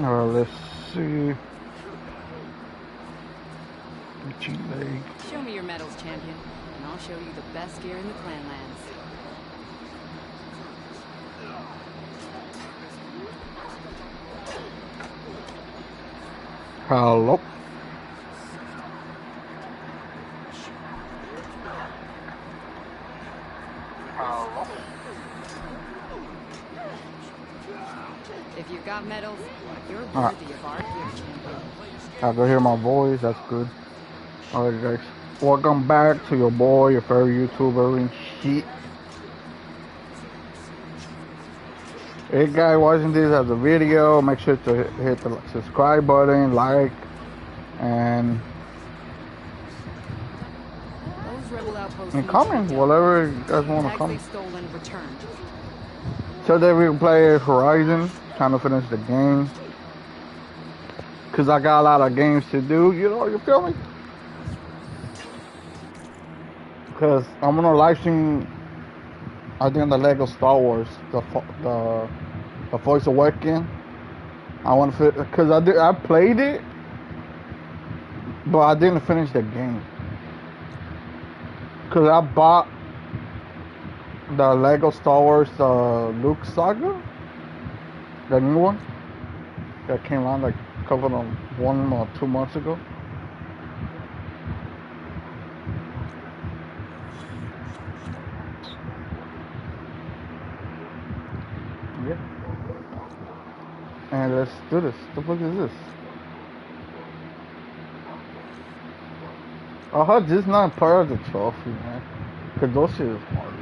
Let's see. Cheat leg. Show me your medals, champion, and I'll show you the best gear in the Clanlands. Hello. If you've got medals, you're worthy of our gear, champion. I can hear my voice. That's good. Alright, guys. Welcome back to your boy, your favorite YouTuber and shit. Hey guys, watching this as a video, make sure to hit the subscribe button, like, and comment whatever you guys want to comment. Today we play Horizon, trying to finish the game, cause I got a lot of games to do. You feel me? Cause I'm gonna live stream. I think the Lego Star Wars, the Force Awakens. I want to fit, cause I played it, but I didn't finish the game. Cause I bought the Lego Star Wars Luke Saga, the new one that came out like a couple of 1 or 2 months ago. Yeah. And let's do this. What the fuck is this? I heard this is not part of the trophy, man. Cause those shit is hard.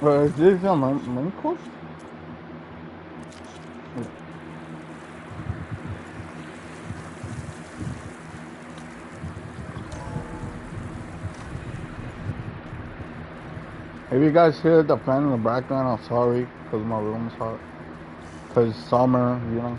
Is this on my main course? Yeah. If you guys hear the fan in the background, I'm sorry, because my room is hot. Because summer, you know.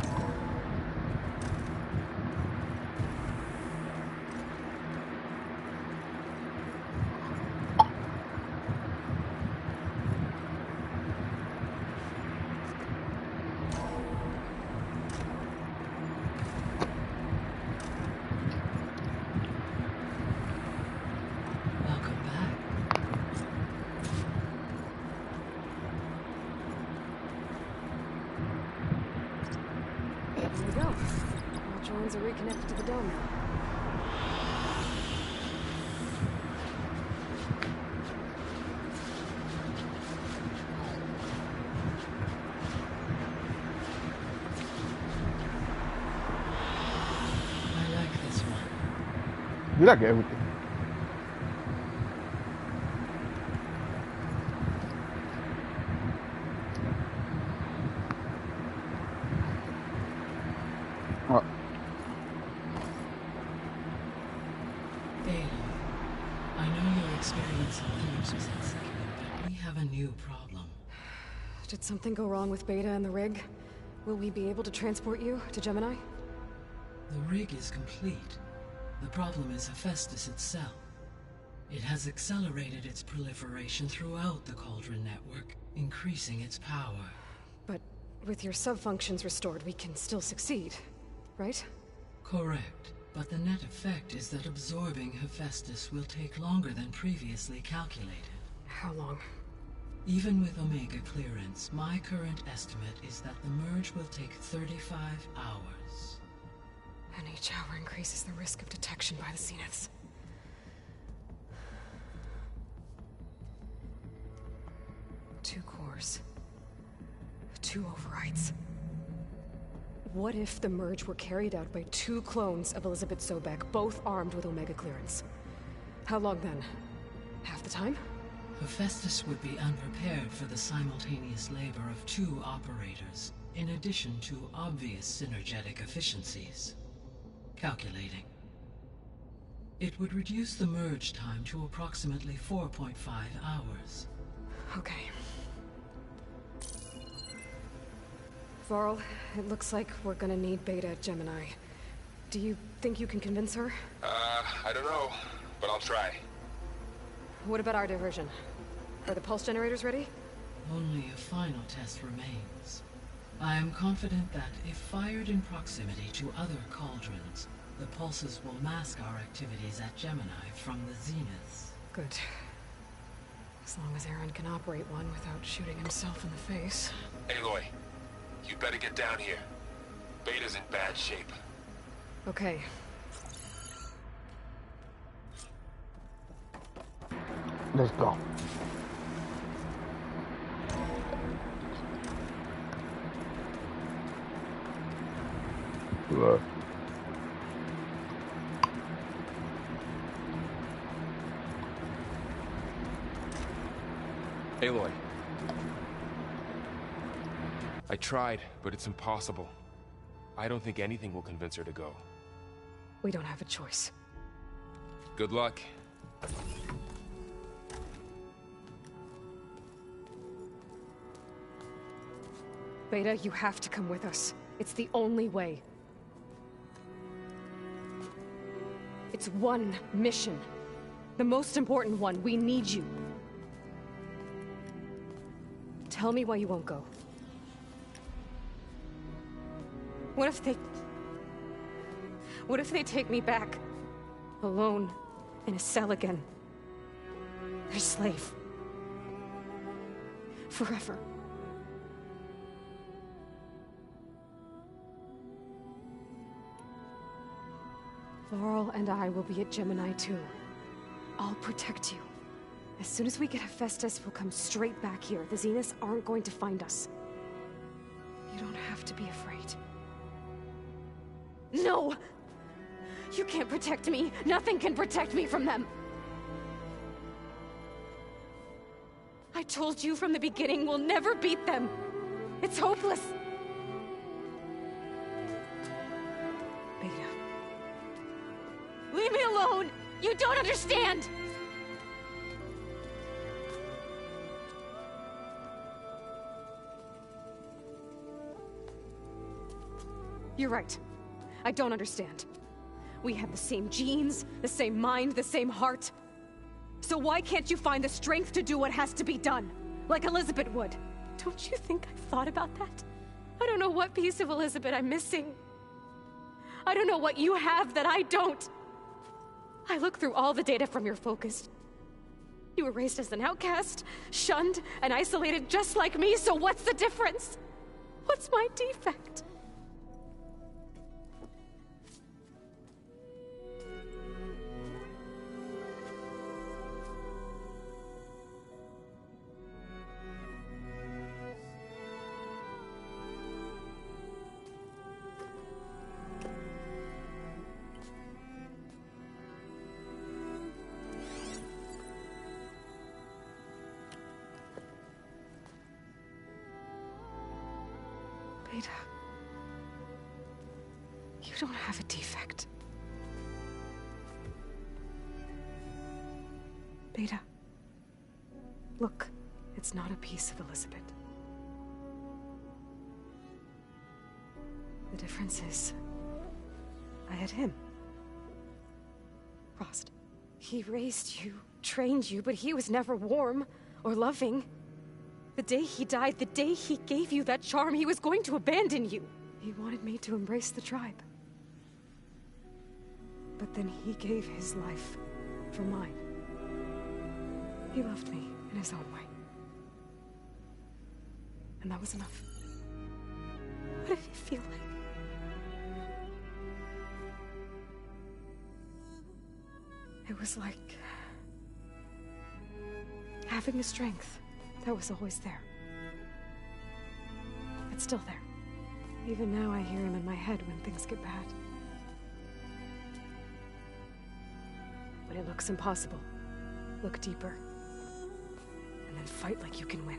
Drones are reconnected to the dome now. I like this one. You like everything. What? Aloy, I know you're experiencing fears with Insecure, but we have a new problem. Did something go wrong with Beta and the rig? Will we be able to transport you to Gemini? The rig is complete. The problem is Hephaestus itself. It has accelerated its proliferation throughout the Cauldron network, increasing its power. But with your sub-functions restored, we can still succeed, right? Correct. But the net effect is that absorbing Hephaestus will take longer than previously calculated. How long? Even with Omega clearance, my current estimate is that the merge will take 35 hours. And each hour increases the risk of detection by the Zeniths. Two cores. Two overrides. What if the merge were carried out by 2 clones of Elizabeth Sobek, both armed with Omega clearance? How long then? Half the time? Hephaestus would be unprepared for the simultaneous labor of 2 operators, in addition to obvious synergetic efficiencies. Calculating. It would reduce the merge time to approximately 4.5 hours. Okay. Varl, it looks like we're gonna need Beta at Gemini. Do you think you can convince her? I don't know, but I'll try. What about our diversion? Are the pulse generators ready? Only a final test remains. I am confident that if fired in proximity to other cauldrons, the pulses will mask our activities at Gemini from the zeniths. Good. As long as Aaron can operate one without shooting himself in the face. Aloy, you better get down here. Beta's in bad shape. Okay. Let's go. Look. Aloy. I tried, but it's impossible. I don't think anything will convince her to go. We don't have a choice. Good luck. Beta, you have to come with us. It's the only way. It's one mission. The most important one. We need you. Tell me why you won't go. What if they take me back? Alone, in a cell again. Their slave. Forever. Varl and I will be at Gemini too. I'll protect you. As soon as we get Hephaestus, we'll come straight back here. The Zeniths aren't going to find us. You don't have to be afraid. No! You can't protect me. Nothing can protect me from them. I told you from the beginning, we'll never beat them. It's hopeless. Beta. Leave me alone! You don't understand! You're right. I don't understand. We have the same genes, the same mind, the same heart. So why can't you find the strength to do what has to be done? Like Elizabeth would. Don't you think I've thought about that? I don't know what piece of Elizabeth I'm missing. I don't know what you have that I don't. I look through all the data from your focus. You were raised as an outcast, shunned, and isolated just like me, so what's the difference? What's my defect? Beta, you don't have a defect. Beta, look, it's not a piece of Elizabeth. The difference is, I had him. Rost. He raised you, trained you, but he was never warm or loving. The day he died, the day he gave you that charm, he was going to abandon you. He wanted me to embrace the tribe. But then he gave his life for mine. He loved me in his own way. And that was enough. What did it feel like? It was like having the strength that was always there. It's still there. Even now I hear him in my head when things get bad. When it looks impossible, look deeper. And then fight like you can win.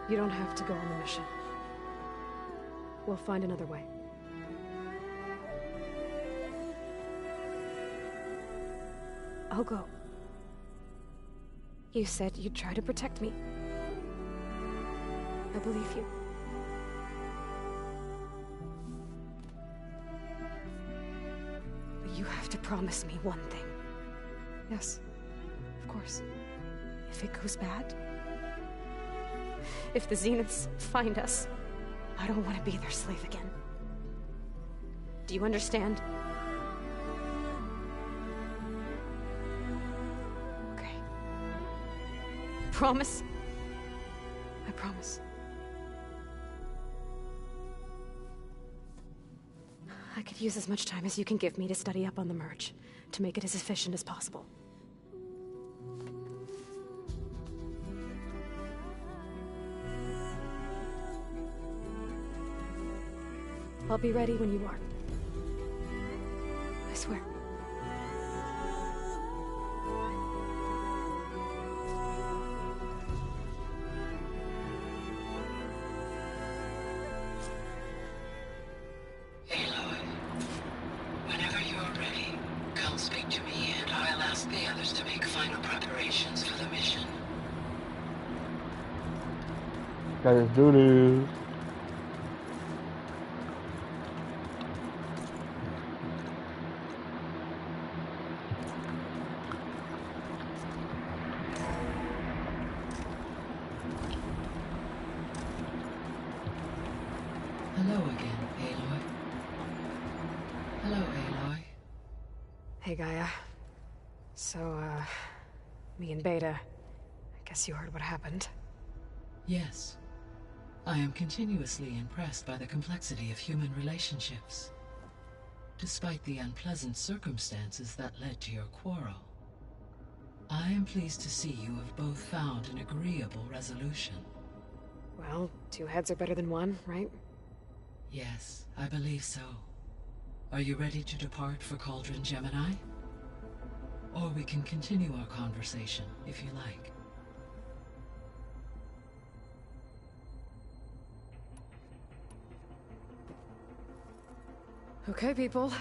You don't have to go on the mission. We'll find another way. I'll go. You said you'd try to protect me. I believe you. But you have to promise me one thing. Yes, of course. If it goes bad, if the Zeniths find us, I don't want to be their slave again. Do you understand? Okay. Promise? I promise. I could use as much time as you can give me to study up on the merge, to make it as efficient as possible. I'll be ready when you are. I swear. Aloy, whenever you're ready, come speak to me and I'll ask the others to make final preparations for the mission. Let's do this. Hello again, Aloy. Hello, Aloy. Hey, Gaia. So, me and Beta, I guess you heard what happened. Yes. I am continuously impressed by the complexity of human relationships. Despite the unpleasant circumstances that led to your quarrel, I am pleased to see you have both found an agreeable resolution. Well, two heads are better than one, right? Yes, I believe so. Are you ready to depart for Cauldron Gemini? Or we can continue our conversation, if you like. Okay, people.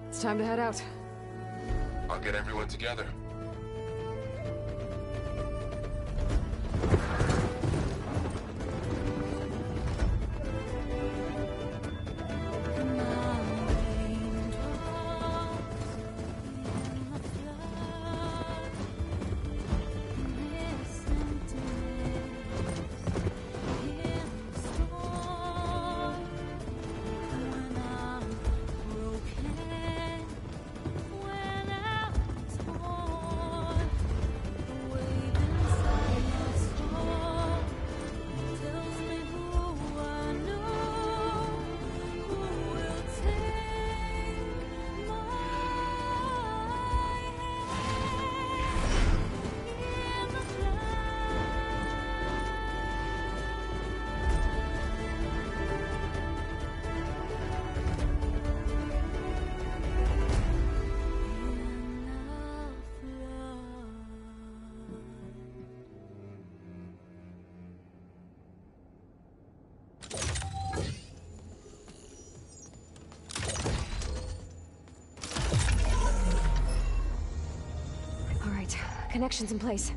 It's time to head out. I'll get everyone together. Connections in place.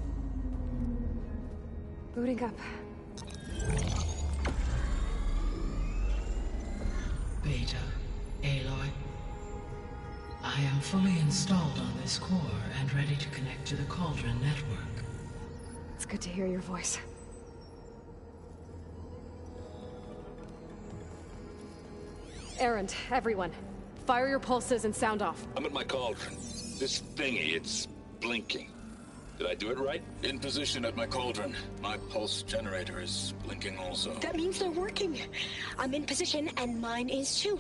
Booting up. Beta, Aloy. I am fully installed on this core and ready to connect to the Cauldron network. It's good to hear your voice. Erend, everyone. Fire your pulses and sound off. I'm at my cauldron. This thingy, it's blinking. Did I do it right? In position at my cauldron. My pulse generator is blinking also. That means they're working. I'm in position, and mine is too.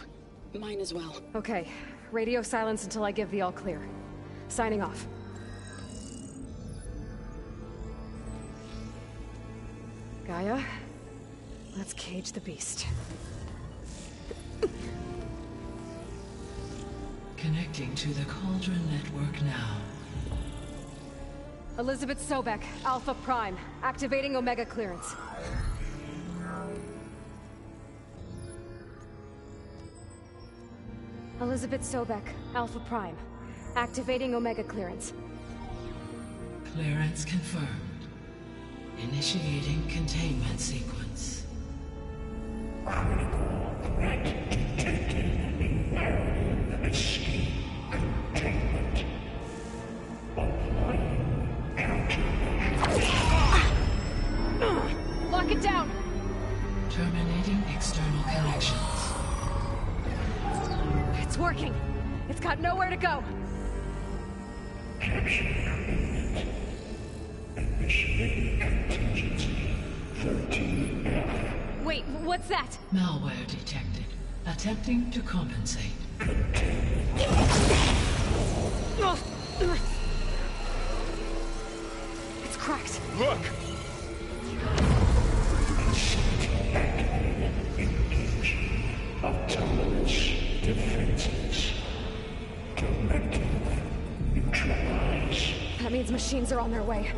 Mine as well. Okay. Radio silence until I give the all clear. Signing off. Gaia, let's cage the beast. Connecting to the Cauldron Network now. Elizabeth Sobek, Alpha Prime, activating Omega clearance. Elizabeth Sobek, Alpha Prime, activating Omega clearance. Clearance confirmed. Initiating containment sequence. Critical threat detected. Escape containment. Applying countermeasures. Lock it down! Terminating external connections. It's working. It's got nowhere to go. Capture imminent. Initiating contingency 13F. Wait, what's that? Malware detected. Attempting to compensate. It's cracked. Look! Engaging autonomous defenses. Directive neutralize. That means machines are on their way.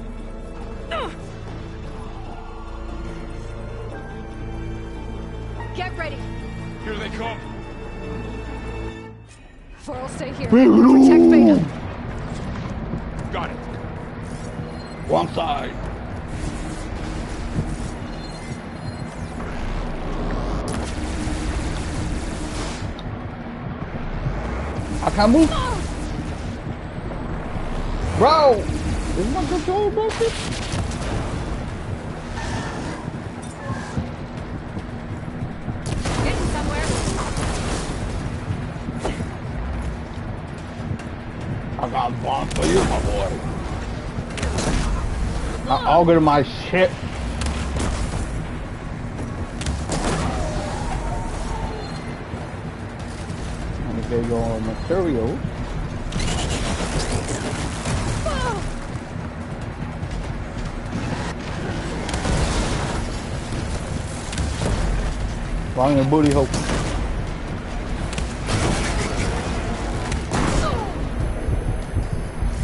Get ready. Here they come! Four will stay here. Protect Beta. Got it! One side. I can't move. Bro! Is my control broken? Getting somewhere. I got bombs for you, my boy. I'll get my shit. Let me get your material. Wrong your booty hole.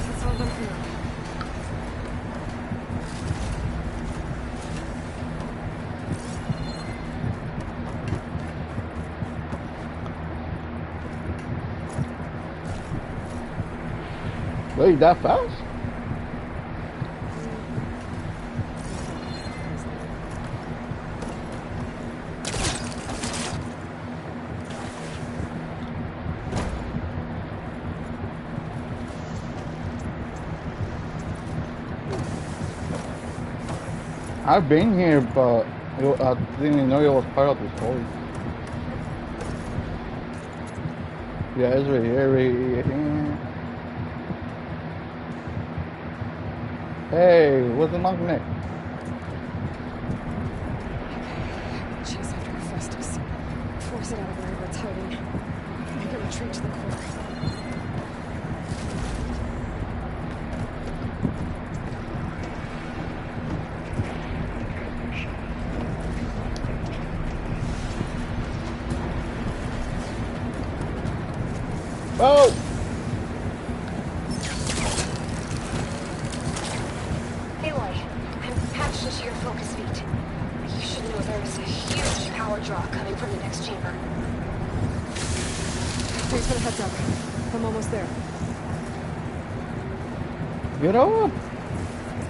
That's all them for. Wait, that fast? I've been here, but I didn't even know it was part of the story. Yeah, it's right here, right here. Hey, what's the magnet? Chase after Hephaestus. Force it out of wherever it's hiding. Make it retreat to the core. Oh! Aloy, I'm patched into your focus feed. You should know there's a huge power draw coming from the next chamber. Thanks for the heads up. I'm almost there. Get up!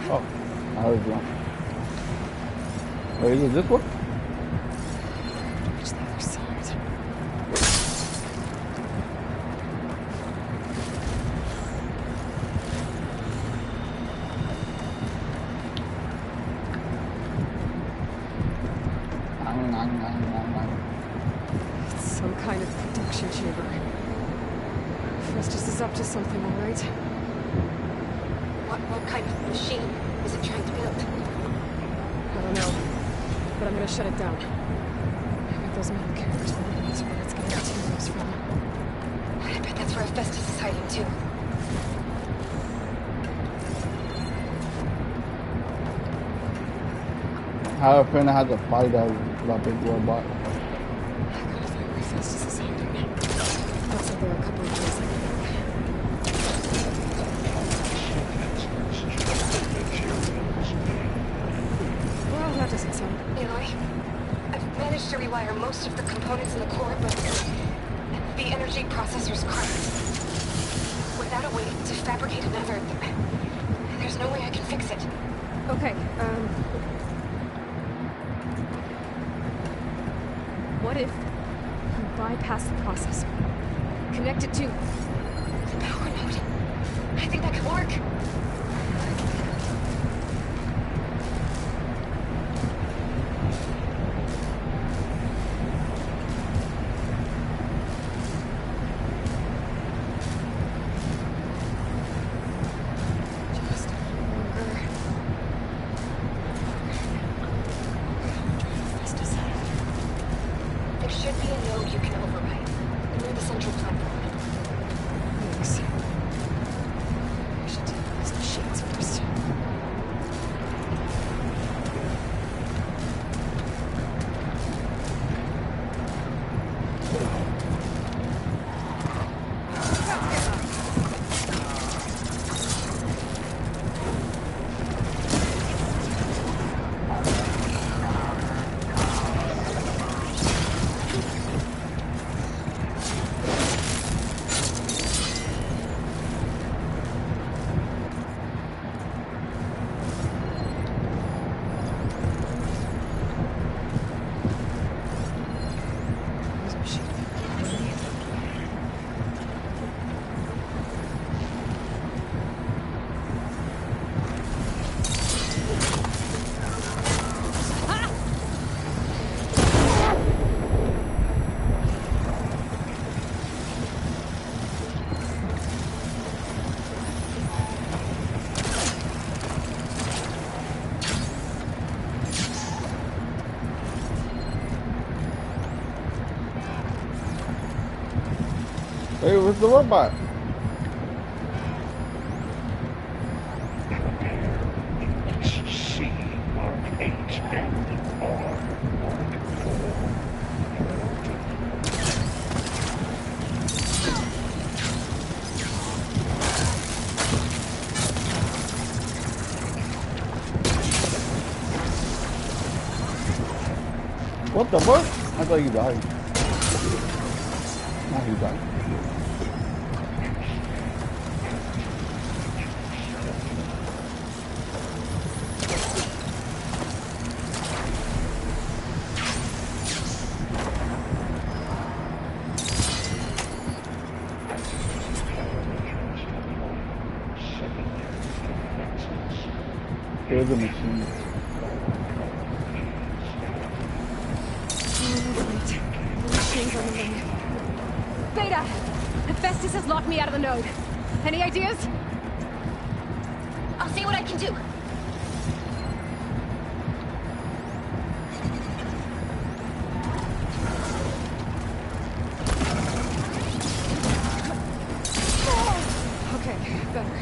Oh, I was wrong. Wait, is it this one? Reach the other side. It's some kind of production chamber. Hephaestus is up to something, all right? What kind of machine is it trying to build? I don't know. But I'm gonna shut it down. I bet those metal carriers is where it's getting materials from. I bet that's where Hephaestus is hiding too. I have a friend that had to fight that big robot. I gotta find where Hephaestus is hiding. Looks like there are a couple of ways I can go. Well, that doesn't sound... Aloy, I've managed to rewire most of the components in the core, but the energy processor's cracked. Without a way to fabricate another, there's no way I can fix it. Okay, what if you bypass the processor? Connect it to... The power node. I think that could work. Just longer. There should be a node you can override near the central platform. Thanks. I should deal with these machines first. These machines. Hey, where's the robot? C Mark 8 and R Mark 4. What the fuck? I thought you died. Now he died. Here's the machine. The machines on the menu. Beta! Hephaestus has locked me out of the node. Any ideas? I'll see what I can do. Okay, better.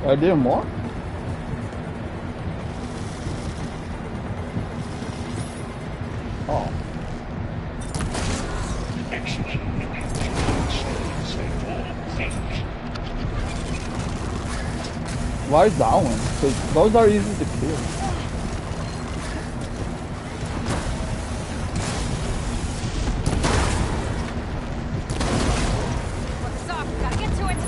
I did more? Oh. Why that one? Because those are easy to kill. Focus off. Gotta get to it.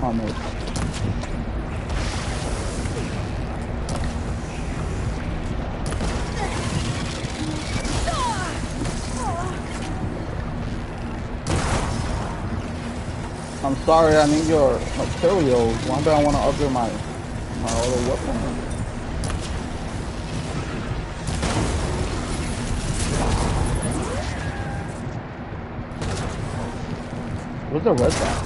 Almost. I'm sorry, I need your materials. One day I want to upgrade my other weapon. Where's the red dot?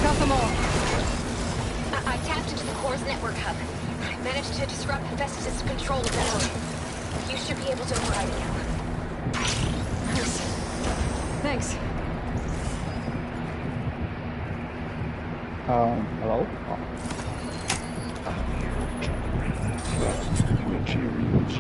Got them all. I tapped into the core's network hub. I managed to disrupt Hephaestus' control of the node. You should be able to override it now. Nice. Thanks. Hello? Oh. Materials.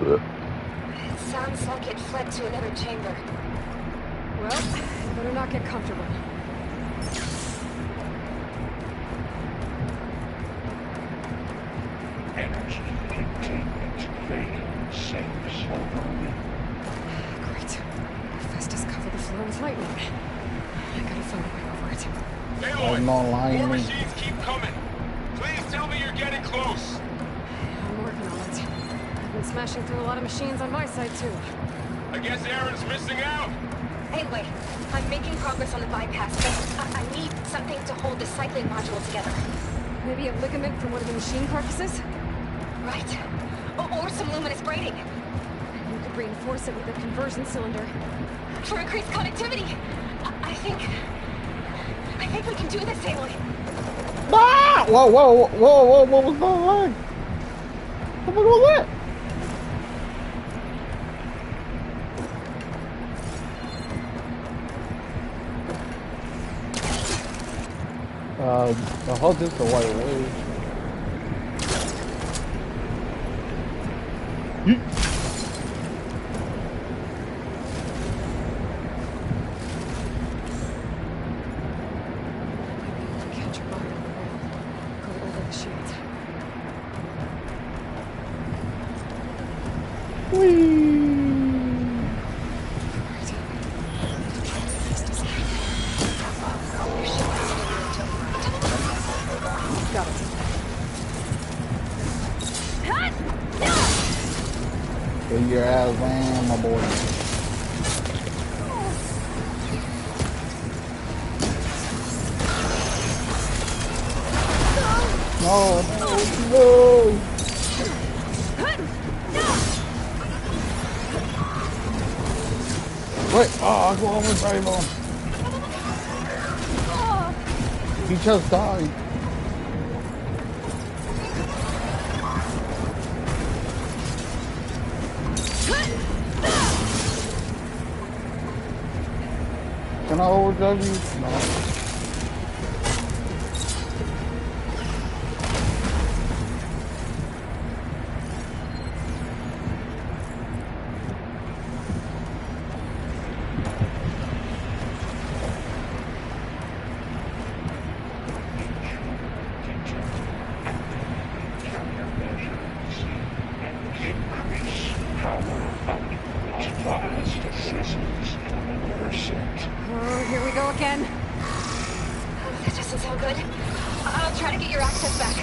It sounds like it fled to another chamber. Well, better not get comfortable. Energy containment failed. Safe zone. Great. Hephaestus covered the floor with lightning. I gotta find a way over it. Aloy, I'm not lying. more machines keep coming. Please tell me you're getting close. I'm working on it. I've been smashing through a lot of machines on my side, too. I guess Aaron's missing out. Anyway, I'm making progress on the bypass, but I need something to hold the cycling module together. Maybe a ligament from one of the machine carcasses? Right. Or some luminous braiding. You could reinforce it with a conversion cylinder. For increased connectivity. I think we can do this, Aloy. Ah! Whoa, whoa, whoa, whoa, what was that like? What the fuck was that? The hell is the white wave? Catch a ride on the wall. Go over the shield. Got it. Get your ass down, my boy. No, no. Wait, oh, I go on with Raymond. He just died. Can I overdrive you? No. Increase power output. Fast assistance 100%. Oh, here we go again. That doesn't sound good. I'll try to get your access back.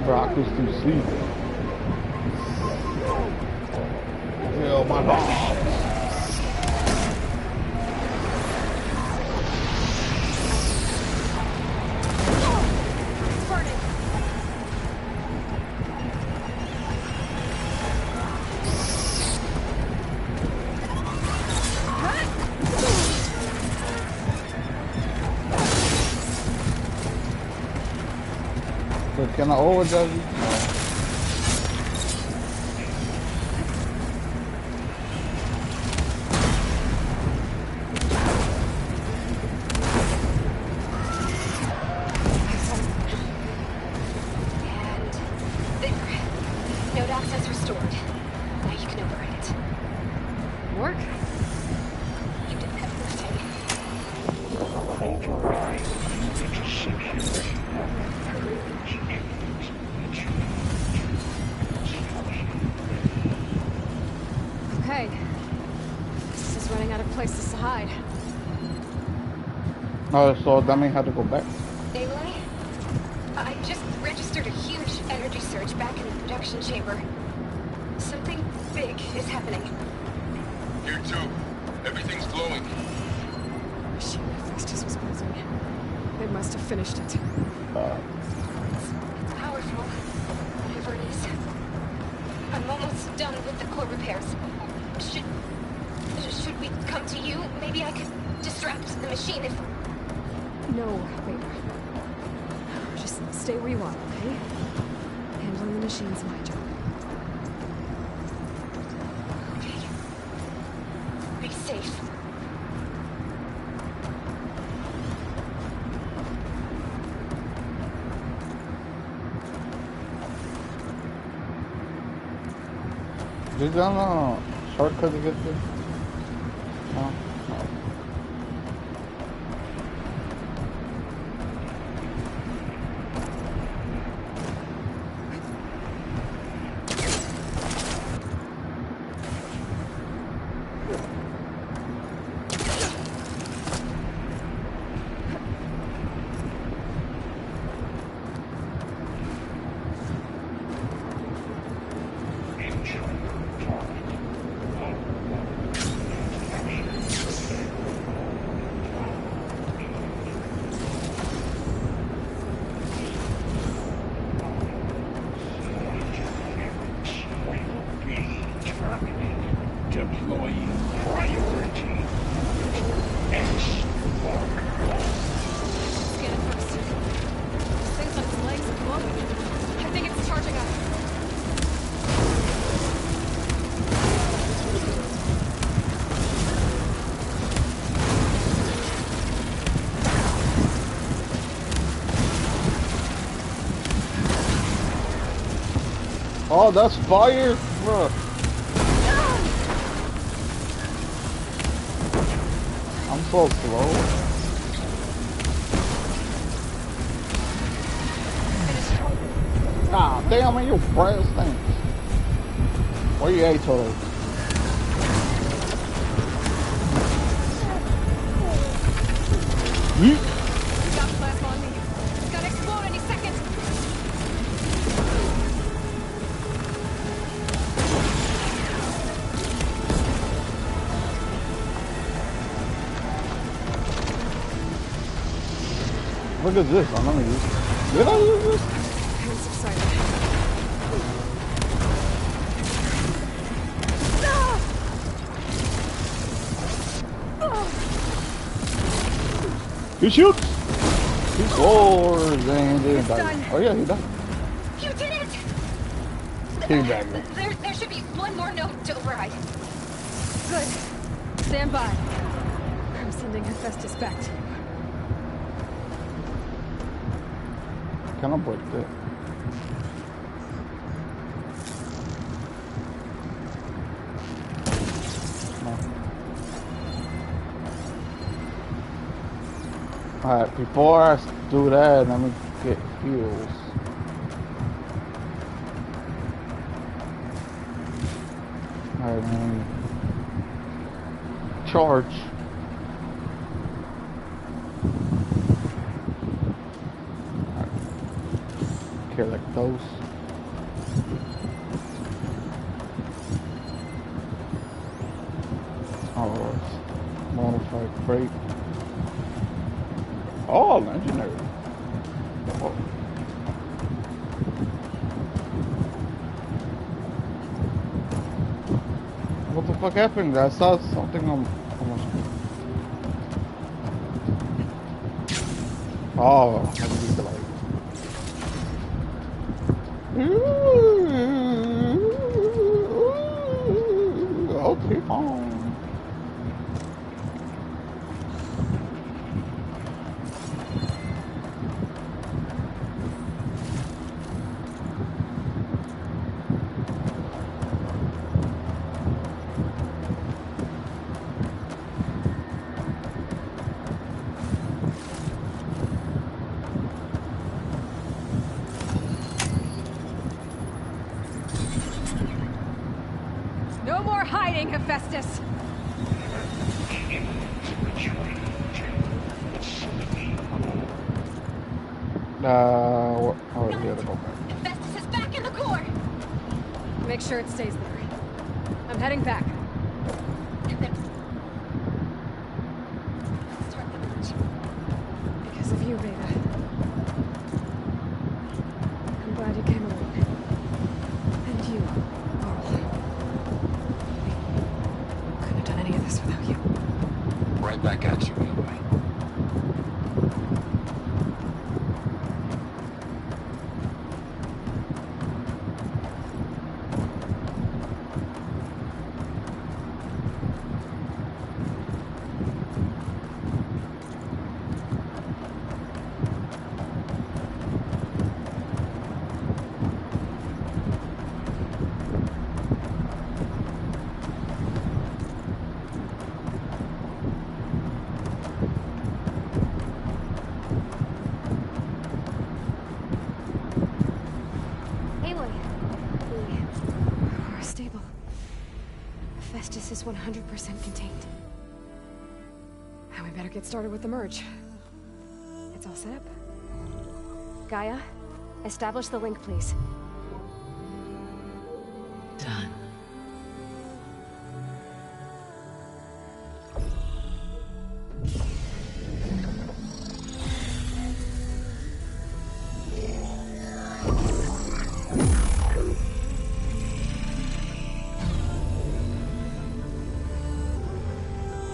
Brock was too sleep. Kill my dog. Can I overdrive you? And there. Node access restored. Now you can override it. Work? You did everything. Override into security. Courage infinite. Okay. This is running out of places to hide. Oh, so that means I have to go back. Aloy? I just registered a huge energy surge back in the production chamber. Something big is happening. Here too. Everything's glowing. The machine Hephaestus was building. They must have finished it. It's powerful. Whatever it is. I'm almost done with the core repairs. Should we come to you? Maybe I could distract the machine if... No, wait. Just stay where you are, okay? Handling the machine's my job. Okay. Be safe. Is there no shortcut to get there? No. No. Deploying priority. X-Mark. Scan it first. This thing's on its legs and glowing. I think it's charging up. Oh, that's fire, bro. I'm so slow. Ah, damn, man, you brass things. Where you at, Toto? We got plasma on me. It's gonna explode any second. Look at this. I'm gonna use it. Did I use this? I'm subsided. He shoots. He scores and he dies. Oh yeah, he died. You did it! He died. There should be one more node to override. Good. Stand by. I'm sending Hephaestus back to you. Can I break that? No. Alright, before I do that, let me get heals. Alright, man. Charge. Like those. Oh, modified crate. Oh, legendary. Oh. What the fuck happened? I saw something on my screen. Oh, I need to like. Okay, fine. No more hiding, Hephaestus! Oh, we gotta go back. Hephaestus is back in the core! Make sure it stays there. I'm heading back. And then... start the march. Because of you, Beta. I'm glad you came along. And you, Carl. I couldn't have done any of this without you. Right back at you, Aloy. Aloy. We're stable. Hephaestus is 100% contained. And we better get started with the merge. It's all set up. Gaia, establish the link, please. Done.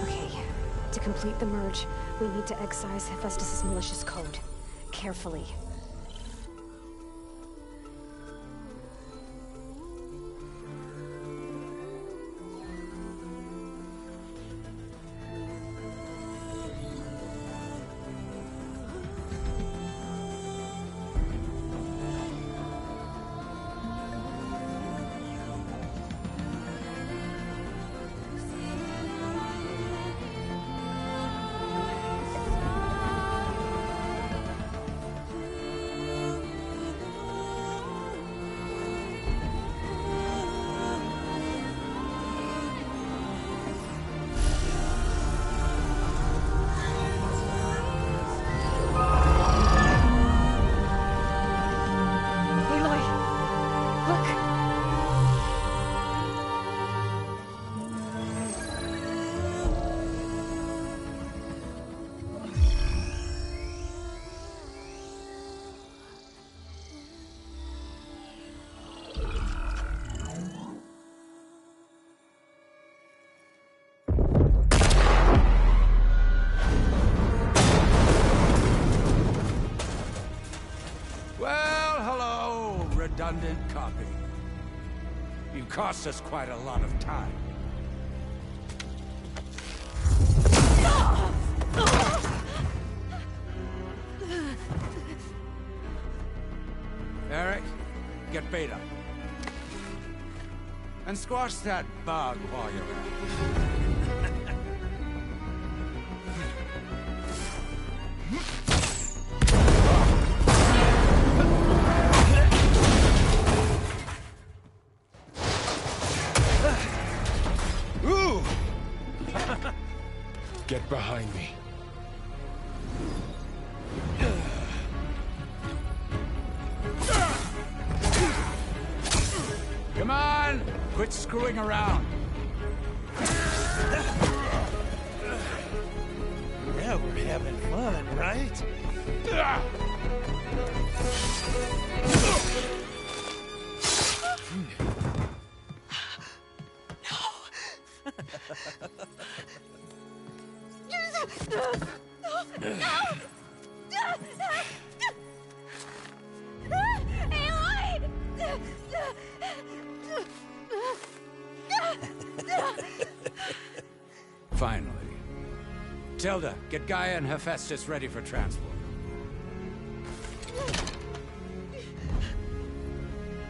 Okay, to complete the merge, we need to excise Hephaestus' malicious code. Carefully. Aloy! Look! Well, hello, redundant copy. You cost us quite a lot of time. Eric, get Beta. And squash that bug while you're at it. Ooh! Get behind me. Come on! Quit screwing around. Yeah, we're having fun, right? Aloy! Finally. Tilda, get Gaia and Hephaestus ready for transport.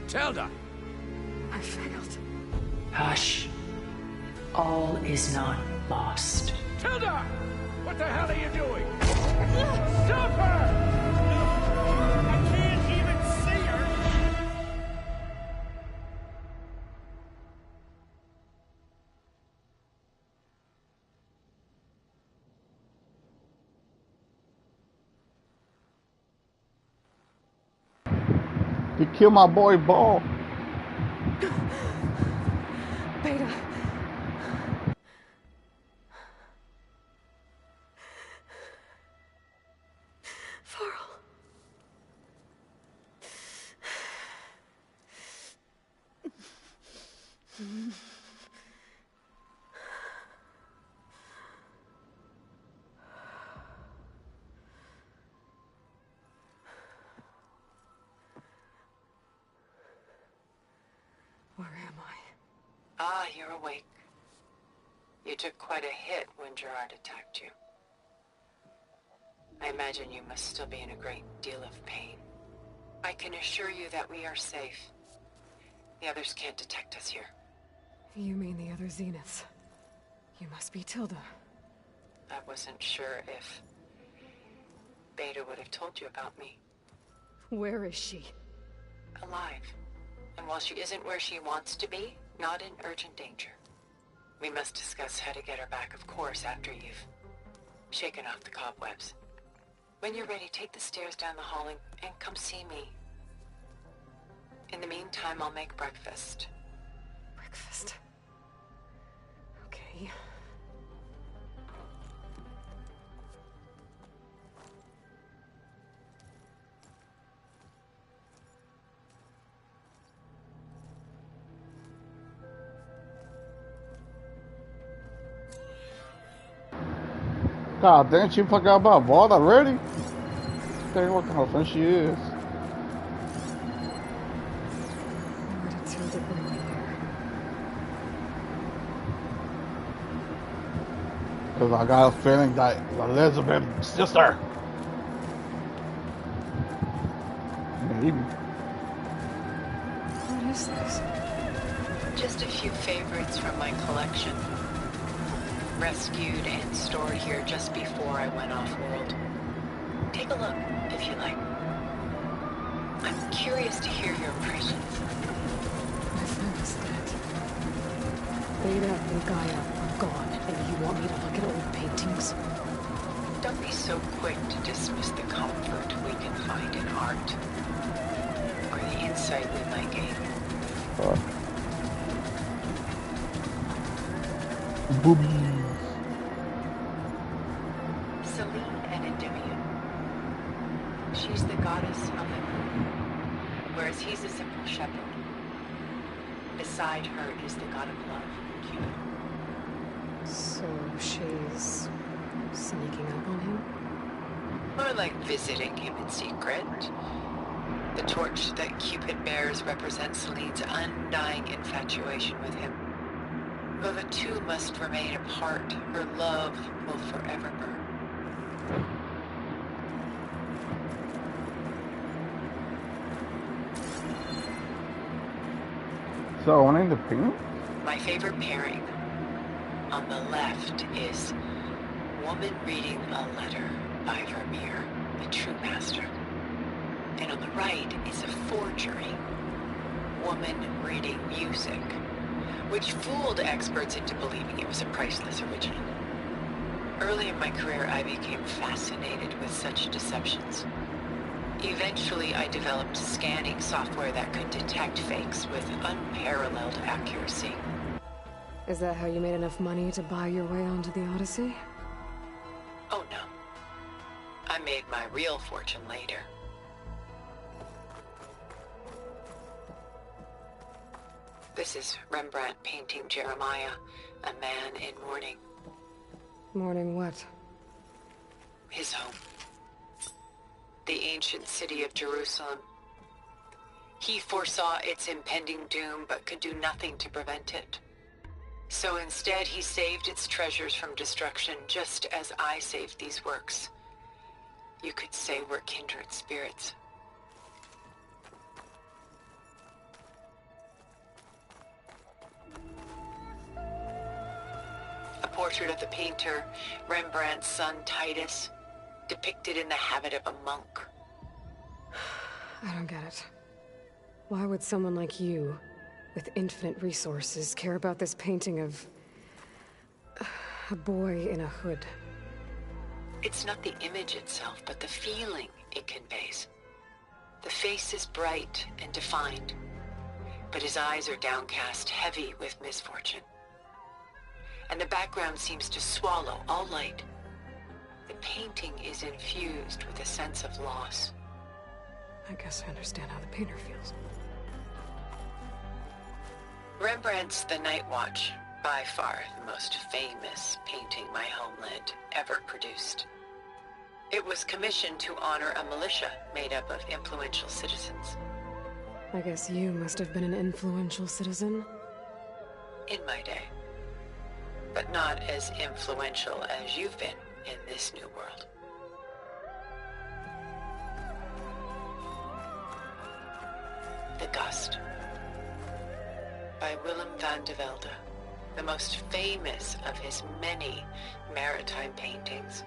Tilda! I failed. Hush. All is not lost. Tilda! What the hell are you doing? Stop her! I can't even see her! He killed my boy Ball. Beta. Varl. Where am I? Ah, you're awake. You took quite a hit when Gerard attacked you. I imagine you must still be in a great deal of pain. I can assure you that we are safe. The others can't detect us here. You mean the other Zeniths? You must be Tilda. I wasn't sure if Beta would have told you about me. Where is she? Alive. And while she isn't where she wants to be, not in urgent danger. We must discuss how to get her back, of course, after you've shaken off the cobwebs. When you're ready, take the stairs down the hall and come see me. In the meantime, I'll make breakfast. Breakfast. Okay. God damn, she forgot about Vault already? Dang, what kind of friend she is. Where did Tilda bring me there? Because I got a feeling that Elizabeth's sister. Maybe. What is this? Just a few favorites from my collection. Rescued and stored here just before I went off-world. Take a look, if you like. I'm curious to hear your impressions. My friend is dead. Beta and Gaia are gone, and you want me to look at old paintings? Don't be so quick to dismiss the comfort we can find in art. Or the insight we might gain. Boobies. Selene and Endymion. She's the goddess of the moon, whereas he's a simple shepherd. Beside her is the god of love, Cupid. So she's sneaking up on him? More like visiting him in secret. The torch that Cupid bears represents Selene's undying infatuation with him. Though the two must remain apart, her love will forever burn. So, one in the pink? My favorite pairing on the left is Woman Reading a Letter by Vermeer, the true master. And on the right is a forgery, Woman Reading Music, which fooled experts into believing it was a priceless original. Early in my career, I became fascinated with such deceptions. Eventually, I developed scanning software that could detect fakes with unparalleled accuracy. Is that how you made enough money to buy your way onto the Odyssey? Oh no. I made my real fortune later. This is Rembrandt painting Jeremiah, a man in mourning. Mourning what? His home. The ancient city of Jerusalem. He foresaw its impending doom, but could do nothing to prevent it. So instead, he saved its treasures from destruction, just as I saved these works. You could say we're kindred spirits. A portrait of the painter, Rembrandt's son Titus, depicted in the habit of a monk. I don't get it. Why would someone like you, with infinite resources, care about this painting of a boy in a hood? It's not the image itself, but the feeling it conveys. The face is bright and defined, but his eyes are downcast, heavy with misfortune. And the background seems to swallow all light. The painting is infused with a sense of loss. I guess I understand how the painter feels. Rembrandt's The Night Watch, by far the most famous painting my homeland ever produced. It was commissioned to honor a militia made up of influential citizens. I guess you must have been an influential citizen. In my day. But not as influential as you've been in this new world. The Gust, by Willem van de Velde, the most famous of his many maritime paintings.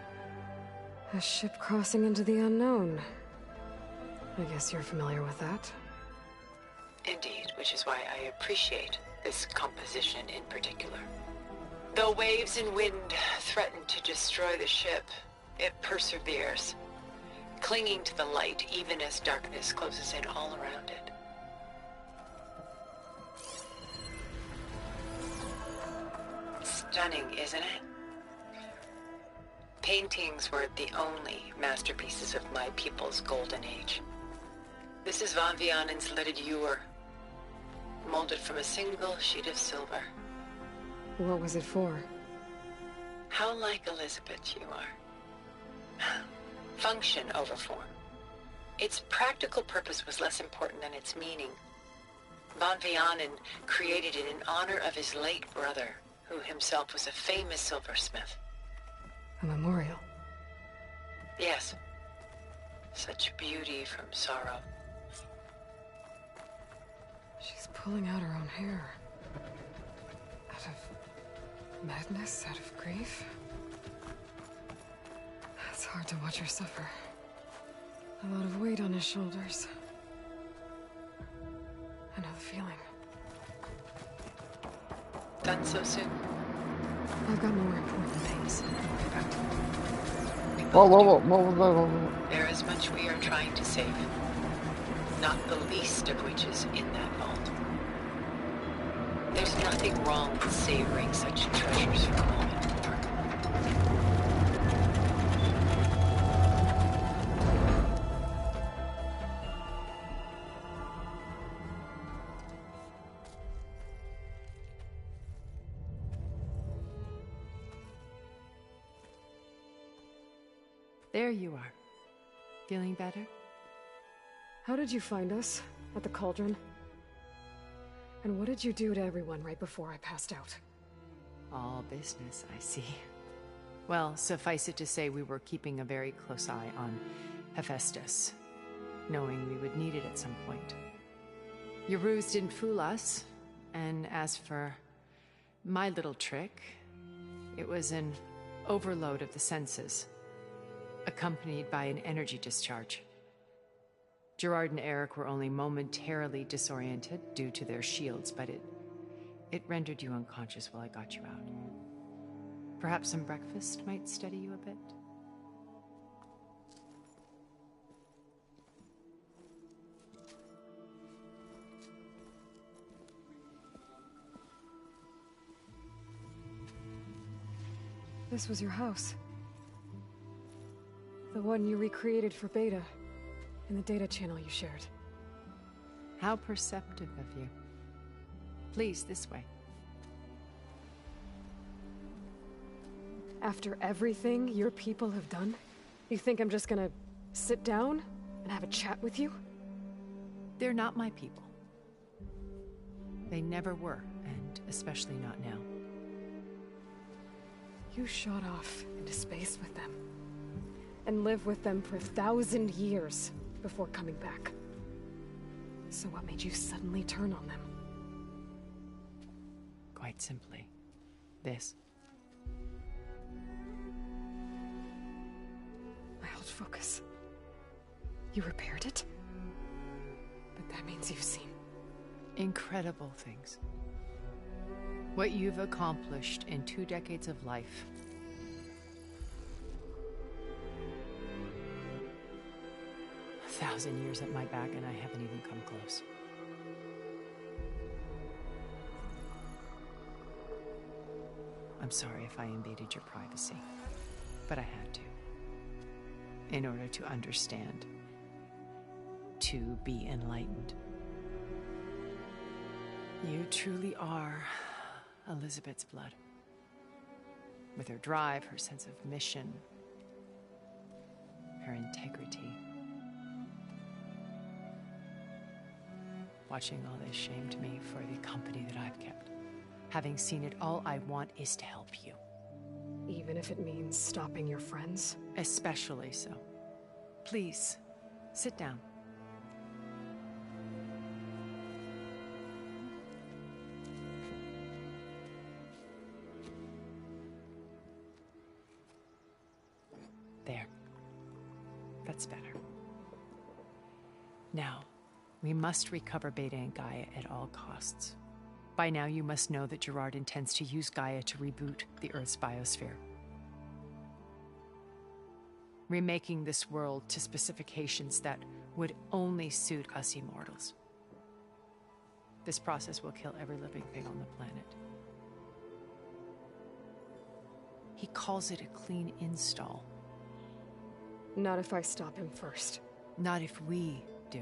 A ship crossing into the unknown. I guess you're familiar with that. Indeed, which is why I appreciate this composition in particular. Though waves and wind threaten to destroy the ship, it perseveres, clinging to the light even as darkness closes in all around it. Stunning, isn't it? Paintings were the only masterpieces of my people's golden age. This is Van Vianen's leaded ewer, molded from a single sheet of silver. What was it for? How like Elizabeth you are. Function over form. Its practical purpose was less important than its meaning. Van Vianen created it in honor of his late brother, who himself was a famous silversmith. A memorial? Yes. Such beauty from sorrow. She's pulling out her own hair. Out of madness, out of grief. It's hard to watch her suffer. A lot of weight on his shoulders. I know the feeling. Done so soon? I've got more important things to worry about. Whoa. There is much we are trying to save. Not the least of which is in that vault. There's nothing wrong with savoring such treasures for a moment. There you are. Feeling better? How did you find us? At the Cauldron? And what did you do to everyone right before I passed out? All business, I see. Well, suffice it to say we were keeping a very close eye on Hephaestus, knowing we would need it at some point. Your ruse didn't fool us, and as for my little trick, it was an overload of the senses, accompanied by an energy discharge. Gerard and Eric were only momentarily disoriented due to their shields, but it rendered you unconscious while I got you out. Perhaps some breakfast might steady you a bit? This was your house. The one you recreated for Beta, in the data channel you shared. How perceptive of you. Please, this way. After everything your people have done, you think I'm just gonna sit down and have a chat with you? They're not my people. They never were, and especially not now. You shot off into space with them. And lived with them for 1,000 years before coming back. So what made you suddenly turn on them? Quite simply, this. My old focus. You repaired it? But that means you've seen... incredible things. What you've accomplished in 2 decades of life. A 1,000 years at my back and I haven't even come close. I'm sorry if I invaded your privacy, but I had to. In order to understand. To be enlightened. You truly are Elizabeth's blood. With her drive, her sense of mission, her integrity. Watching all this shamed me for the company that I've kept. Having seen it, all I want is to help you. Even if it means stopping your friends? Especially so. Please, sit down. There. That's better. Now, we must recover Beta and Gaia at all costs. By now, you must know that Gerard intends to use Gaia to reboot the Earth's biosphere. Remaking this world to specifications that would only suit us immortals. This process will kill every living thing on the planet. He calls it a clean install. Not if I stop him first. Not if we do.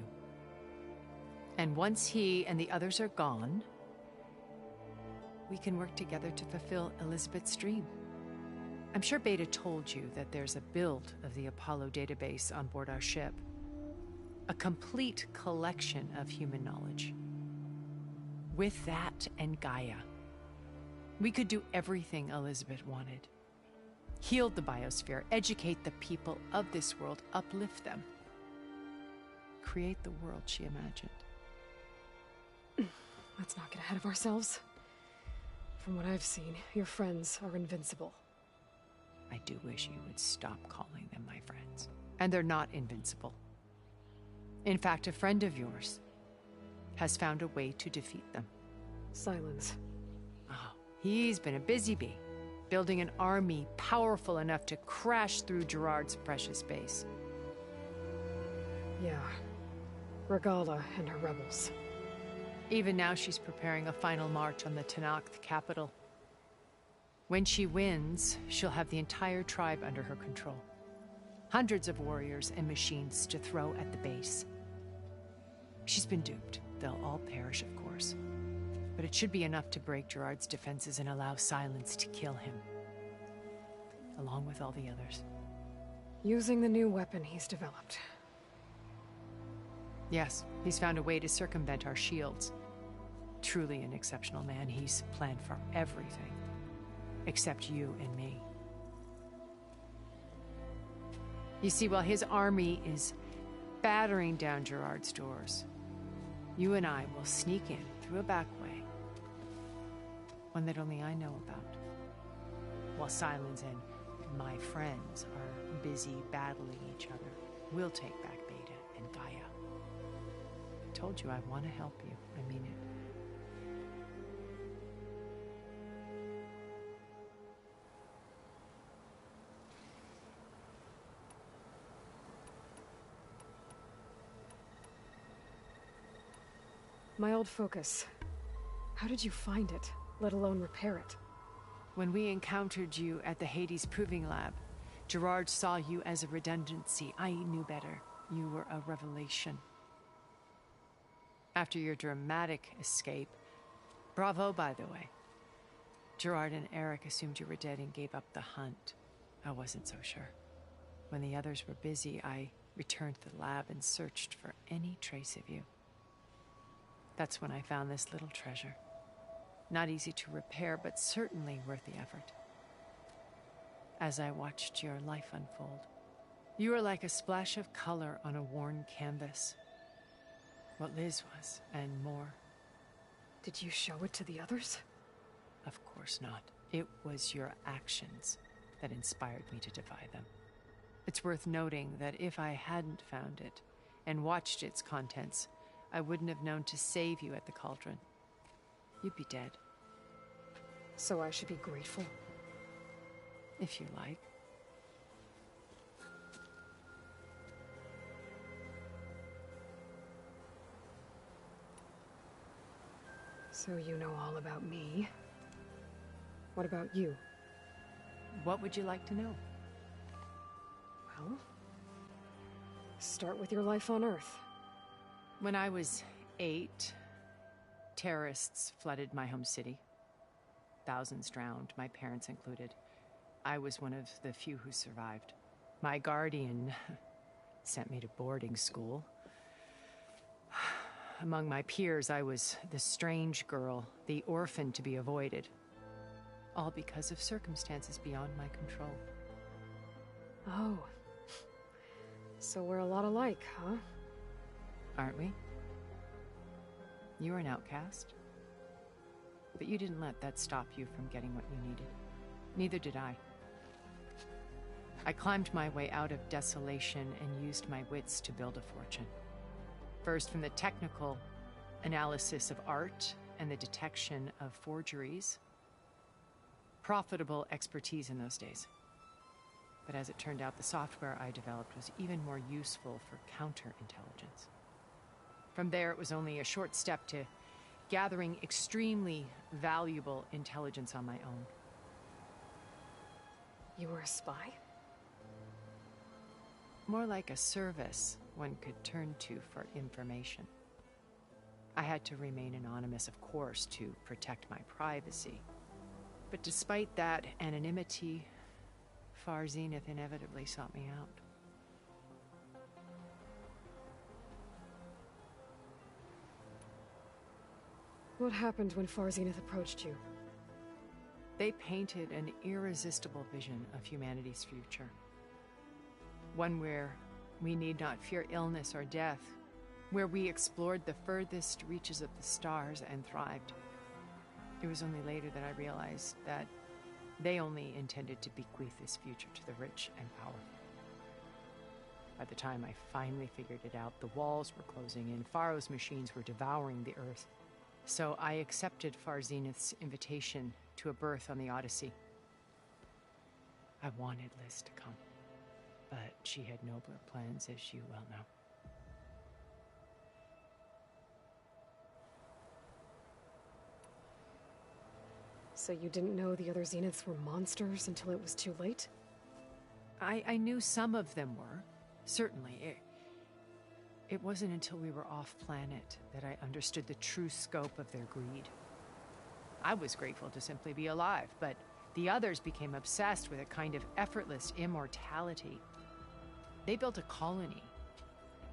And once he and the others are gone, we can work together to fulfill Elizabeth's dream. I'm sure Beta told you that there's a build of the Apollo database on board our ship. A complete collection of human knowledge. With that and Gaia, we could do everything Elizabeth wanted. Heal the biosphere, educate the people of this world, uplift them. Create the world she imagined. Let's not get ahead of ourselves. From what I've seen, your friends are invincible. I do wish you would stop calling them my friends. And they're not invincible. In fact, a friend of yours has found a way to defeat them. Silence. Oh, he's been a busy bee, building an army powerful enough to crash through Gerard's precious base. Yeah. Regala and her rebels. Even now she's preparing a final march on the Tenakth capital. When she wins, she'll have the entire tribe under her control. Hundreds of warriors and machines to throw at the base. She's been duped. They'll all perish, of course. But it should be enough to break Gerard's defenses and allow Silence to kill him. Along with all the others. Using the new weapon he's developed. Yes, he's found a way to circumvent our shields. Truly an exceptional man. He's planned for everything. Except you and me. You see, while his army is battering down Gerard's doors, you and I will sneak in through a back way. One that only I know about. While Silence and my friends are busy battling each other, we'll take back Beta and Gaia. I told you I want to help you. I mean it. My old focus. How did you find it, let alone repair it? When we encountered you at the Hades Proving Lab, Gerard saw you as a redundancy. I knew better. You were a revelation. After your dramatic escape, bravo, by the way. Gerard and Eric assumed you were dead and gave up the hunt. I wasn't so sure. When the others were busy, I returned to the lab and searched for any trace of you. That's when I found this little treasure. Not easy to repair, but certainly worth the effort. as I watched your life unfold. You were like a splash of color on a worn canvas. What Liz was, and more. Did you show it to the others? Of course not. It was your actions that inspired me to defy them. It's worth noting that if I hadn't found it and watched its contents, I wouldn't have known to save you at the Cauldron. You'd be dead. So I should be grateful? If you like. So you know all about me. What about you? What would you like to know? Well, start with your life on Earth. When I was 8, terrorists flooded my home city. Thousands drowned, my parents included. I was one of the few who survived. My guardian sent me to boarding school. Among my peers, I was the strange girl, the orphan to be avoided. All because of circumstances beyond my control. Oh. So we're a lot alike, huh? Aren't we? You were an outcast. But you didn't let that stop you from getting what you needed. Neither did I. I climbed my way out of desolation and used my wits to build a fortune. First, from the technical analysis of art and the detection of forgeries. Profitable expertise in those days. But as it turned out, the software I developed was even more useful for counterintelligence. From there, it was only a short step to gathering extremely valuable intelligence on my own. You were a spy? More like a service one could turn to for information. I had to remain anonymous, of course, to protect my privacy. But despite that anonymity, Far Zenith inevitably sought me out. What happened when Far Zenith approached you? They painted an irresistible vision of humanity's future. One where we need not fear illness or death, where we explored the furthest reaches of the stars and thrived. It was only later that I realized that they only intended to bequeath this future to the rich and powerful. By the time I finally figured it out, the walls were closing in, Pharaoh's machines were devouring the Earth. So I accepted Far Zenith's invitation to a berth on the Odyssey. I wanted Liz to come, but she had nobler plans, as you well know. So you didn't know the other Zeniths were monsters until it was too late? I knew some of them were, certainly. It wasn't until we were off-planet that I understood the true scope of their greed. I was grateful to simply be alive, but the others became obsessed with a kind of effortless immortality. They built a colony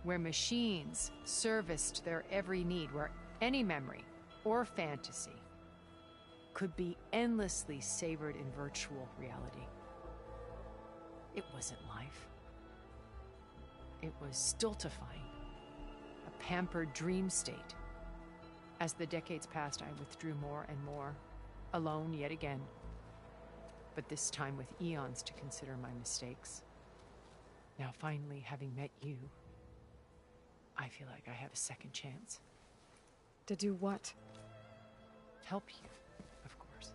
where machines serviced their every need, where any memory or fantasy could be endlessly savored in virtual reality. It wasn't life. It was stultifying, a pampered dream state. As the decades passed, I withdrew more and more, alone yet again, but this time with eons to consider my mistakes. Now finally, having met you, I feel like I have a second chance. To do what? Help you, of course.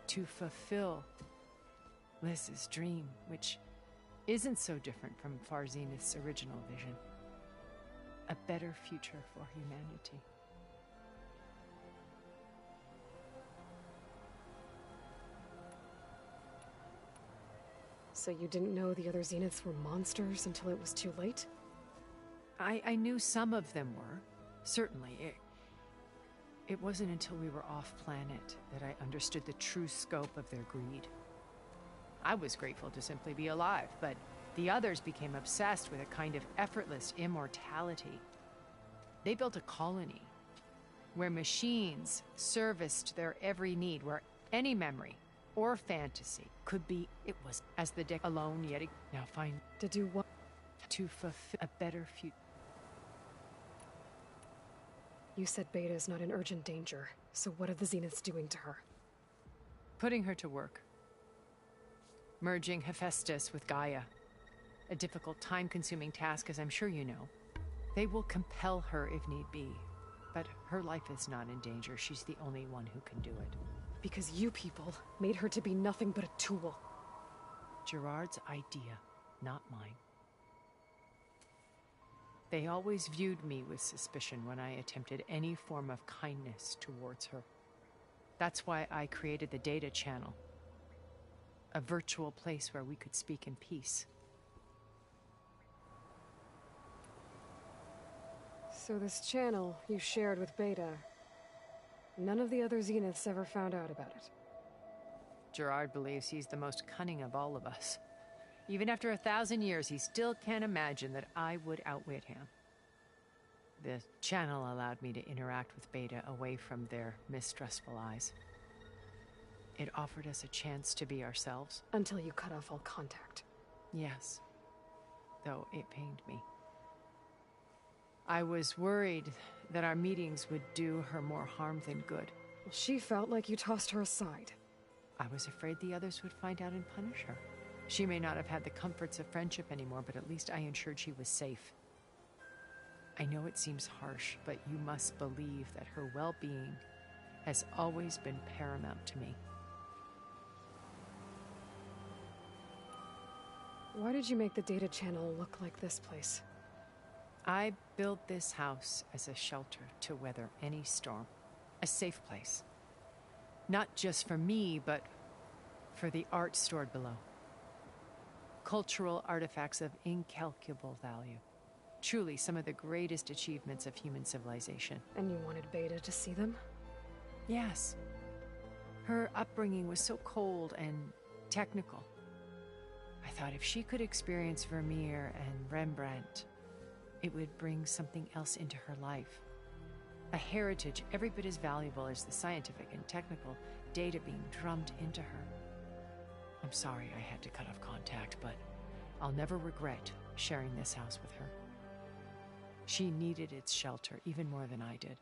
To fulfill Liz's dream, which isn't so different from Far Zenith's original vision. A better future for humanity. So you didn't know the other Zeniths were monsters until it was too late? I knew some of them were, certainly. It wasn't until we were off-planet that I understood the true scope of their greed. I was grateful to simply be alive, but the others became obsessed with a kind of effortless immortality. They built a colony where machines serviced their every need, where any memory or fantasy. Could be it was as the deck alone yet now find To do what? to fulfill a better future. You said Beta is not in urgent danger, so what are the Zeniths doing to her? Putting her to work. Merging Hephaestus with Gaia. A difficult, time-consuming task, as I'm sure you know. They will compel her if need be. But her life is not in danger. She's the only one who can do it. Because you people made her to be nothing but a tool. Gerard's idea, not mine. They always viewed me with suspicion when I attempted any form of kindness towards her. That's why I created the data channel. A virtual place where we could speak in peace. So this channel you shared with Beta, none of the other Zeniths ever found out about it. Gerard believes he's the most cunning of all of us. Even after 1,000 years, he still can't imagine that I would outwit him. The channel allowed me to interact with Beta away from their mistrustful eyes. It offered us a chance to be ourselves. Until you cut off all contact. Yes, though it pained me. I was worried that our meetings would do her more harm than good. Well, she felt like you tossed her aside. I was afraid the others would find out and punish her. She may not have had the comforts of friendship anymore, but at least I ensured she was safe. I know it seems harsh, but you must believe that her well-being has always been paramount to me. Why did you make the data channel look like this place? I built this house as a shelter to weather any storm. A safe place. Not just for me, but for the art stored below. Cultural artifacts of incalculable value. Truly some of the greatest achievements of human civilization. And you wanted Beta to see them? Yes. Her upbringing was so cold and technical. I thought if she could experience Vermeer and Rembrandt, it would bring something else into her life. A heritage every bit as valuable as the scientific and technical data being drummed into her. I'm sorry I had to cut off contact, but I'll never regret sharing this house with her. She needed its shelter even more than I did.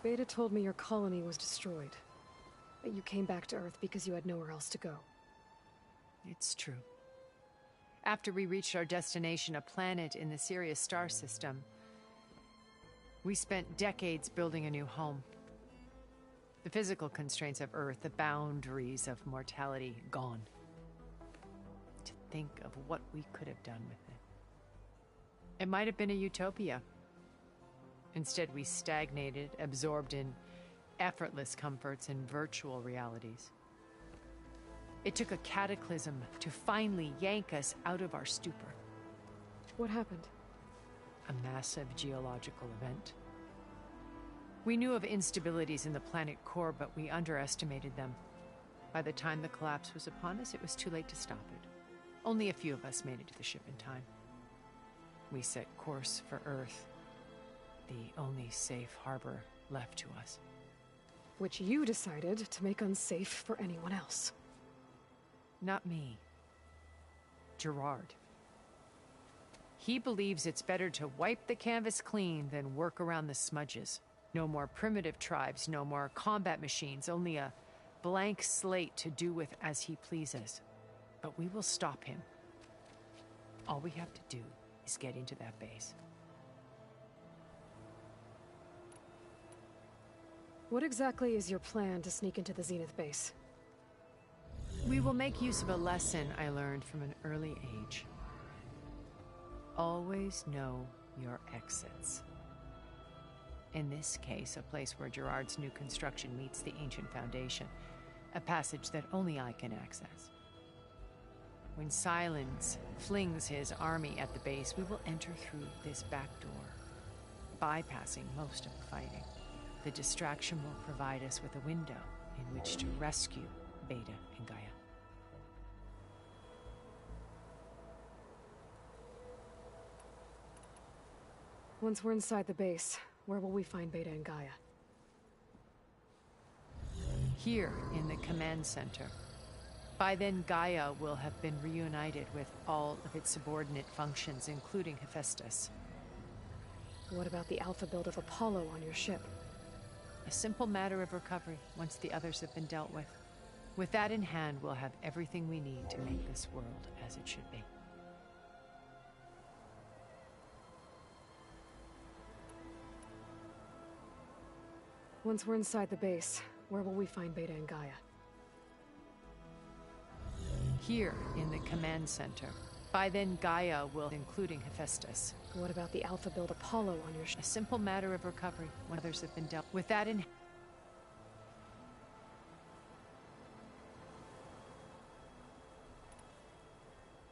Beta told me your colony was destroyed. But you came back to Earth because you had nowhere else to go. It's true. After we reached our destination, a planet in the Sirius star system, we spent decades building a new home. The physical constraints of Earth, the boundaries of mortality, gone. To think of what we could have done with it. It might have been a utopia. Instead, we stagnated, absorbed in effortless comforts and virtual realities. It took a cataclysm to finally yank us out of our stupor. What happened? A massive geological event. We knew of instabilities in the planet core, but we underestimated them. By the time the collapse was upon us, it was too late to stop it. Only a few of us made it to the ship in time. We set course for Earth, the only safe harbor left to us. Which you decided to make unsafe for anyone else. Not me. Gerard. He believes it's better to wipe the canvas clean than work around the smudges. No more primitive tribes, no more combat machines, only a blank slate to do with as he pleases. But we will stop him. All we have to do is get into that base. What exactly is your plan to sneak into the Zenith base? We will make use of a lesson I learned from an early age. Always know your exits. In this case, a place where Gerard's new construction meets the ancient foundation, a passage that only I can access. When Silence flings his army at the base, we will enter through this back door, bypassing most of the fighting. The distraction will provide us with a window in which to rescue Beta and Gaia. Once we're inside the base, where will we find Beta and Gaia? Here, in the command center. By then, Gaia will have been reunited with all of its subordinate functions, including Hephaestus. What about the alpha build of Apollo on your ship? A simple matter of recovery, once the others have been dealt with. With that in hand, we'll have everything we need to make this world as it should be. Once we're inside the base, where will we find Beta and Gaia? Here, in the command center. By then, Gaia will, including Hephaestus. What about the alpha build Apollo on your ship? A simple matter of recovery, when others have been dealt with. That in...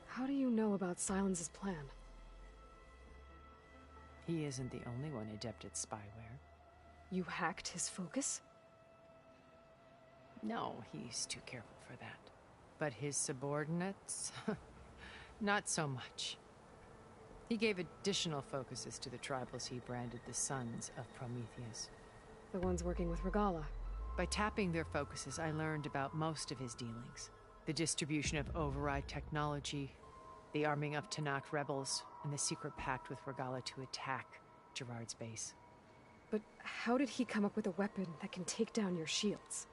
How do you know about Silence's plan? He isn't the only one adept at spyware. You hacked his focus? No, he's too careful for that. But his subordinates? Not so much. He gave additional focuses to the tribals he branded the Sons of Prometheus. The ones working with Regalla. By tapping their focuses, I learned about most of his dealings. The distribution of override technology, the arming of Tanakh rebels, and the secret pact with Regalla to attack Gerard's base. But how did he come up with a weapon that can take down your shields?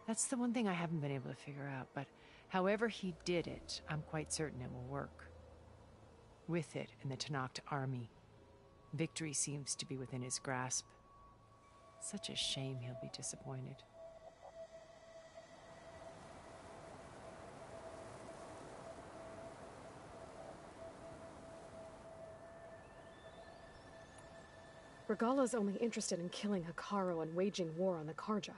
That's the one thing I haven't been able to figure out, but however he did it, I'm quite certain it will work. With it and the Tanakh army, victory seems to be within his grasp. Such a shame he'll be disappointed. Regalla's only interested in killing Hekarro and waging war on the Karja.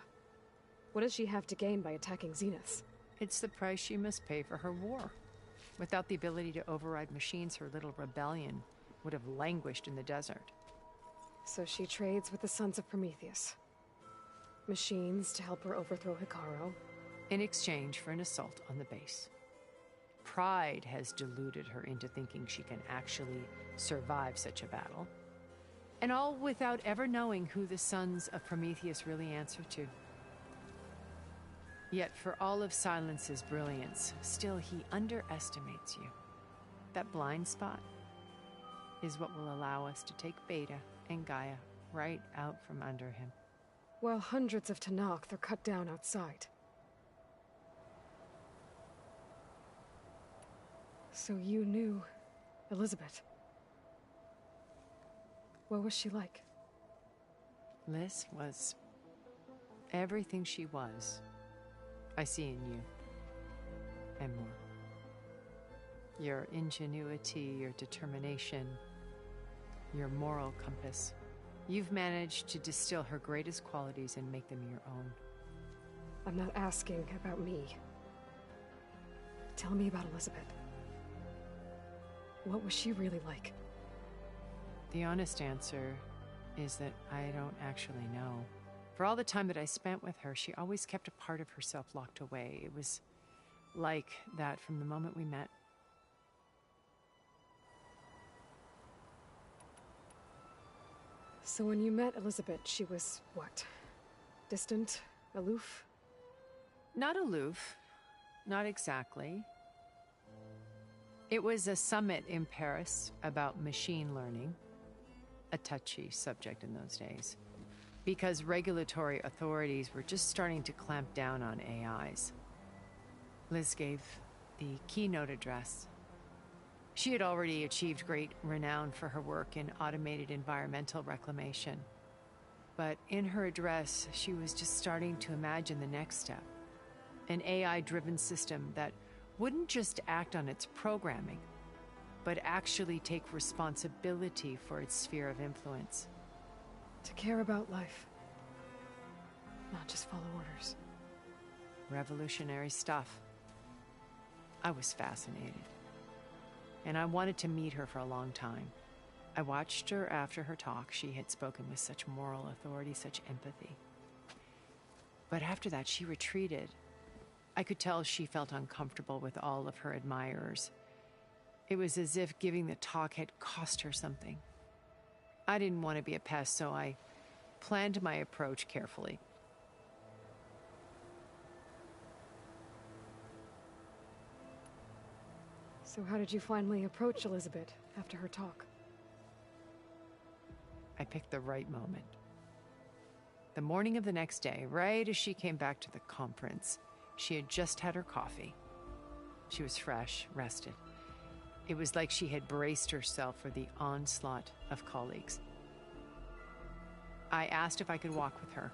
What does she have to gain by attacking Zeniths? It's the price she must pay for her war. Without the ability to override machines, her little rebellion would have languished in the desert. So she trades with the Sons of Prometheus. Machines to help her overthrow Hekarro. In exchange for an assault on the base. Pride has deluded her into thinking she can actually survive such a battle. And all without ever knowing who the Sons of Prometheus really answer to. Yet for all of Silence's brilliance, still he underestimates you. That blind spot is what will allow us to take Beta and Gaia right out from under him. While hundreds of Tanakh are cut down outside. So you knew Elizabeth. What was she like? Liz was everything she was. I see in you. And more. Your ingenuity, your determination, your moral compass. You've managed to distill her greatest qualities and make them your own. I'm not asking about me. Tell me about Elizabeth. What was she really like? The honest answer is that I don't actually know. For all the time that I spent with her, she always kept a part of herself locked away. It was like that from the moment we met. So when you met Elizabeth, she was what? Distant? Aloof? Not aloof. Not exactly. It was a summit in Paris about machine learning. A touchy subject in those days. Because regulatory authorities were just starting to clamp down on AIs. Liz gave the keynote address. She had already achieved great renown for her work in automated environmental reclamation. But in her address, she was just starting to imagine the next step. An AI-driven system that wouldn't just act on its programming, but actually take responsibility for its sphere of influence. To care about life. Not just follow orders. Revolutionary stuff. I was fascinated. And I wanted to meet her for a long time. I watched her after her talk. She had spoken with such moral authority, such empathy. But after that, she retreated. I could tell she felt uncomfortable with all of her admirers. It was as if giving the talk had cost her something. I didn't want to be a pest, so I planned my approach carefully. So how did you finally approach Elizabeth after her talk? I picked the right moment. The morning of the next day, right as she came back to the conference, she had just had her coffee. She was fresh, rested. It was like she had braced herself for the onslaught of colleagues. I asked if I could walk with her,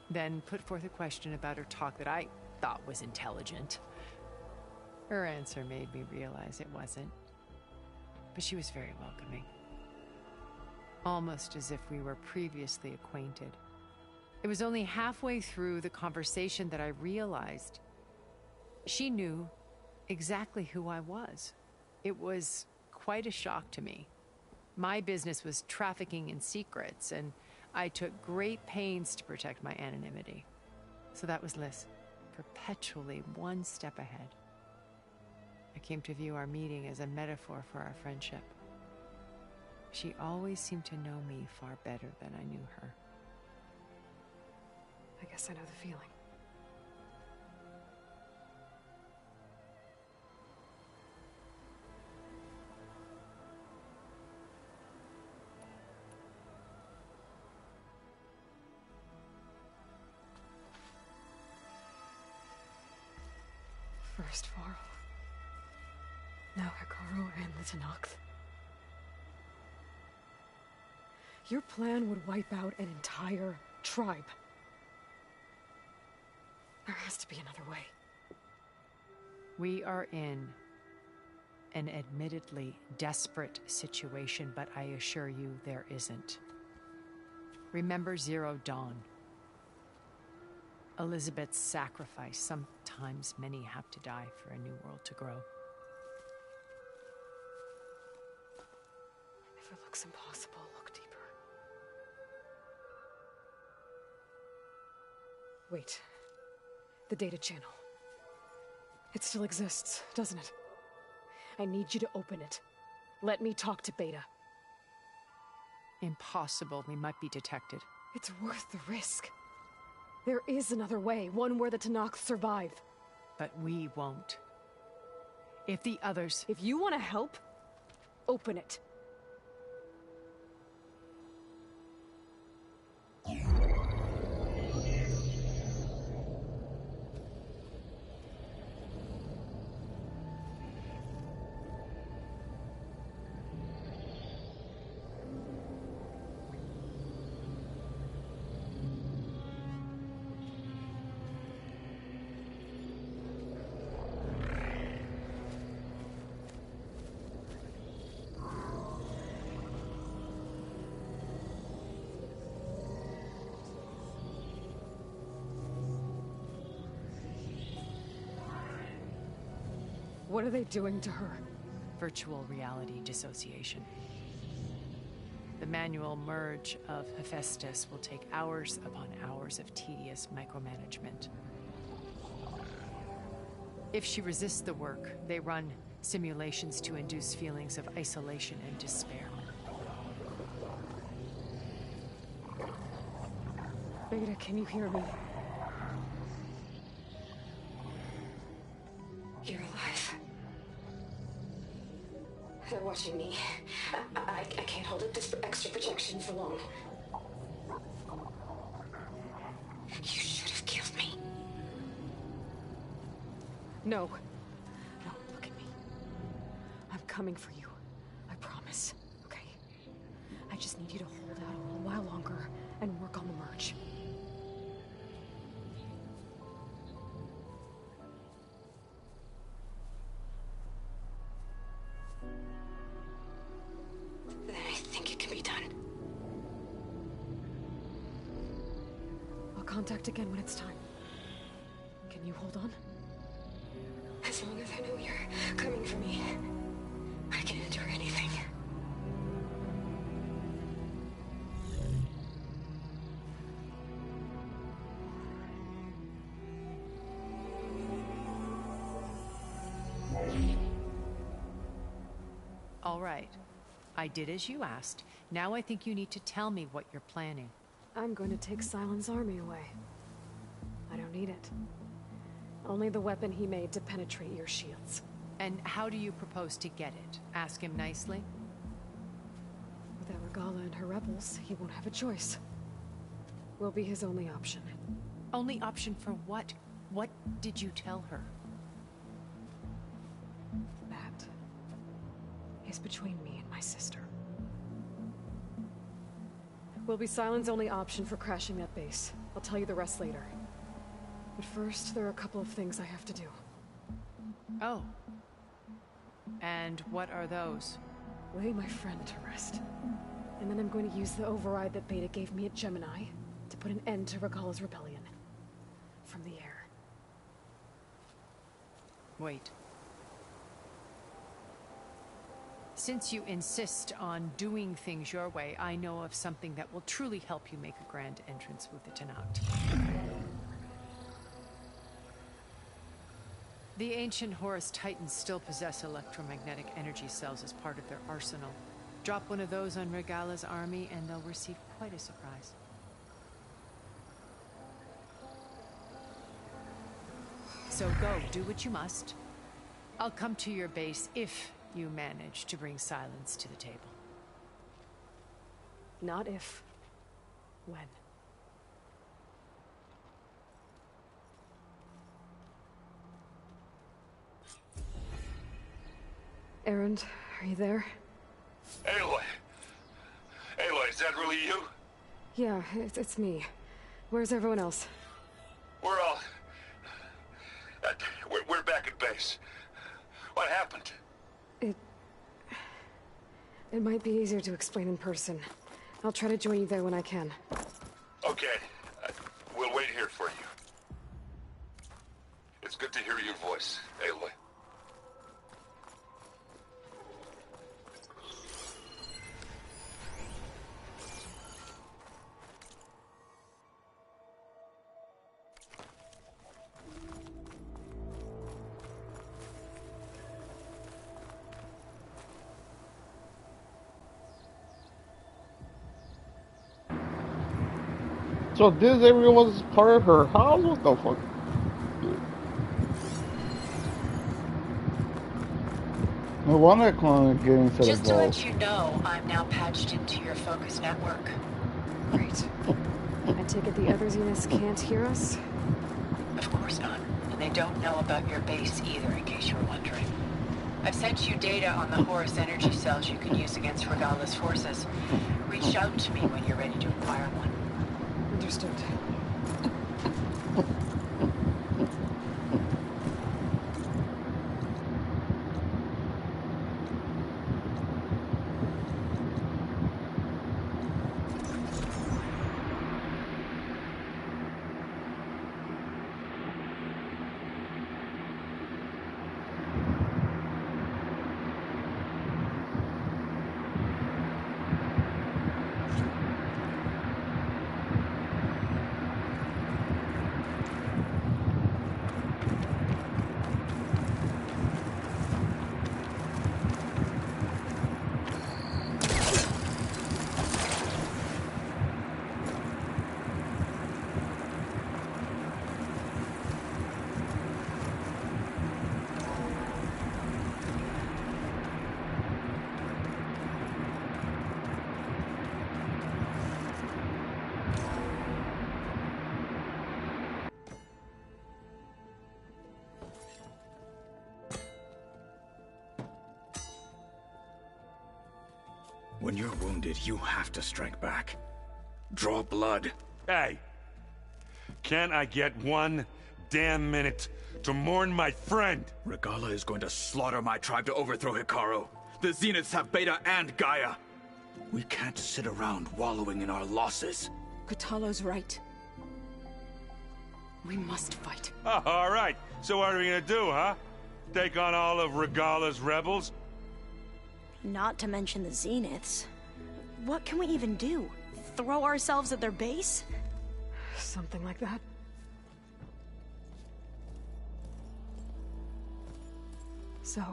then put forth a question about her talk that I thought was intelligent. Her answer made me realize it wasn't, but she was very welcoming. Almost as if we were previously acquainted. It was only halfway through the conversation that I realized she knew exactly who I was. It was quite a shock to me. My business was trafficking in secrets, and I took great pains to protect my anonymity. So that was Liz, perpetually one step ahead. I came to view our meeting as a metaphor for our friendship. She always seemed to know me far better than I knew her. I guess I know the feeling. First Varl, now Hekarro and the Tenakth. Your plan would wipe out an entire tribe. There has to be another way. We are in an admittedly desperate situation, but I assure you there isn't. Remember Zero Dawn. Elizabeth's sacrifice. Sometimes many have to die for a new world to grow. If it looks impossible, look deeper. Wait. The data channel. It still exists, doesn't it? I need you to open it. Let me talk to Beta. Impossible. We might be detected. It's worth the risk. There is another way, one where the Tenakth survive. But we won't. If the others... If you want to help, open it. What are they doing to her? Virtual reality dissociation. The manual merge of Hephaestus will take hours upon hours of tedious micromanagement. If she resists the work, they run simulations to induce feelings of isolation and despair. Beta, can you hear me? You're alive. They're watching me. I can't hold up this extra protection for long. You should have killed me. No. No, look at me. I'm coming for you. I promise. Okay? I just need you to hold out a little while longer and work on the merge. Then I think it can be done. I'll contact again when it's time. Can you hold on? As long as I know you're coming for me, I can endure anything. All right. I did as you asked. Now I think you need to tell me what you're planning. I'm going to take Sylens' army away. I don't need it. Only the weapon he made to penetrate your shields. And how do you propose to get it? Ask him nicely? Without Regalla and her rebels, he won't have a choice. We'll be his only option. Only option for what? What did you tell her? That is between me and my sister. Will be Sylens' only option for crashing that base. I'll tell you the rest later. But first, there are a couple of things I have to do. Oh. And what are those? Lay my friend to rest. And then I'm going to use the override that Beta gave me at Gemini to put an end to Regalla's rebellion. From the air. Wait. Since you insist on doing things your way, I know of something that will truly help you make a grand entrance with the Tenakth. The ancient Horus Titans still possess electromagnetic energy cells as part of their arsenal. Drop one of those on Regalla's army and they'll receive quite a surprise. So go, do what you must. I'll come to your base if you manage to bring Sylens to the table. Not if. When. Erend, are you there? Aloy! Aloy, is that really you? Yeah, it's me. Where's everyone else? We're all... we're back at base. What happened? It might be easier to explain in person. I'll try to join you there when I can. Okay. We'll wait here for you. It's good to hear your voice, Aloy. So this area was part of her house? What the fuck? No wonder I couldn't get into the Just to vault. let you know, I'm now patched into your focus network. Great. I take it the other Zeniths can't hear us? Of course not. And they don't know about your base either, in case you were wondering. I've sent you data on the Horus energy cells you can use against Regalla's forces. Reach out to me when you're ready to acquire one. Understood. When you're wounded, you have to strike back. Draw blood. Hey! Can't I get one damn minute to mourn my friend? Regalla is going to slaughter my tribe to overthrow Hikaru. The Zeniths have Beta and Gaia. We can't sit around wallowing in our losses. Kotallo's right. We must fight. Oh, all right. So what are we gonna do, huh? Take on all of Regalla's rebels? Not to mention the Zeniths. What can we even do? Throw ourselves at their base? Something like that. So...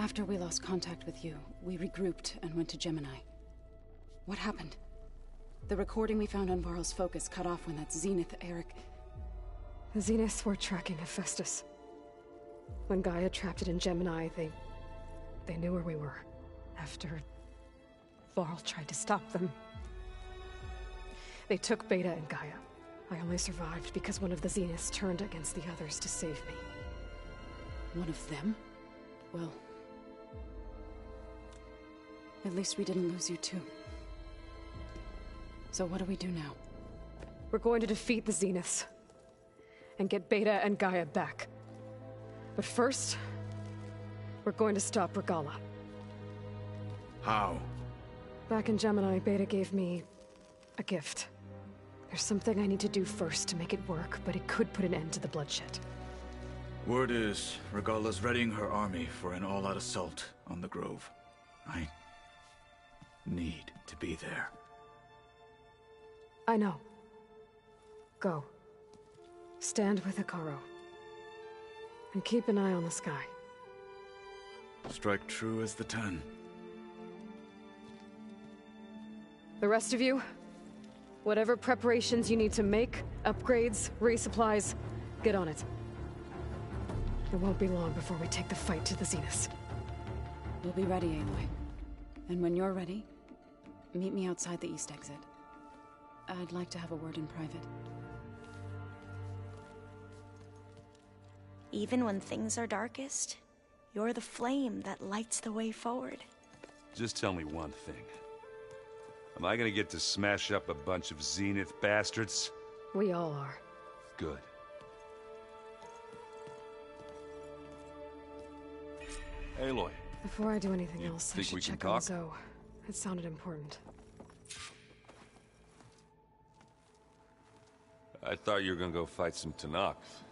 After we lost contact with you, we regrouped and went to Gemini. What happened? The recording we found on Varl's focus cut off when that Zenith, Eric... The Zeniths were tracking Hephaestus. When Gaia trapped it in Gemini, they knew where we were. After Varl tried to stop them. They took Beta and Gaia. I only survived because one of the Zeniths turned against the others to save me. One of them? Well... at least we didn't lose you too. So what do we do now? We're going to defeat the Zeniths. And get Beta and Gaia back. But first... we're going to stop Regalla. How? Back in Gemini, Beta gave me... a gift. There's something I need to do first to make it work, but it could put an end to the bloodshed. Word is, Regalla's readying her army for an all-out assault on the Grove. I need to be there. I know. Go. Stand with Hekarro. And keep an eye on the sky. Strike true as the 10. The rest of you, whatever preparations you need to make, upgrades, resupplies, get on it. It won't be long before we take the fight to the Zeniths. We'll be ready, Aloy. And when you're ready, meet me outside the east exit. I'd like to have a word in private. Even when things are darkest, you're the flame that lights the way forward. Just tell me one thing. Am I gonna get to smash up a bunch of Zenith bastards? We all are. Good. Aloy. Before I do anything else, I think should we can check on talk? Zoe. It sounded important. I thought you were gonna go fight some Tenakth.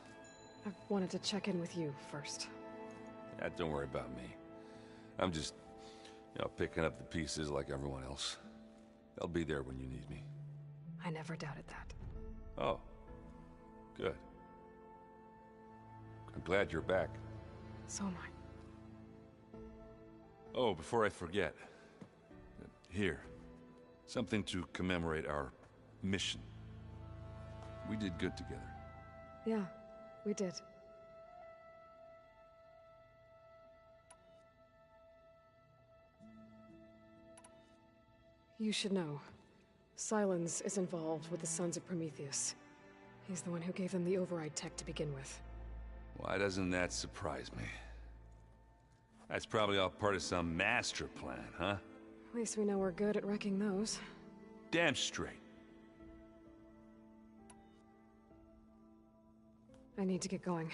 I wanted to check in with you first. Don't worry about me. I'm just, picking up the pieces like everyone else. I'll be there when you need me. I never doubted that. Oh. Good. I'm glad you're back. So am I. Oh, before I forget. Here. Something to commemorate our mission. We did good together. Yeah, we did. You should know. Sylens is involved with the Sons of Prometheus. He's the one who gave them the override tech to begin with. Why doesn't that surprise me? That's probably all part of some master plan, huh? At least we know we're good at wrecking those. Damn straight. I need to get going.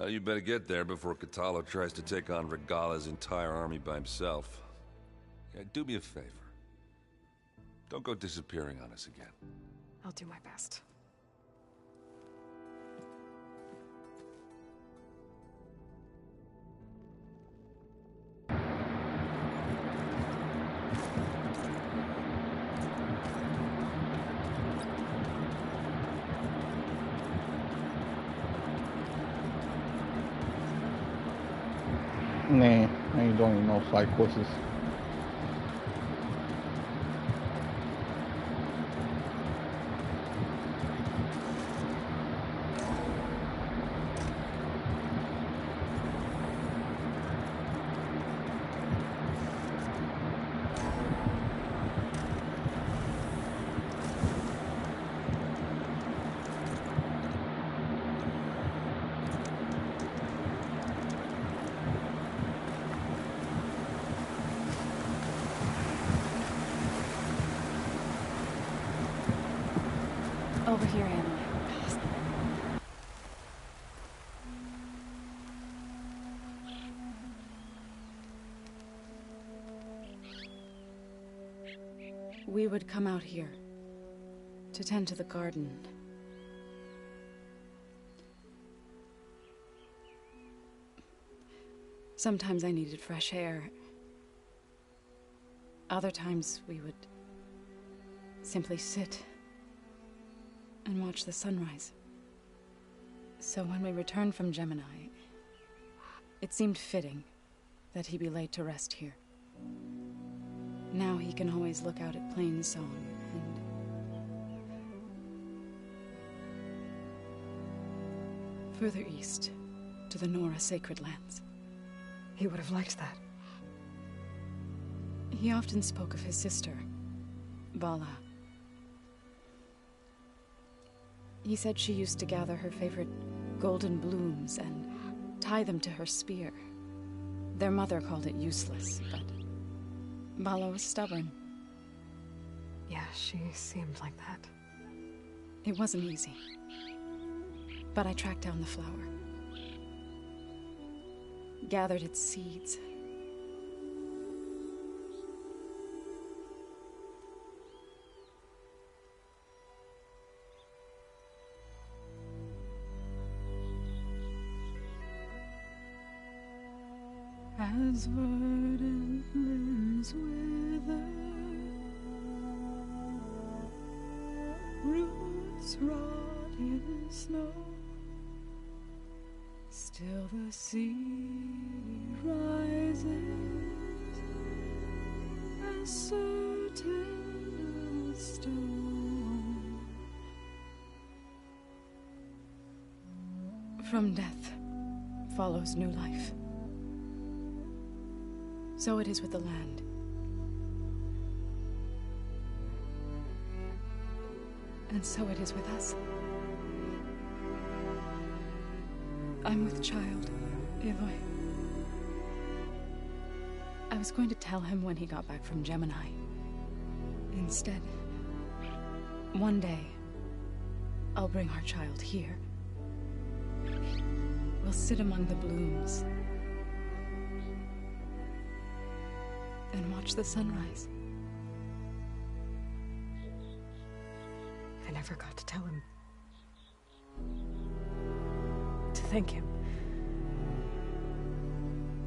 You better get there before Kotallo tries to take on Regalla's entire army by himself. Yeah, do me a favor. Don't go disappearing on us again. I'll do my best. Nah, I ain't doing no side courses. Over here, Aloy. We would come out here to tend to the garden. Sometimes I needed fresh air. Other times we would simply sit and watch the sunrise. So when we returned from Gemini, it seemed fitting that he be laid to rest here. Now he can always look out at Plainsong and... further east, to the Nora Sacred Lands. He would have liked that. He often spoke of his sister, Vala. He said she used to gather her favorite golden blooms and tie them to her spear. Their mother called it useless, but Vala was stubborn. Yeah, she seemed like that. It wasn't easy. But I tracked down the flower. Gathered its seeds. As verdant limbs wither, roots rot in snow, still the seed rises, as certain as stone. From death follows new life. So it is with the land. And so it is with us. I'm with child, Aloy. I was going to tell him when he got back from Gemini. Instead, one day, I'll bring our child here. We'll sit among the blooms and watch the sunrise. I never got to tell him. To thank him.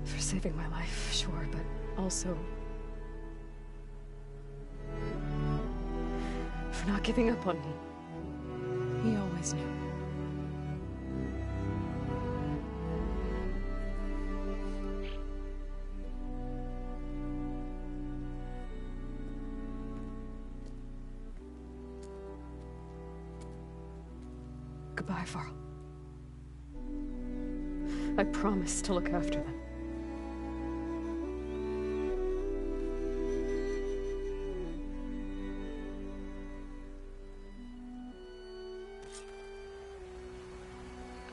For saving my life, sure, but also... for not giving up on me. He always knew. Goodbye, Varl. I promise to look after them.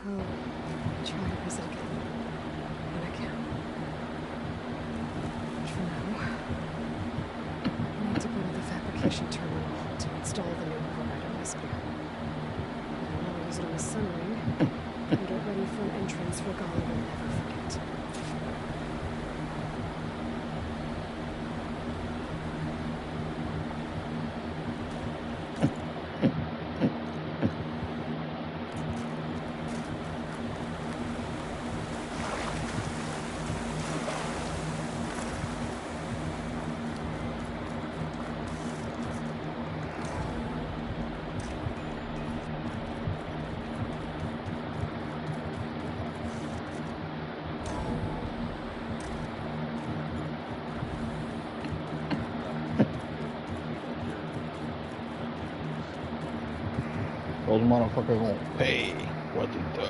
I'll try to visit again when I can. But for now, I need to go to the fabrication terminal to install the new chloride on my spear. Use it on the sun ring and get ready for an entrance Regalia will never forget. Those motherfuckers won't pay what it does.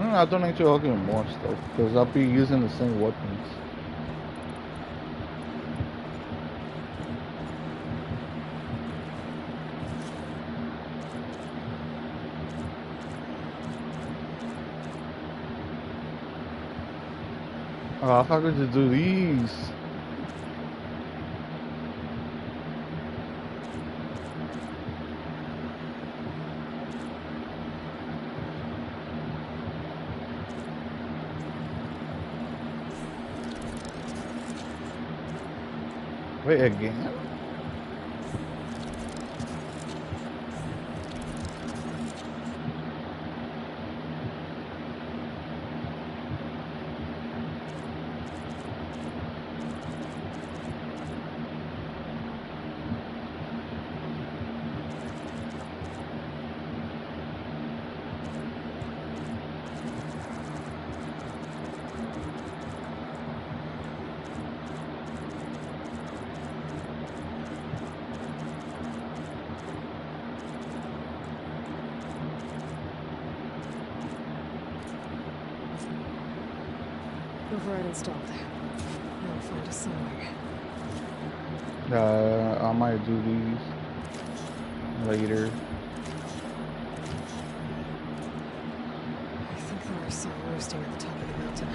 I don't need to look at more stuff because I'll be using the same weapons. Oh, if I could just do these. Wait, again? Override installed. Now we'll find us somewhere. I might do these later. I think there are some roosting at the top of the mountain.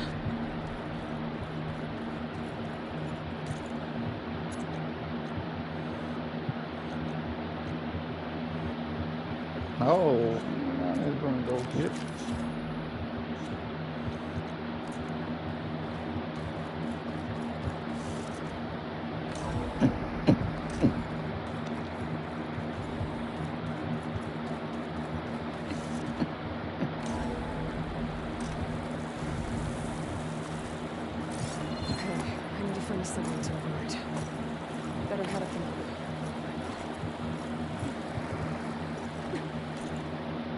Oh, I'm gonna go here.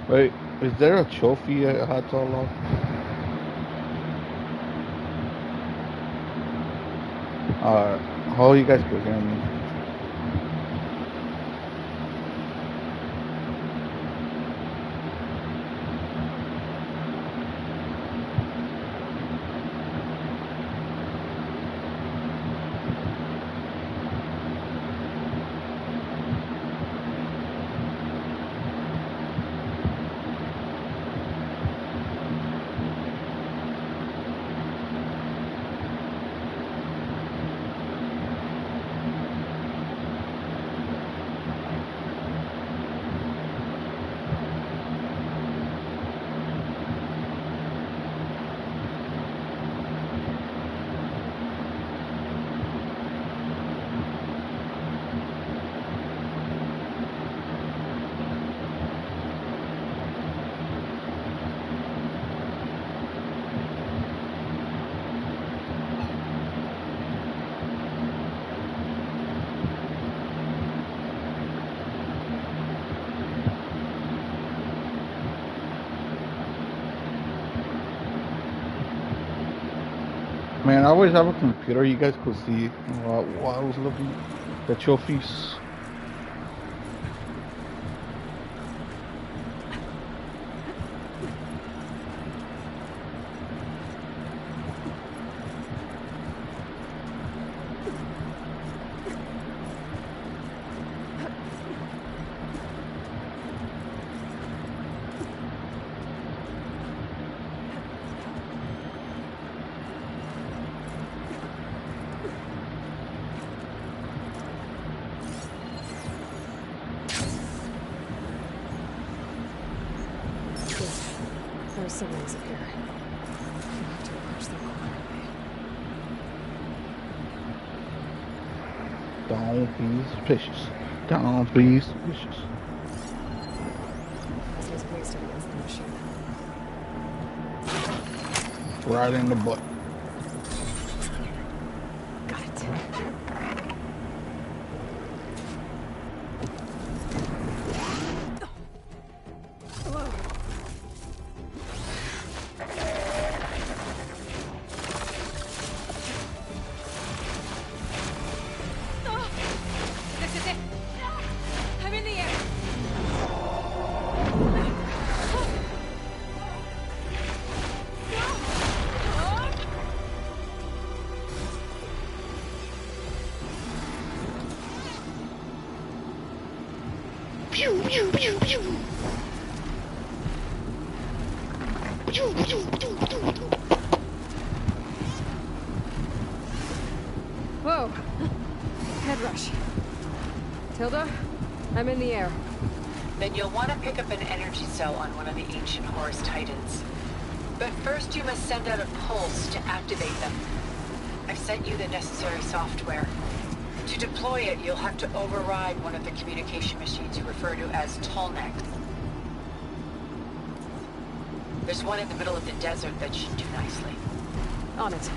Wait, is there a trophy at Hatala? How you guys could hear me? Man, I always have a computer you guys could see while I was looking at the trophies. There's some ways up here. We'll have to approach them quietly. Don't be suspicious. Don't be suspicious. This was wasted against the machine. Right in the butt. Got it. Pew, pew, pew, pew. Pew, pew, pew, pew. Whoa! Head rush. Tilda, I'm in the air. Then you'll want to pick up an energy cell on one of the ancient Horus Titans. But first you must send out a pulse to activate them. I've sent you the necessary software. To deploy it, you'll have to override one of the communication machines you refer to as Tallneck. There's one in the middle of the desert that should do nicely. On it.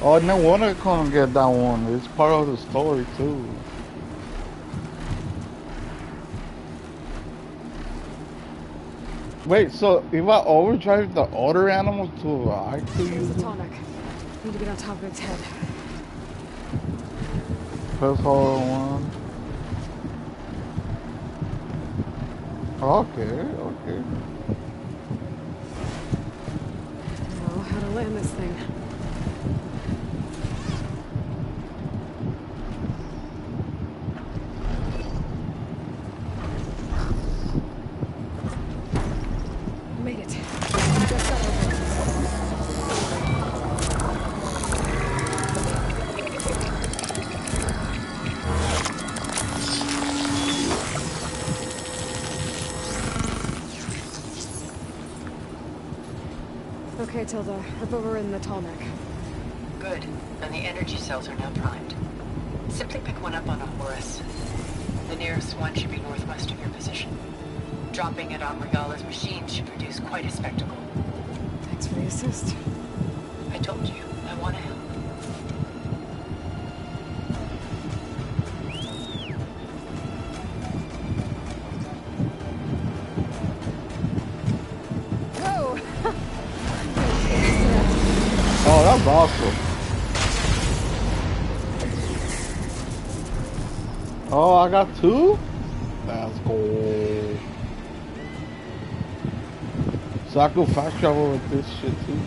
Oh, no wonder I couldn't get that one. It's part of the story too. Wait, so if I overdrive the other animals to actually use it? Tallneck. Need to get on top of its head. First hole one. Okay, okay. Know how to land this thing. Made it. Just got over. Okay, Tilda. We're in the Tallneck. Good. And the energy cells are now primed. Simply pick one up on a Horus. The nearest one should be northwest of your position. Dropping it on Regala's machine should produce quite a spectacle. Thanks for the assist. I told you, I want to help. Whoa! Oh, that's awesome. Oh, I got two? That's cool. So I can fast travel with this shit too.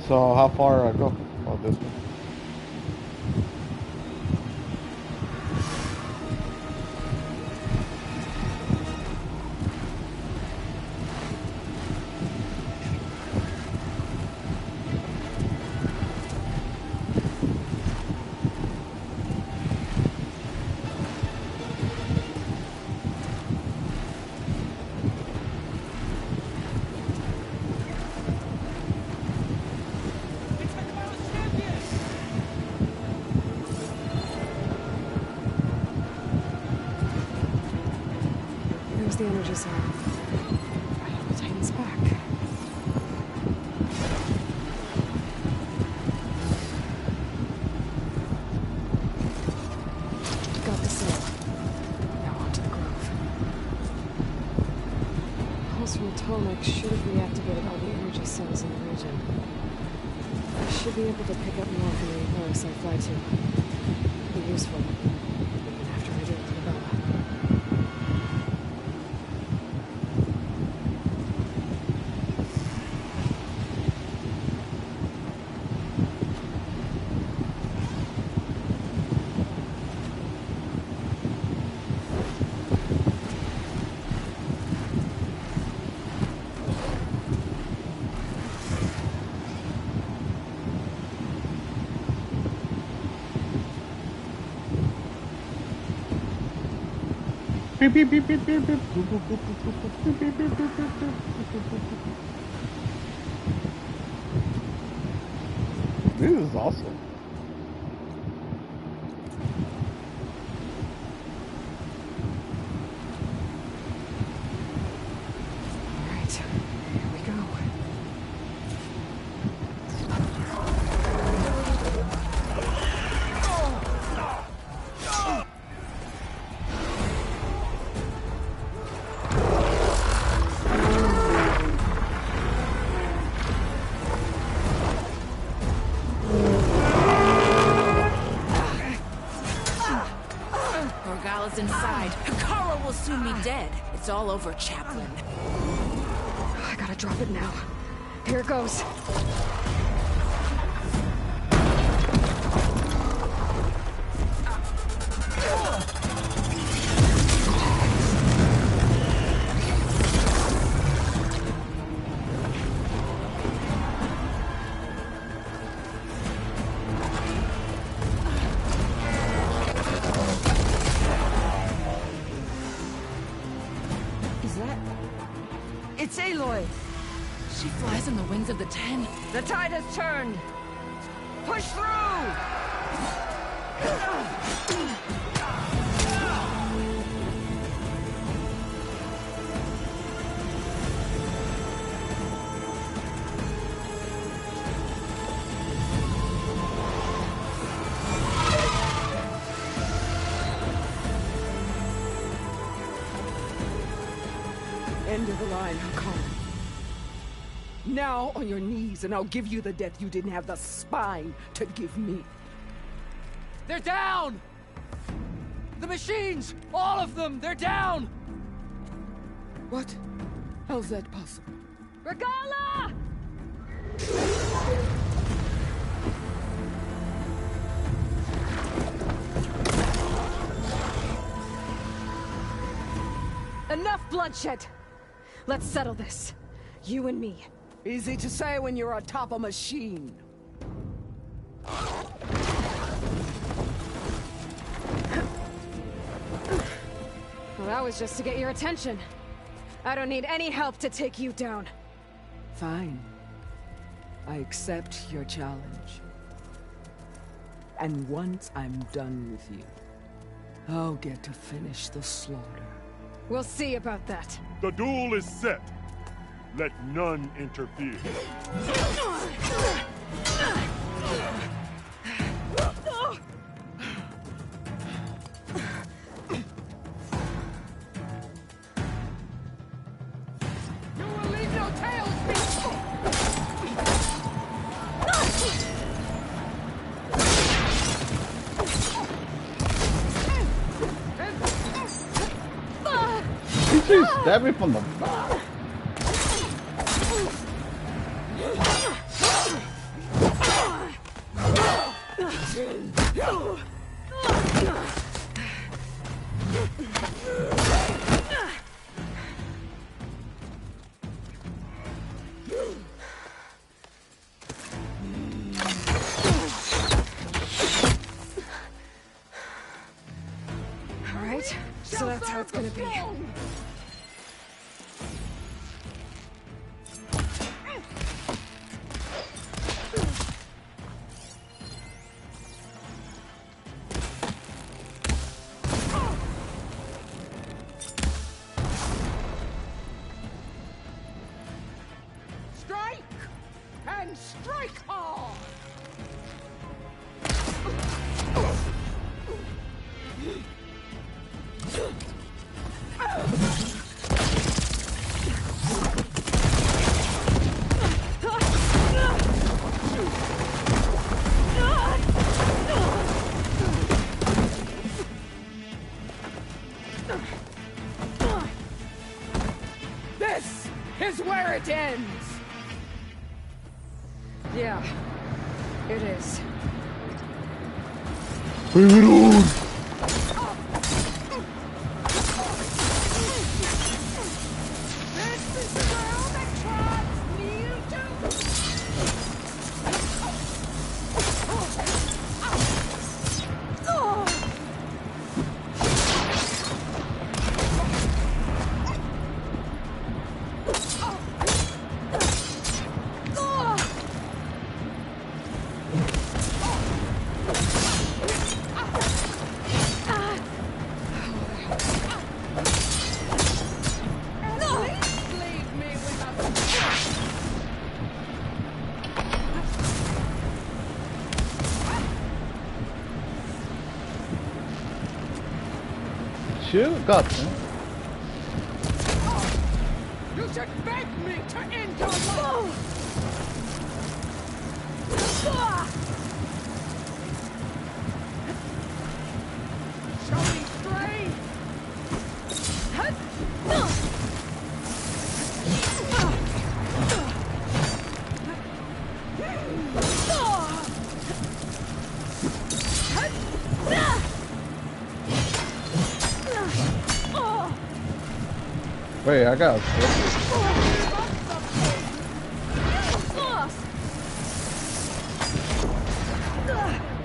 So how far I go? Oh, this one. There's the energy cell. Right on the Titan's back. Got the cell. Now onto the Grove. Pulse from Tallneck should have reactivated all the energy cells in the region. I should be able to pick up more from the Horus I fly to. Be useful. Even after I deal with Regala. Beep, beep, beep, beep, beep, beep. This is awesome. All right, here we go. Regala's inside. Hekarro will soon be dead. It's all over, Chaplain. I gotta drop it now. Here it goes. It's Aloy! She flies on the wings of the Ten. The tide has turned! Push through! End of the line, Hakaru. Now on your knees, and I'll give you the death you didn't have the spine to give me. They're down! The machines! All of them! They're down! What? How's that possible? Regala! Enough bloodshed! Let's settle this. You and me. Easy to say when you're atop a machine. Well, that was just to get your attention. I don't need any help to take you down. Fine. I accept your challenge. And once I'm done with you, I'll get to finish the slaughter. We'll see about that. The duel is set. Let none interfere. You will leave no tales, beast! He just stabbed me from the back. All right, so that's how it's gonna be. Strike! And strike hard! This is where it ends! Yeah, it is. Bring it on! This is the world that tribes kneel Shoot, got him. You should beg me to end your life! Show me strength! Wait, I got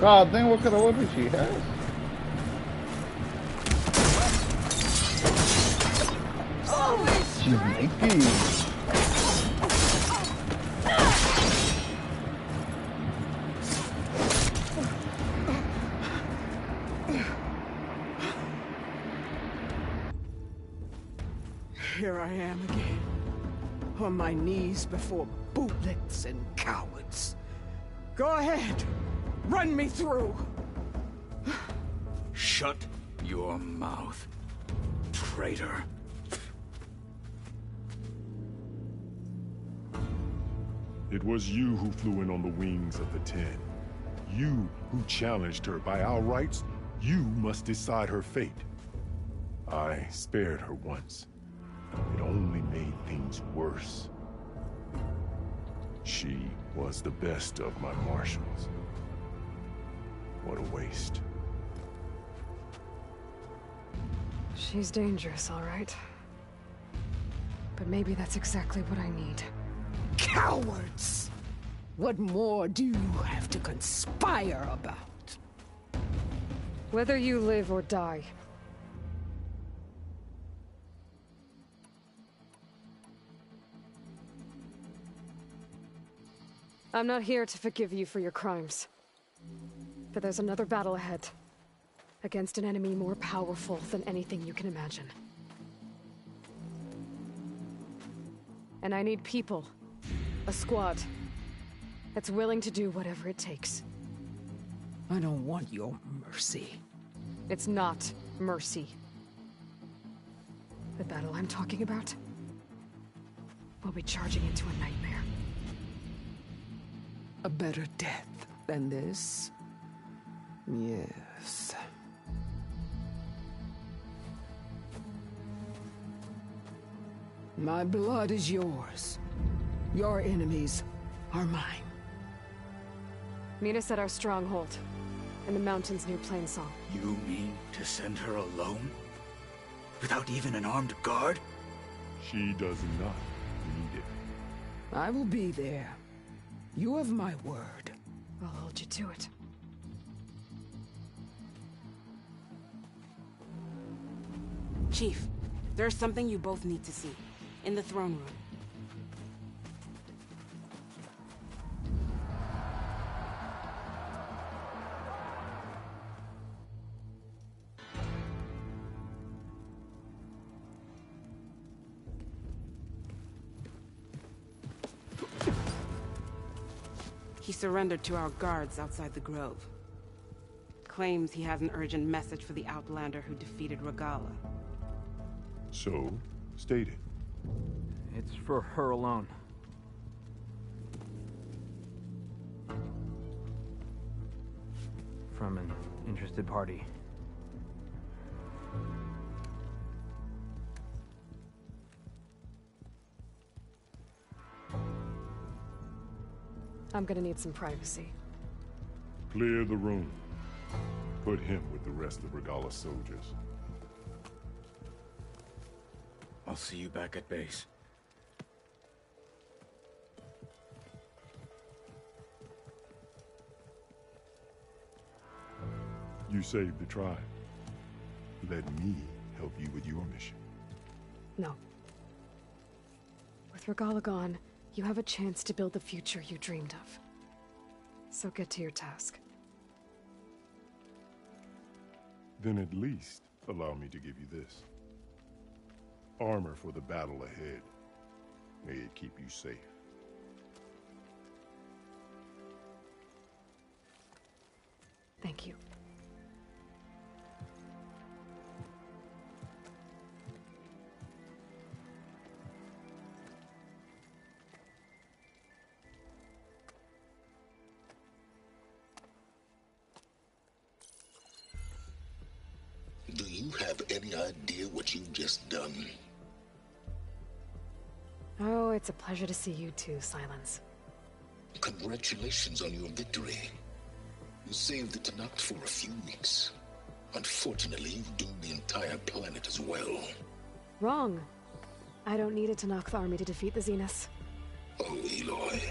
God dang, what kind of weapon she has? She's naked. Here I am again, on my knees before bootlets and cowards. Go ahead, run me through. Shut your mouth, traitor. It was you who flew in on the wings of the Ten. You who challenged her. By our rights, you must decide her fate. I spared her once. It only made things worse. She was the best of my marshals. What a waste. She's dangerous, all right. But maybe that's exactly what I need. Cowards! What more do you have to conspire about? Whether you live or die. I'm not here to forgive you for your crimes. But there's another battle ahead. Against an enemy more powerful than anything you can imagine. And I need people. A squad. That's willing to do whatever it takes. I don't want your mercy. It's not mercy. The battle I'm talking about will be charging into a nightmare. A better death than this? Yes. My blood is yours. Your enemies are mine. Meet us at our stronghold, in the mountains near Plainsong. You mean to send her alone? Without even an armed guard? She does not need it. I will be there. You have my word. I'll hold you to it. Chief, there's something you both need to see. In the throne room. He surrendered to our guards outside the grove. Claims he has an urgent message for the Outlander who defeated Regalla. So, state it. It's for her alone. From an interested party. I'm gonna need some privacy. Clear the room. Put him with the rest of Regalla's soldiers. I'll see you back at base. You saved the tribe. Let me help you with your mission. No. With Regalla gone, you have a chance to build the future you dreamed of. So get to your task. Then at least allow me to give you this. Armor for the battle ahead. May it keep you safe. Thank you. Do you have any idea what you've just done? Oh, it's a pleasure to see you too, Silence. Congratulations on your victory. You saved the Tenakth for a few weeks. Unfortunately, you've doomed the entire planet as well. Wrong. I don't need a Tenakth army to defeat the Zeniths. Oh, Aloy.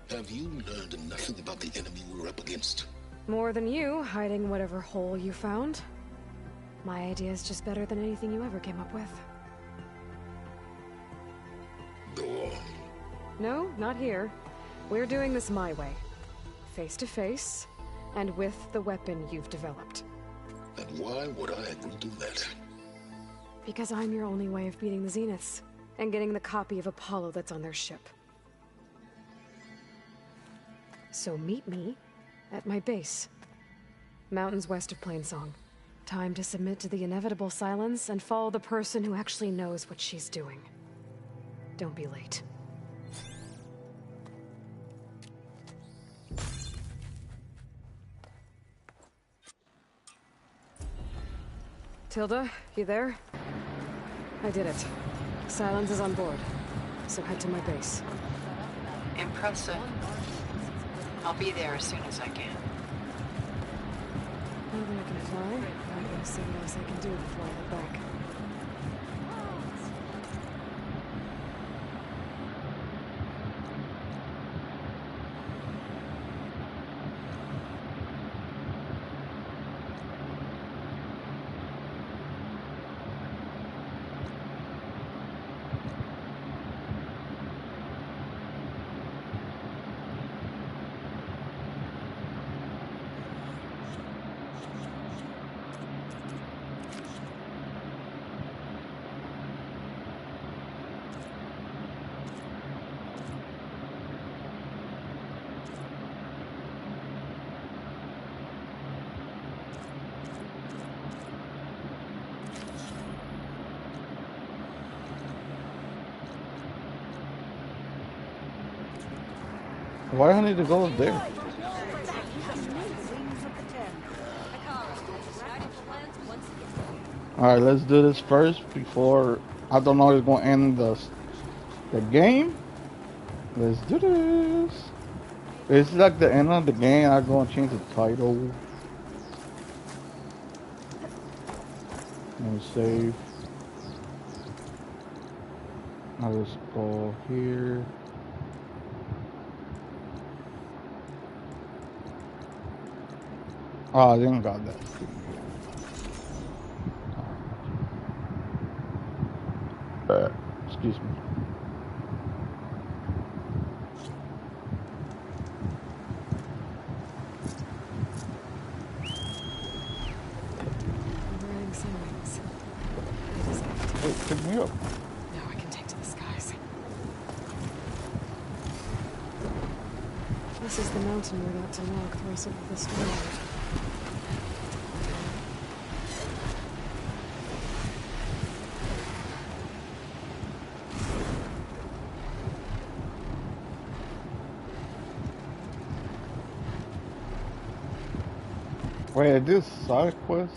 Have you learned nothing about the enemy we're up against? More than you, hiding whatever hole you found. My idea is just better than anything you ever came up with. Go on. No, not here. We're doing this my way. Face to face, and with the weapon you've developed. And why would I agree to that? Because I'm your only way of beating the Zeniths, and getting the copy of Apollo that's on their ship. So meet me at my base. Mountains west of Plainsong. Time to submit to the inevitable silence and follow the person who actually knows what she's doing. Don't be late. Tilda, you there? I did it. Silence is on board, so head to my base. Impressive. I'll be there as soon as I can. Now that I can fly, I'm gonna see what else I can do before I head back. Why do I need to go there? Alright, let's do this first before I don't know it's gonna end the game. Let's do this. It's like the end of the game. I'm gonna change the title. Let me save. Now let's go here. Oh, I didn't got that. Excuse me. Wait, pick me up. Now I can take to the skies. This is the mountain we're about to walk through some of the storm. Wait, I did side quest.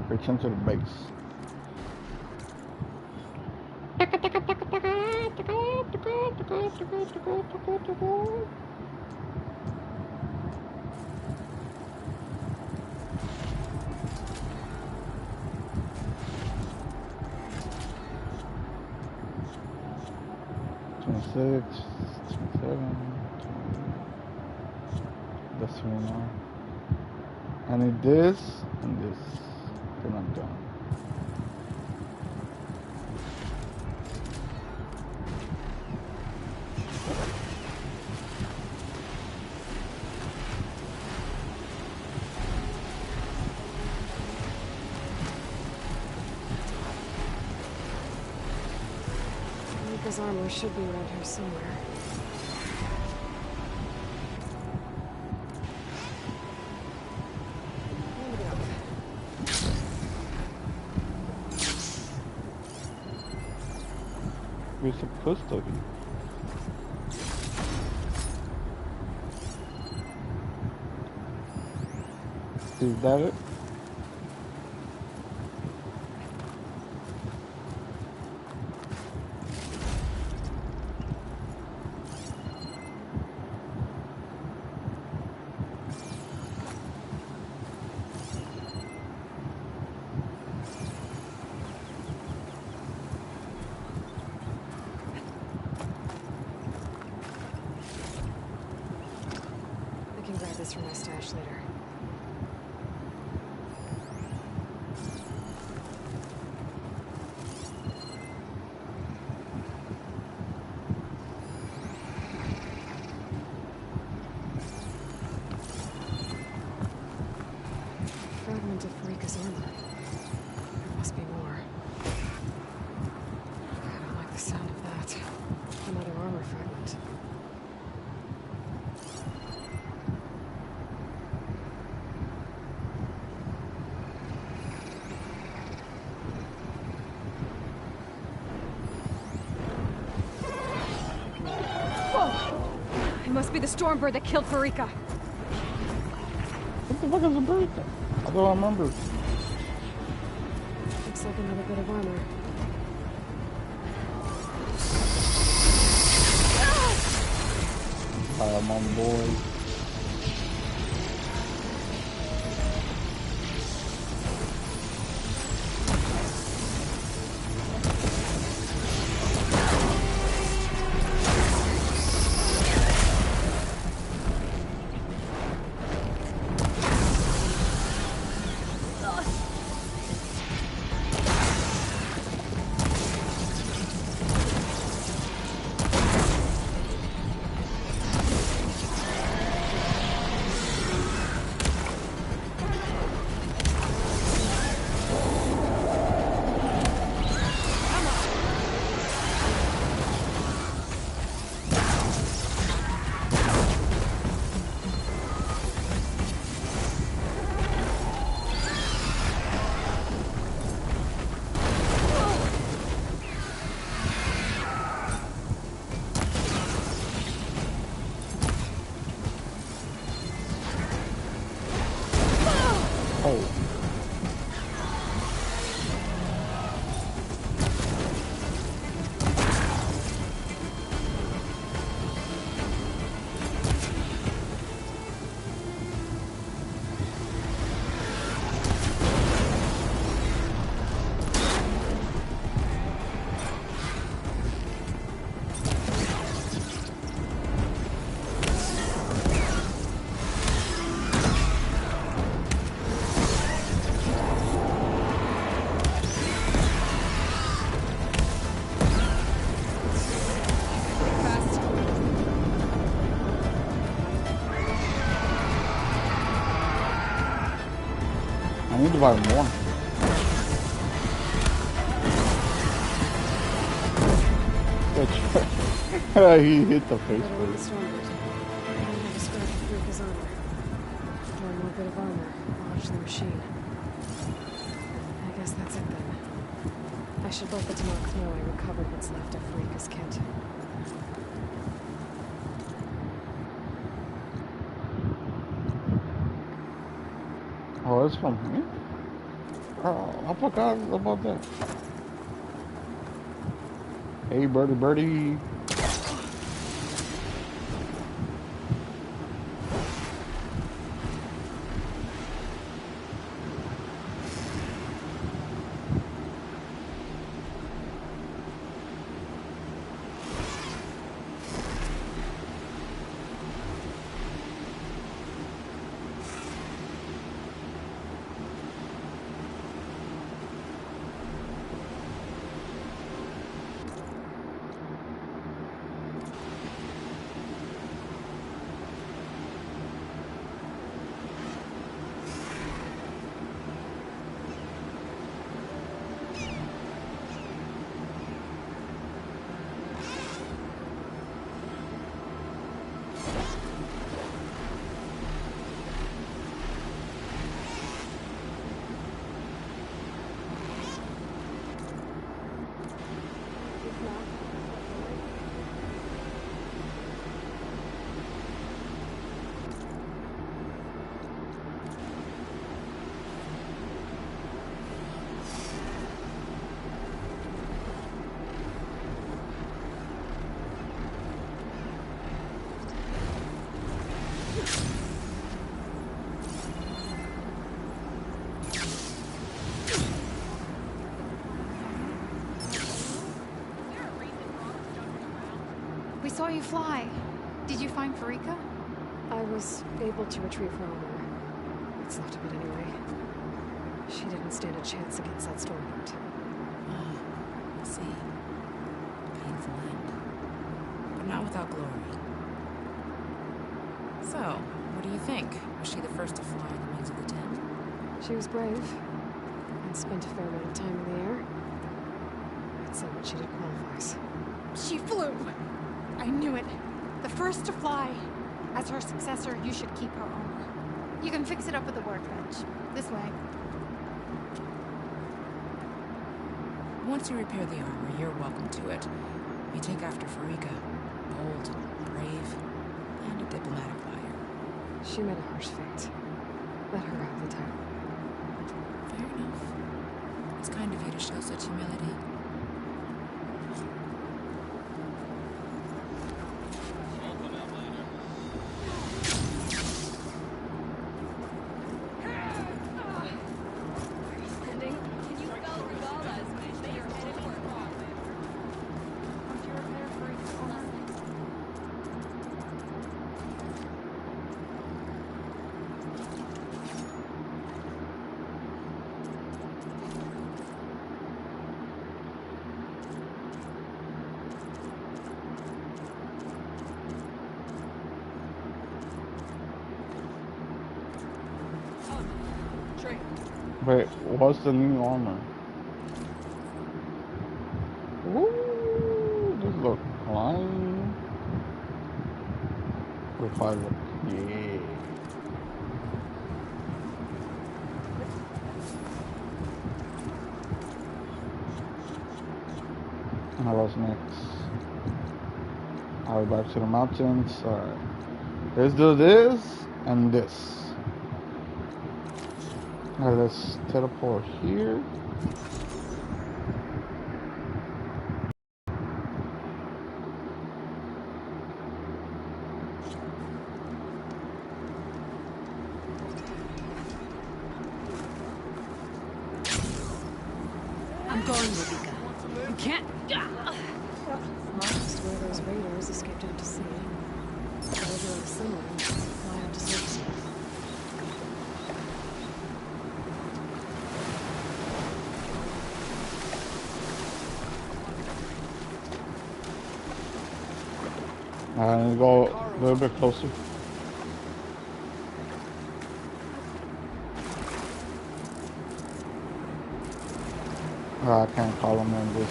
Return to the base. That's right now. I need this and this. Then I'm done. Mika's armor should be around here somewhere. We're supposed to be. Is that it? I can grab this from my stash later. Fragment of Farika's armor. There must be more. I don't like the sound of that. Another armor fragment. Whoa! It must be the Stormbird that killed Farika. What the fuck is a bird? I don't remember. Looks like another bit of armor. I'm on board. I need to buy more. He hit the face first. I have a scrap of Rika's armor. One more bit of armor. Launch the machine. I guess that's it then. I should let the Tenakth know I recovered what's left of Rika's kit. Oh, it's from here? Oh, I forgot about that. Hey, birdie, birdie. We saw you fly. Did you find Farika? I was able to retrieve her armor. What's left of it anyway. She didn't stand a chance against that Stormheart. I see. Painful end. But not without glory. So, what do you think? Was she the first to fly on the wings of the Ten? She was brave, and spent a fair amount of time in the air. I'd say what she did qualifies. She flew! I knew it. The first to fly. As her successor, you should keep her armor. You can fix it up with the workbench. This way. Once you repair the armor, you're welcome to it. You take after Farika. Bold, brave, and a diplomatic liar. She met a harsh fate. Let her have the title. of you to show such humility. Wait, what's the new armor? Ooh, this look clean. Revival. Yeah. Now what's next? Alright, back to the mountains. Alright. Let's do this and this. Alright, let's teleport here. I'm going, Rebecca. You can't. Lost where those raiders escaped out to sea. Those are similar. Fly out to surface. Alright, go a little bit closer. I can't call him in this.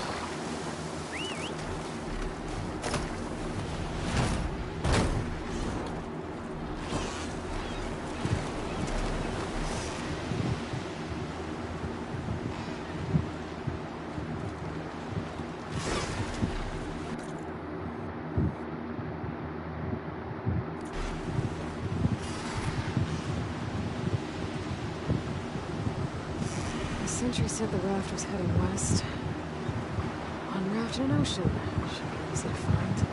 The sentry said the raft was heading west. On route to an ocean. Should be easy to find.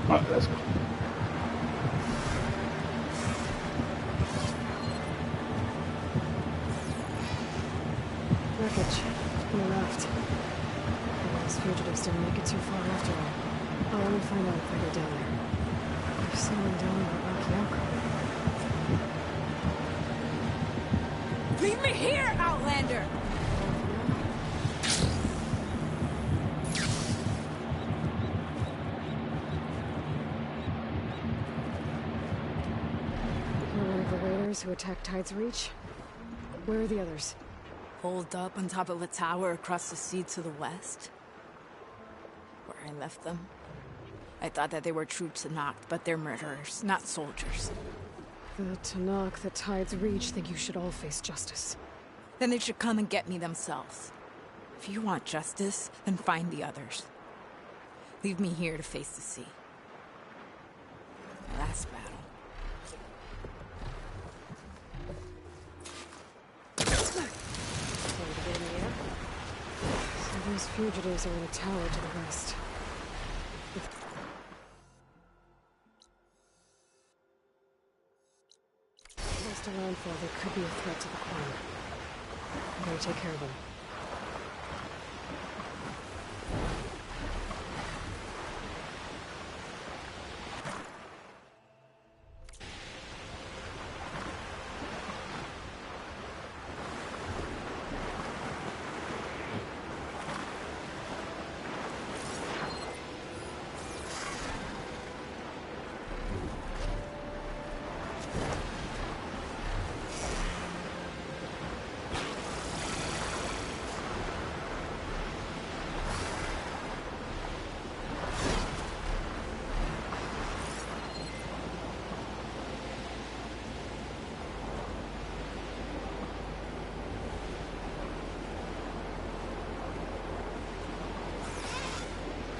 Alright, let's go. Wreckage. On the left. Maybe those fugitives didn't make it too far after all. I'll only find out if I go down there. They're sailing down the rocky outcrop. Leave me here, Outlander! the raiders who attacked Tide's Reach? Where are the others? Holed up on top of a tower across the sea to the west. Where I left them. I thought that they were true Tenakth, but they're murderers, not soldiers. The Tenakth at Tide's Reach think you should all face justice. Then they should come and get me themselves. If you want justice, then find the others. Leave me here to face the sea. My last battle. So those fugitives are in a tower to the west. Close to landfall, there could be a threat to the Crown. I'm gonna take care of them.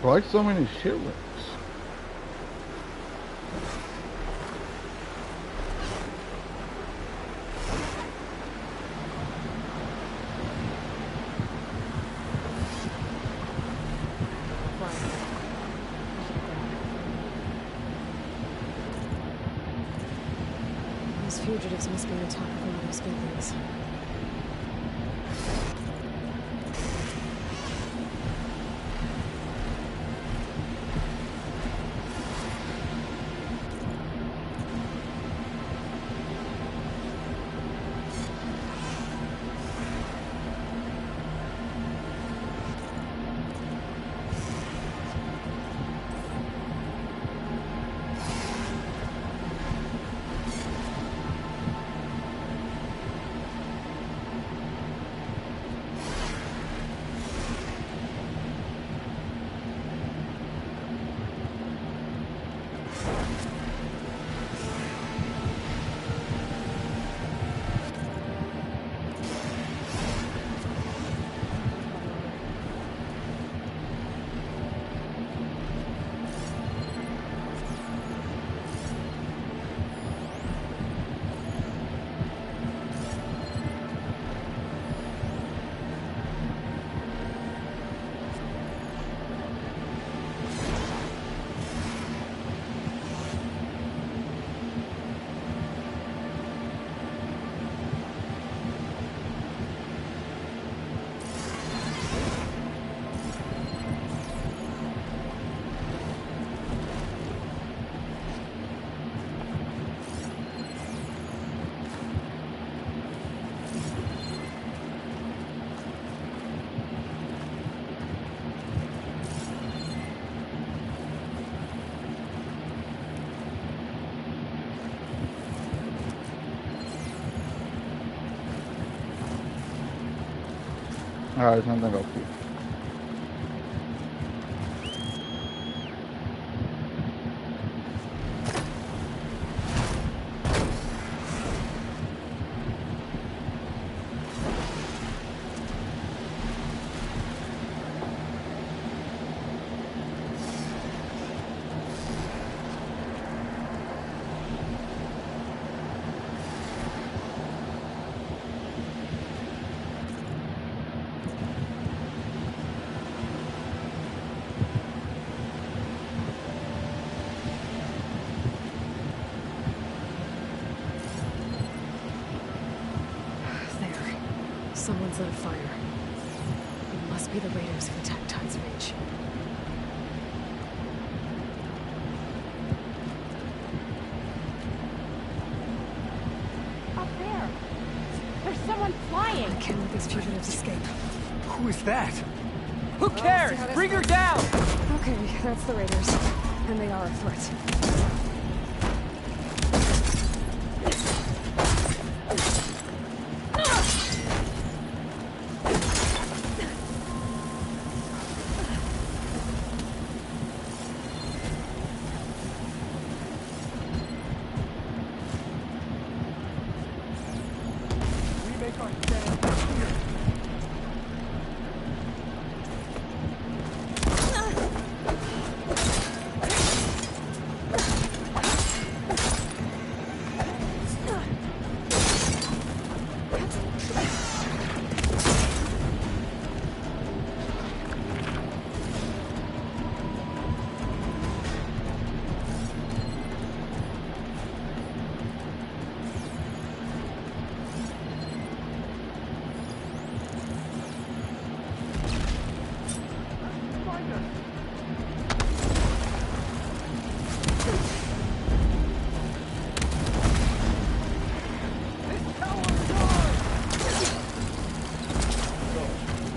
Why so many shipwrecks? These fugitives must be on top of one of those buildings. Alright, there's nothing up here. Someone's lit a fire. It must be the raiders who attacked Tide's Reach. Up there! There's someone flying! I can't let these fugitives escape. Who is that? Who cares? Bring her down! Okay, that's the raiders. And they are a threat.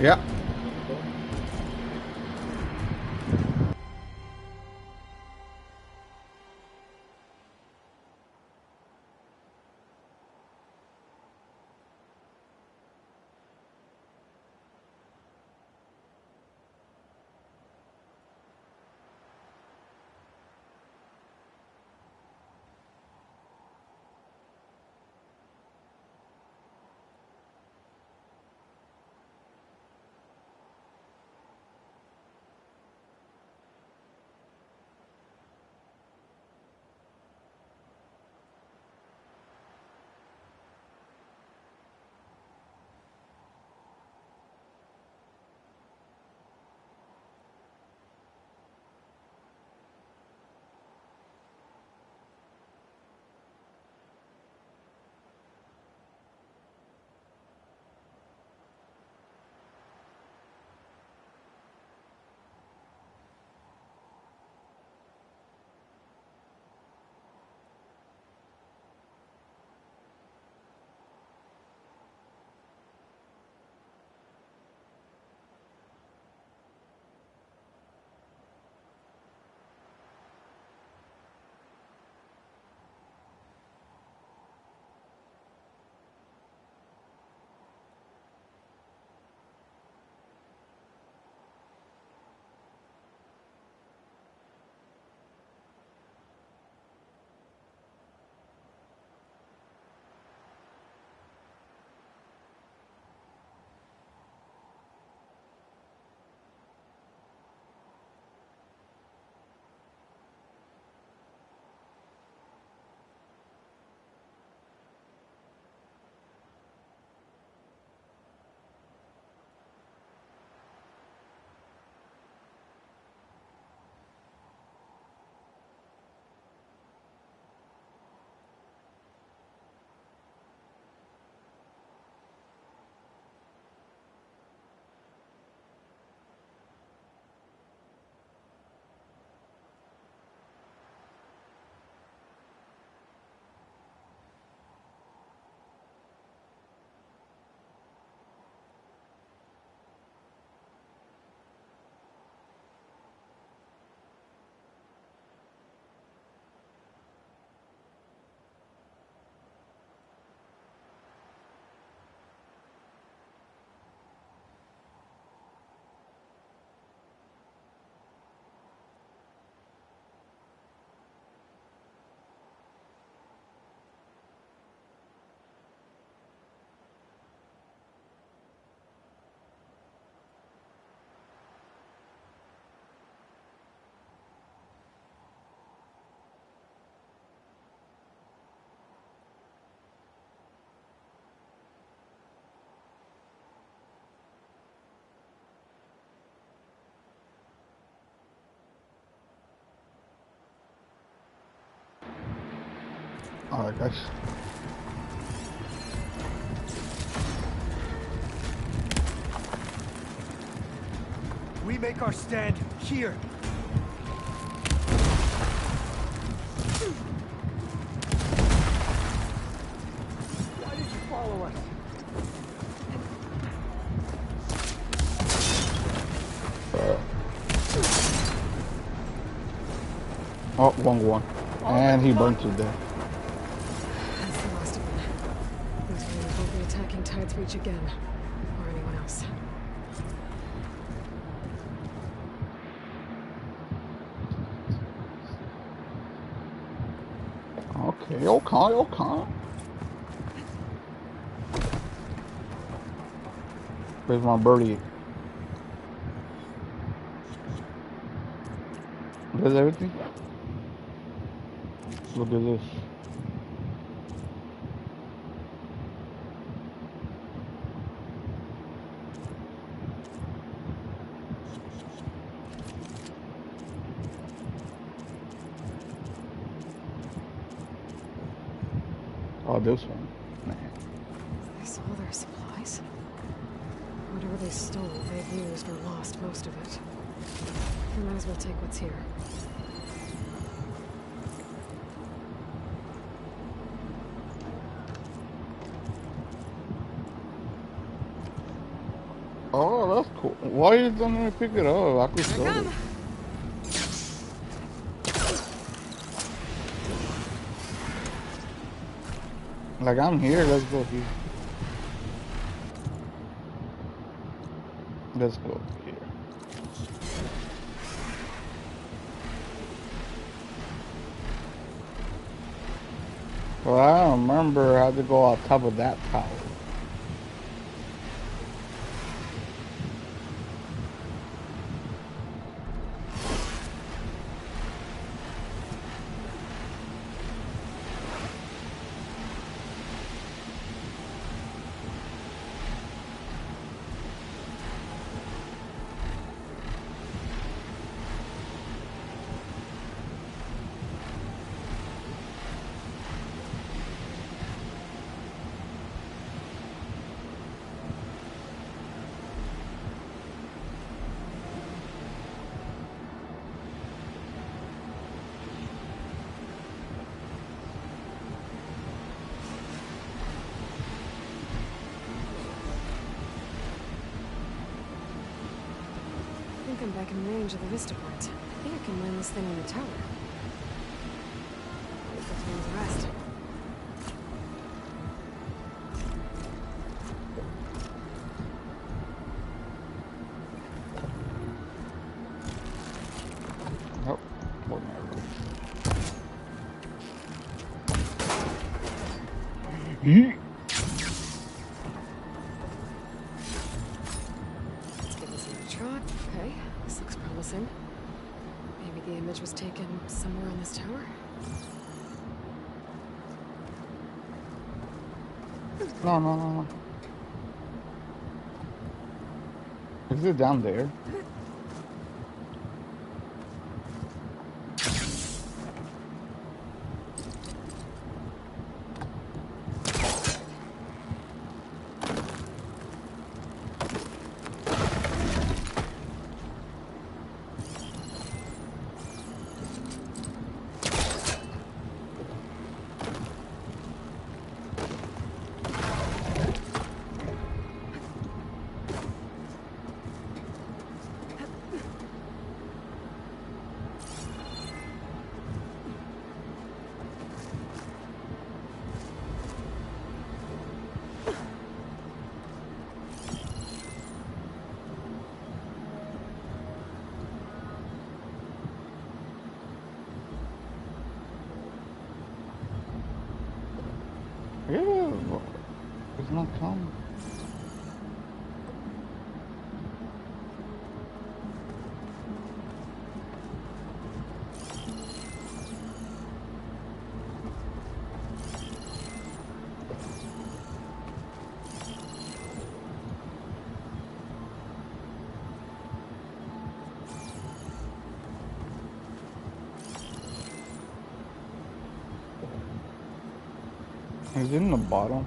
Yeah. Alright, guys. We make our stand here. Why did you follow us? Oh, one. And he burned to death. That's the last of them. Those Marines won't be attacking Tide's Reach again. Or anyone else. Okay. Where's my birdie? There's everything? Look at this. Oh, this one. Man. Is this all their supplies? Whatever they stole, they've used or lost most of it. We might as well take what's here. Oh, that's cool. Why you don't let me pick it up? I could show it. Like, I'm here, let's go here. Let's go here. Well, I don't remember how to go on top of that tower. I think I'm back in range of the Vista Port. I think I can land this thing on the tower. Wait for things to rest. Oh, whatever. Let's give this another shot. Okay, this looks promising. Maybe the image was taken somewhere on this tower? No. Is it down there? Yeah, it's not coming. Is it in the bottom?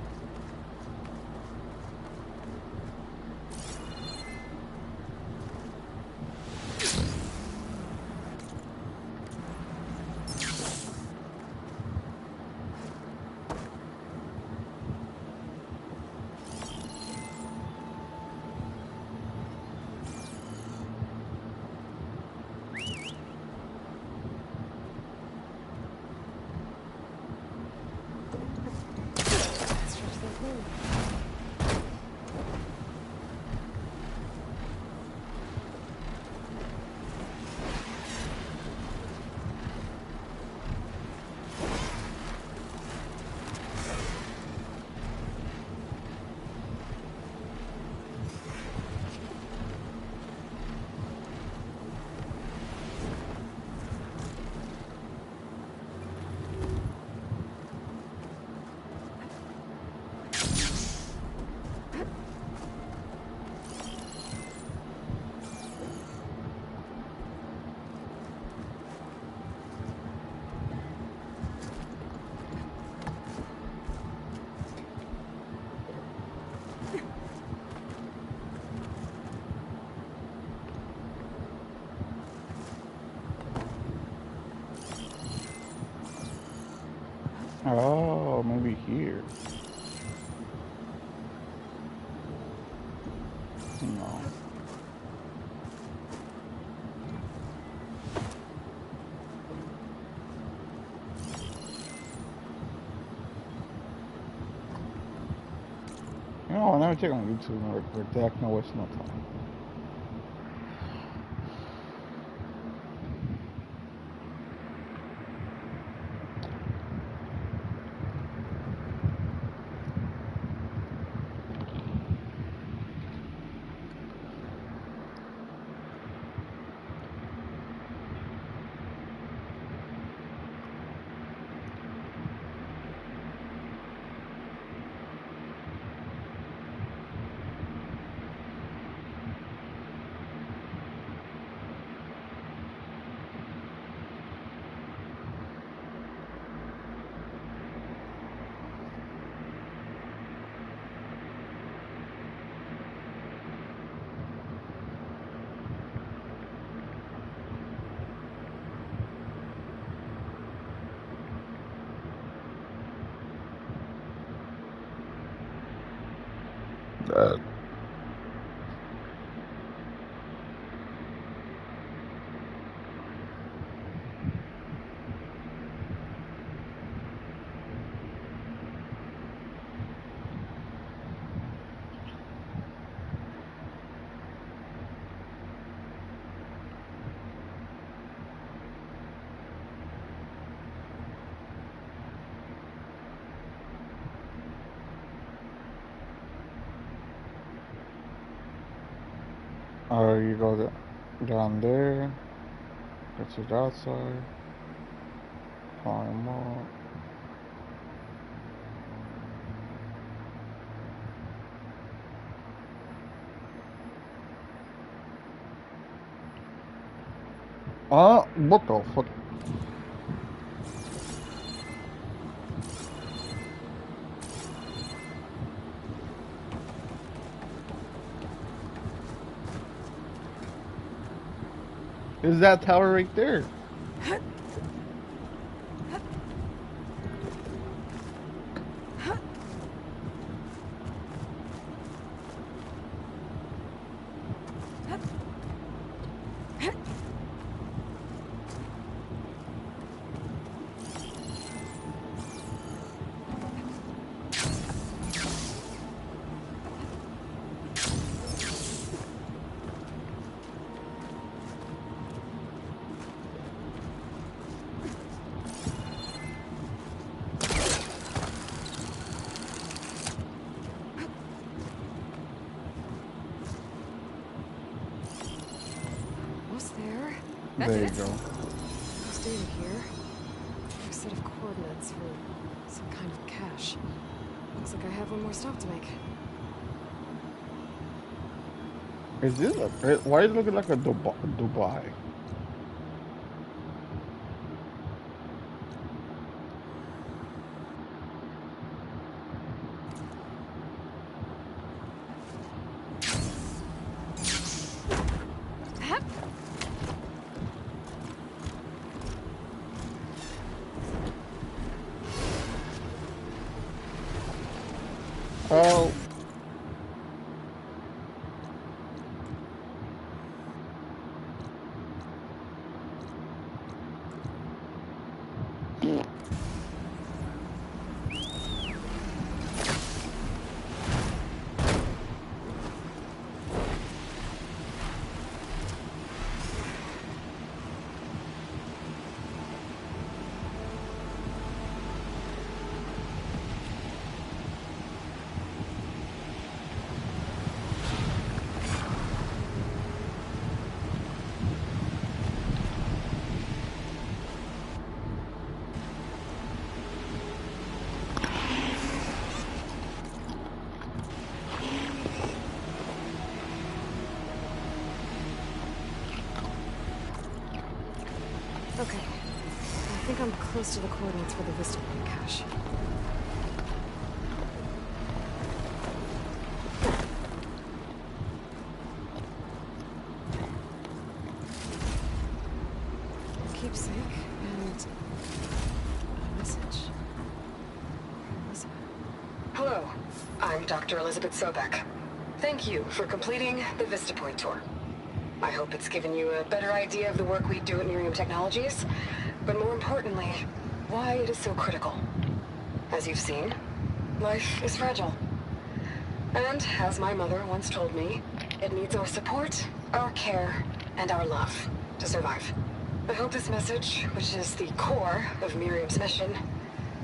Oh, maybe here. No. No, I never check on YouTube. Like that, no waste no time. You go down there, go to the outside, climb up. What the fuck? Is that tower right there? There you go. There's data here. A set of coordinates for some kind of cache. Looks like I have one more stop to make. Is this why is it looking like a Dubai? Oh. Okay. I think I'm close to the coordinates for the Vista Point cache. Keepsake and a message. Elizabeth. Hello, I'm Dr. Elizabeth Sobek. Thank you for completing the Vista Point tour. I hope it's given you a better idea of the work we do at Miriam Technologies, but more importantly, why it is so critical. As you've seen, life is fragile. And, as my mother once told me, it needs our support, our care, and our love to survive. I hope this message, which is the core of Miriam's mission,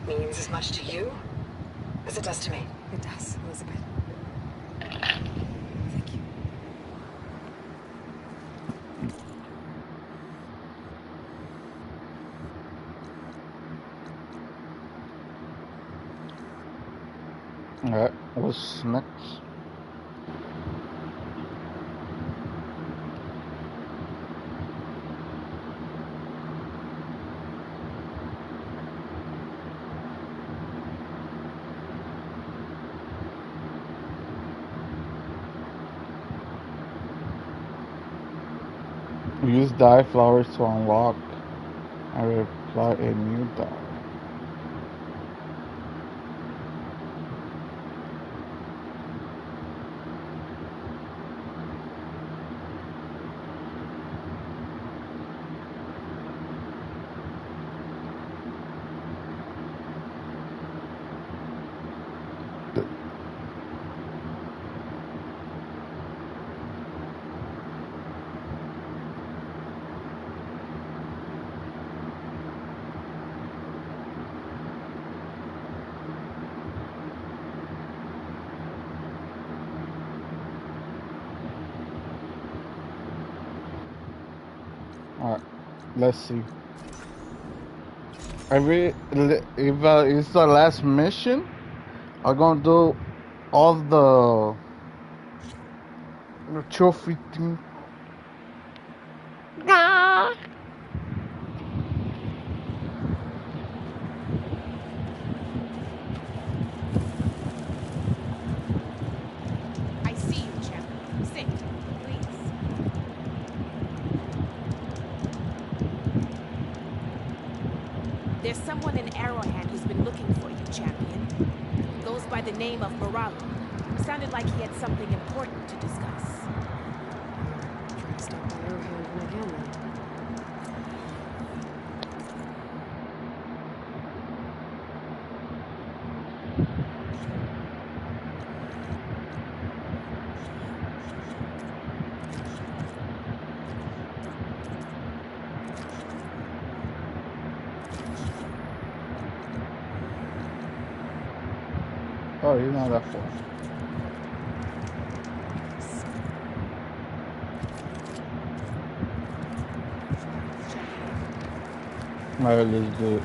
means as much to you as it does to me. It does, Elizabeth. Alright, what's next? Use dye flowers to unlock and reply a new dye. Alright, let's see. If it's the last mission, I'm gonna do all the trophy thing. I see you, champion. Sit, please. There's someone in Arrowhead who's been looking for you, champion. He goes by the name of Moralo. Sounded like he had something important to discuss. Try to stop by Arrowhead when I can, then. Oh, he's not that far. Alright, let's do it.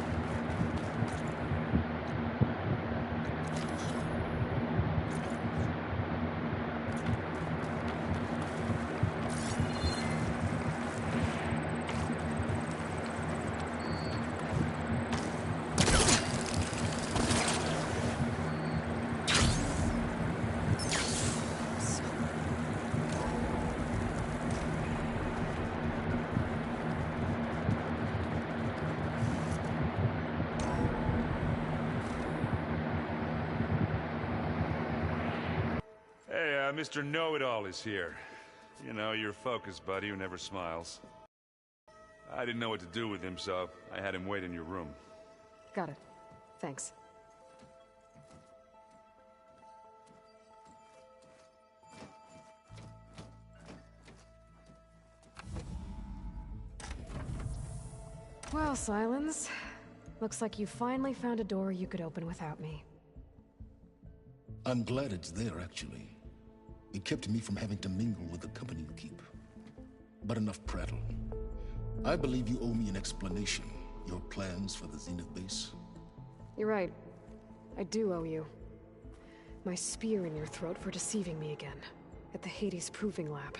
Mr. Know-It-All is here. You know, your focus buddy who never smiles. I didn't know what to do with him, so I had him wait in your room. Got it. Thanks. Well, Silence. Looks like you finally found a door you could open without me. I'm glad it's there, actually. It kept me from having to mingle with the company you keep. But enough prattle. I believe you owe me an explanation. Your plans for the Zenith base? You're right. I do owe you. My spear in your throat for deceiving me again. At the Hades Proving Lab.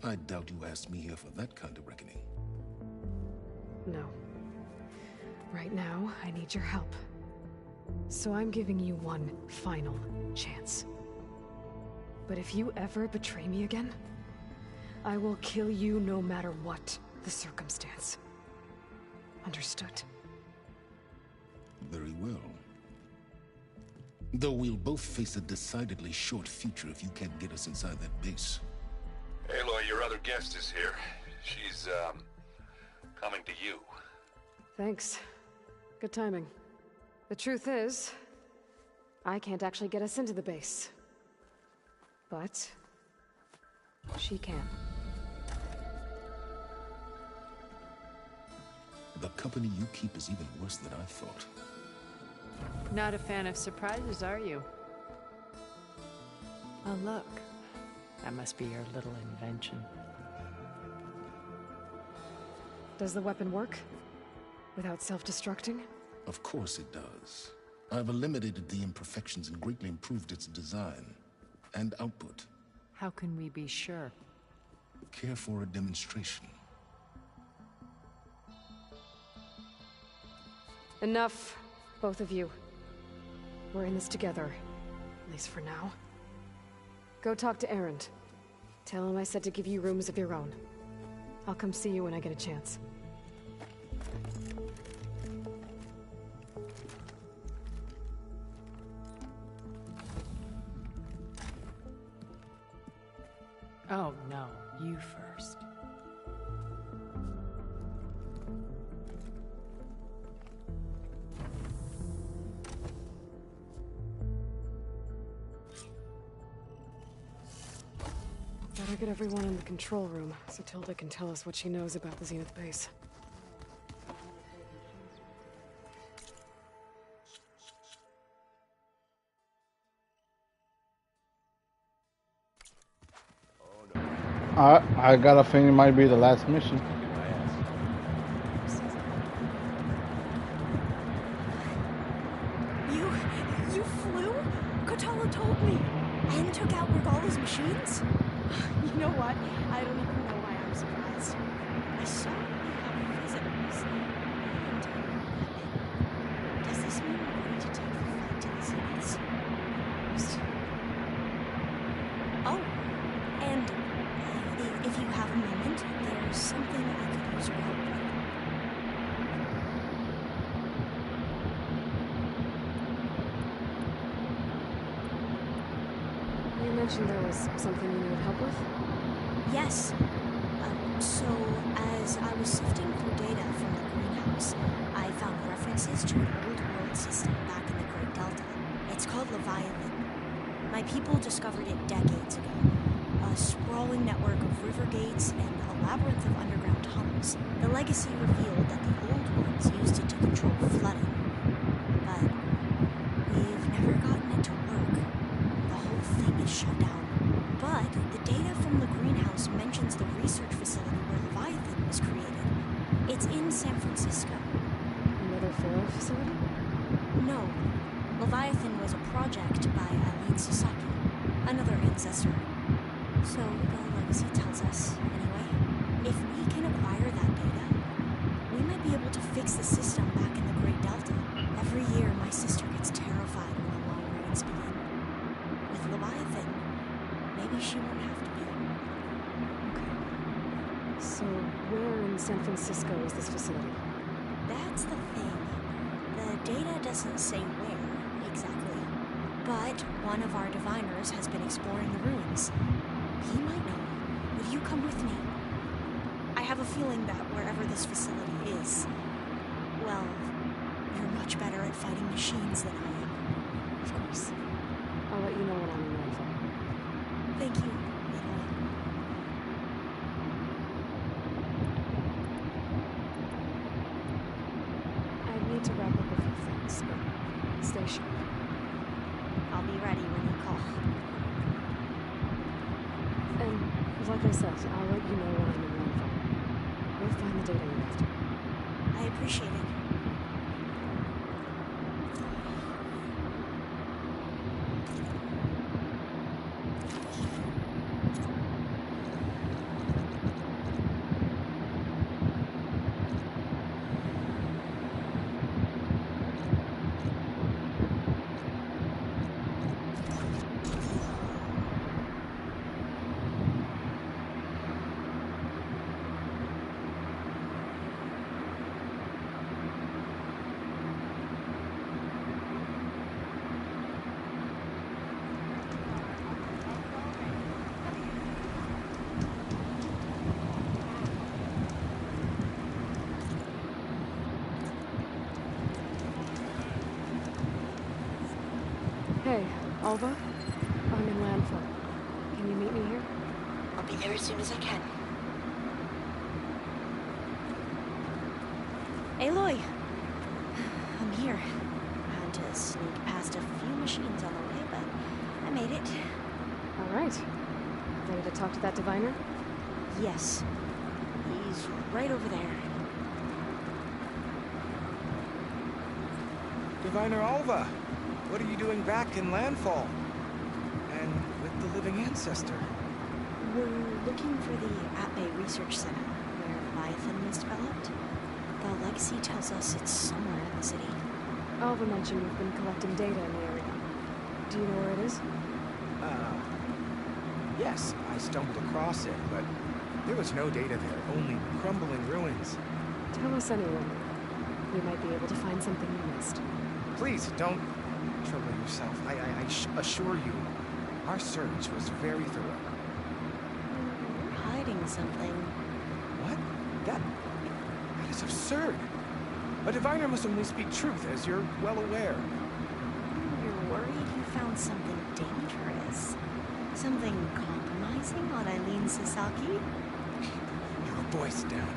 I doubt you asked me here for that kind of reckoning. No. Right now, I need your help. So I'm giving you one final chance. But if you ever betray me again, I will kill you no matter what the circumstance. Understood? Very well. Though we'll both face a decidedly short future if you can't get us inside that base. Aloy, your other guest is here. She's, coming to you. Thanks. Good timing. The truth is, I can't actually get us into the base. But she can. The company you keep is even worse than I thought. Not a fan of surprises, are you? Oh, look. That must be your little invention. Does the weapon work? Without self-destructing? Of course it does. I've eliminated the imperfections and greatly improved its design and output. How can we be sure? Care for a demonstration? Enough, both of you. We're in this together, at least for now. Go talk to Erend. Tell him I said to give you rooms of your own. I'll come see you when I get a chance. Oh, no. You first. Better get everyone in the control room so Tilda can tell us what she knows about the Zenith base. I got a feeling it might be the last mission. You flew? Kotallo told me. And took out Regalla's machines? You know what? I don't even know why I'm surprised. I saw you have visitors. And does this mean we're going to take the fight to the Zeniths? Oh, and if you have a moment, there's something I could use your help with. You mentioned there was something you needed help with? Yes. So, as I was sifting through data from the greenhouse, I found references to an old world system back in the Great Delta. It's called Leviathan. My people discovered it decades ago. A sprawling network of river gates and a labyrinth of underground tunnels. The legacy revealed that the old ones used it to control flooding. But we've never gotten it to work. The whole thing is shut down. But the data from the greenhouse mentions the research facility where Leviathan was created. It's in San Francisco. Another Pharaoh facility? No. Leviathan was a project by Eileen Sasaki, another ancestor. So the legacy tells us, anyway. If we can acquire that data, we might be able to fix the system back in the Great Delta. Every year, my sister gets terrified when the long rains begin. With Leviathan, maybe she won't have to be. Okay. So, where in San Francisco is this facility? That's the thing. The data doesn't say where, exactly. But one of our diviners has been exploring the ruins. He might know. Will you come with me? I have a feeling that wherever this facility is, well, you're much better at fighting machines than I am. Of course. I'll let you know when I'm in Landfall. Thank you, Aloy. I need to wrap up a few things, but stay sharp. I'll be ready when you call. And, like I said, I'll let you know when I'm in Landfall. We'll find the data you're after. I appreciate it. Hey, Alva? I'm in Landfall. Can you meet me here? I'll be there as soon as I can. Aloy! I'm here. I had to sneak past a few machines on the way, but I made it. Alright. Ready to talk to that diviner? Yes. He's right over there. Diviner Alva, what are you doing back in Landfall? And with the living ancestor? We're looking for the At-Bay Research Center, where Leviathan was developed. The legacy tells us it's somewhere in the city. Alva mentioned you've been collecting data in the area. Do you know where it is? Yes, I stumbled across it, but there was no data there, only crumbling ruins. Tell us anyway. We might be able to find something you missed. Please, don't trouble yourself. I assure you, our search was very thorough. You're hiding something. What? That is absurd. A diviner must only speak truth, as you're well aware. You're worried you found something dangerous? Something compromising on Eileen Sasaki? Your voice down.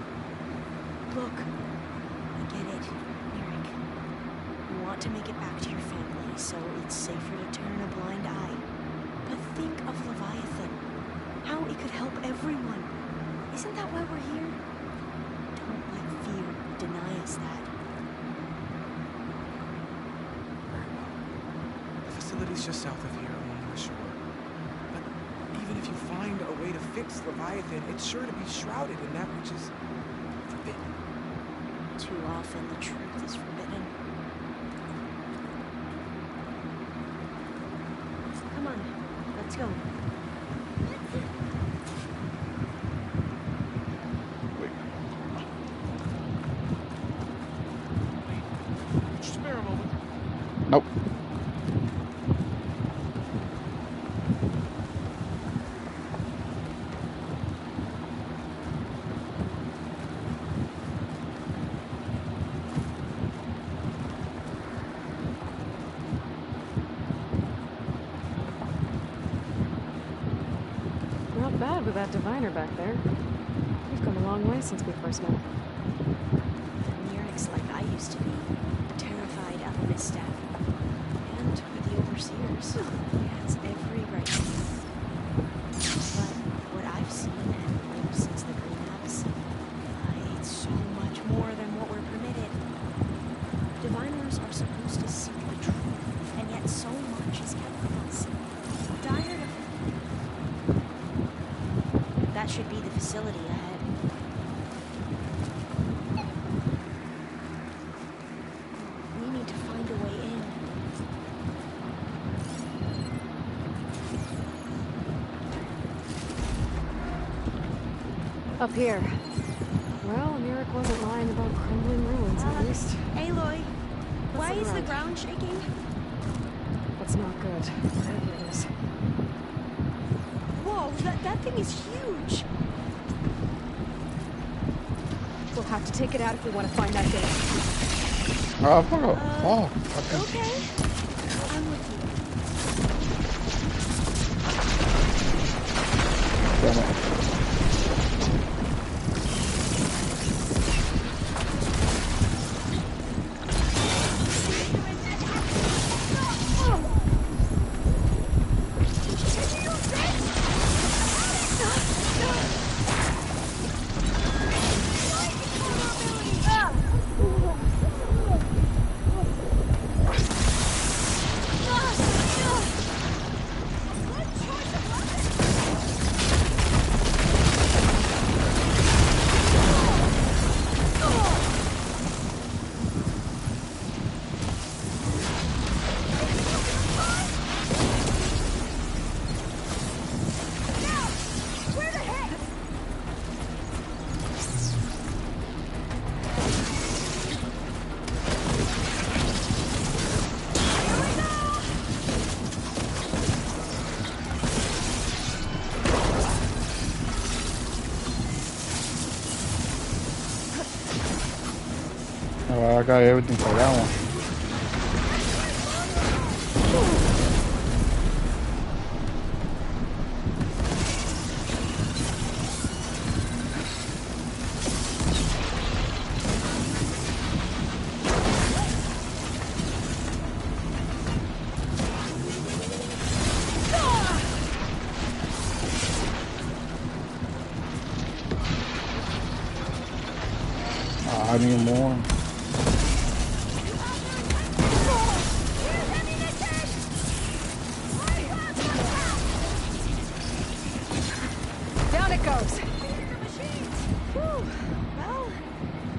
Look, I get it, Eric. You want to make it back to your family, so it's safer to turn a blind eye. But think of Leviathan. How it could help everyone. Isn't that why we're here? Don't let fear deny us that. Very well. The facility's just south of here along the shore. But even if you find a way to fix Leviathan, it's sure to be shrouded in that which is forbidden. Too often the truth is forbidden. Come on, let's go. Spare a moment. Nope. Not bad with that diviner back there. We've come a long way since we first met. Eric's like I used to be. Terrified of a misstep. And with the overseers. He has every right to be. But what I've seen and learned since the greenhouse, it's so much more than what we're permitted. Diviners are supposed to seek the truth, and yet so much is kept from us. Tired of it. That should be the facility ahead. We need to find a way in. Up here. Well, Eric wasn't lying about crumbling ruins, at least. Aloy, why look is the around. ground shaking? That's not good. Whatever it is. Whoa, that thing is huge. We'll have to take it out if we want to find that data. I forgot. Oh, Okay. I'm with you. damn it. I got everything for that one. I need more. Down it goes. Whew. Well,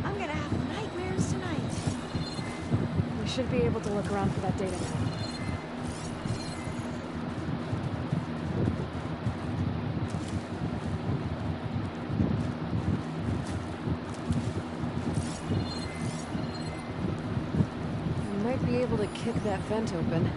I'm gonna have nightmares tonight. We should be able to look around for that data now. We might be able to kick that vent open.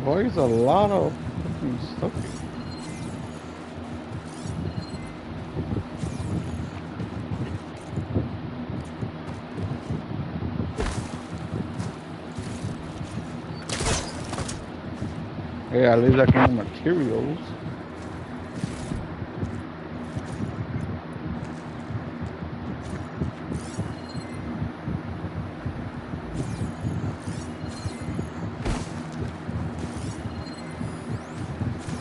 Boy, there's a lot of fucking stuff here. Yeah, at least I can get materials.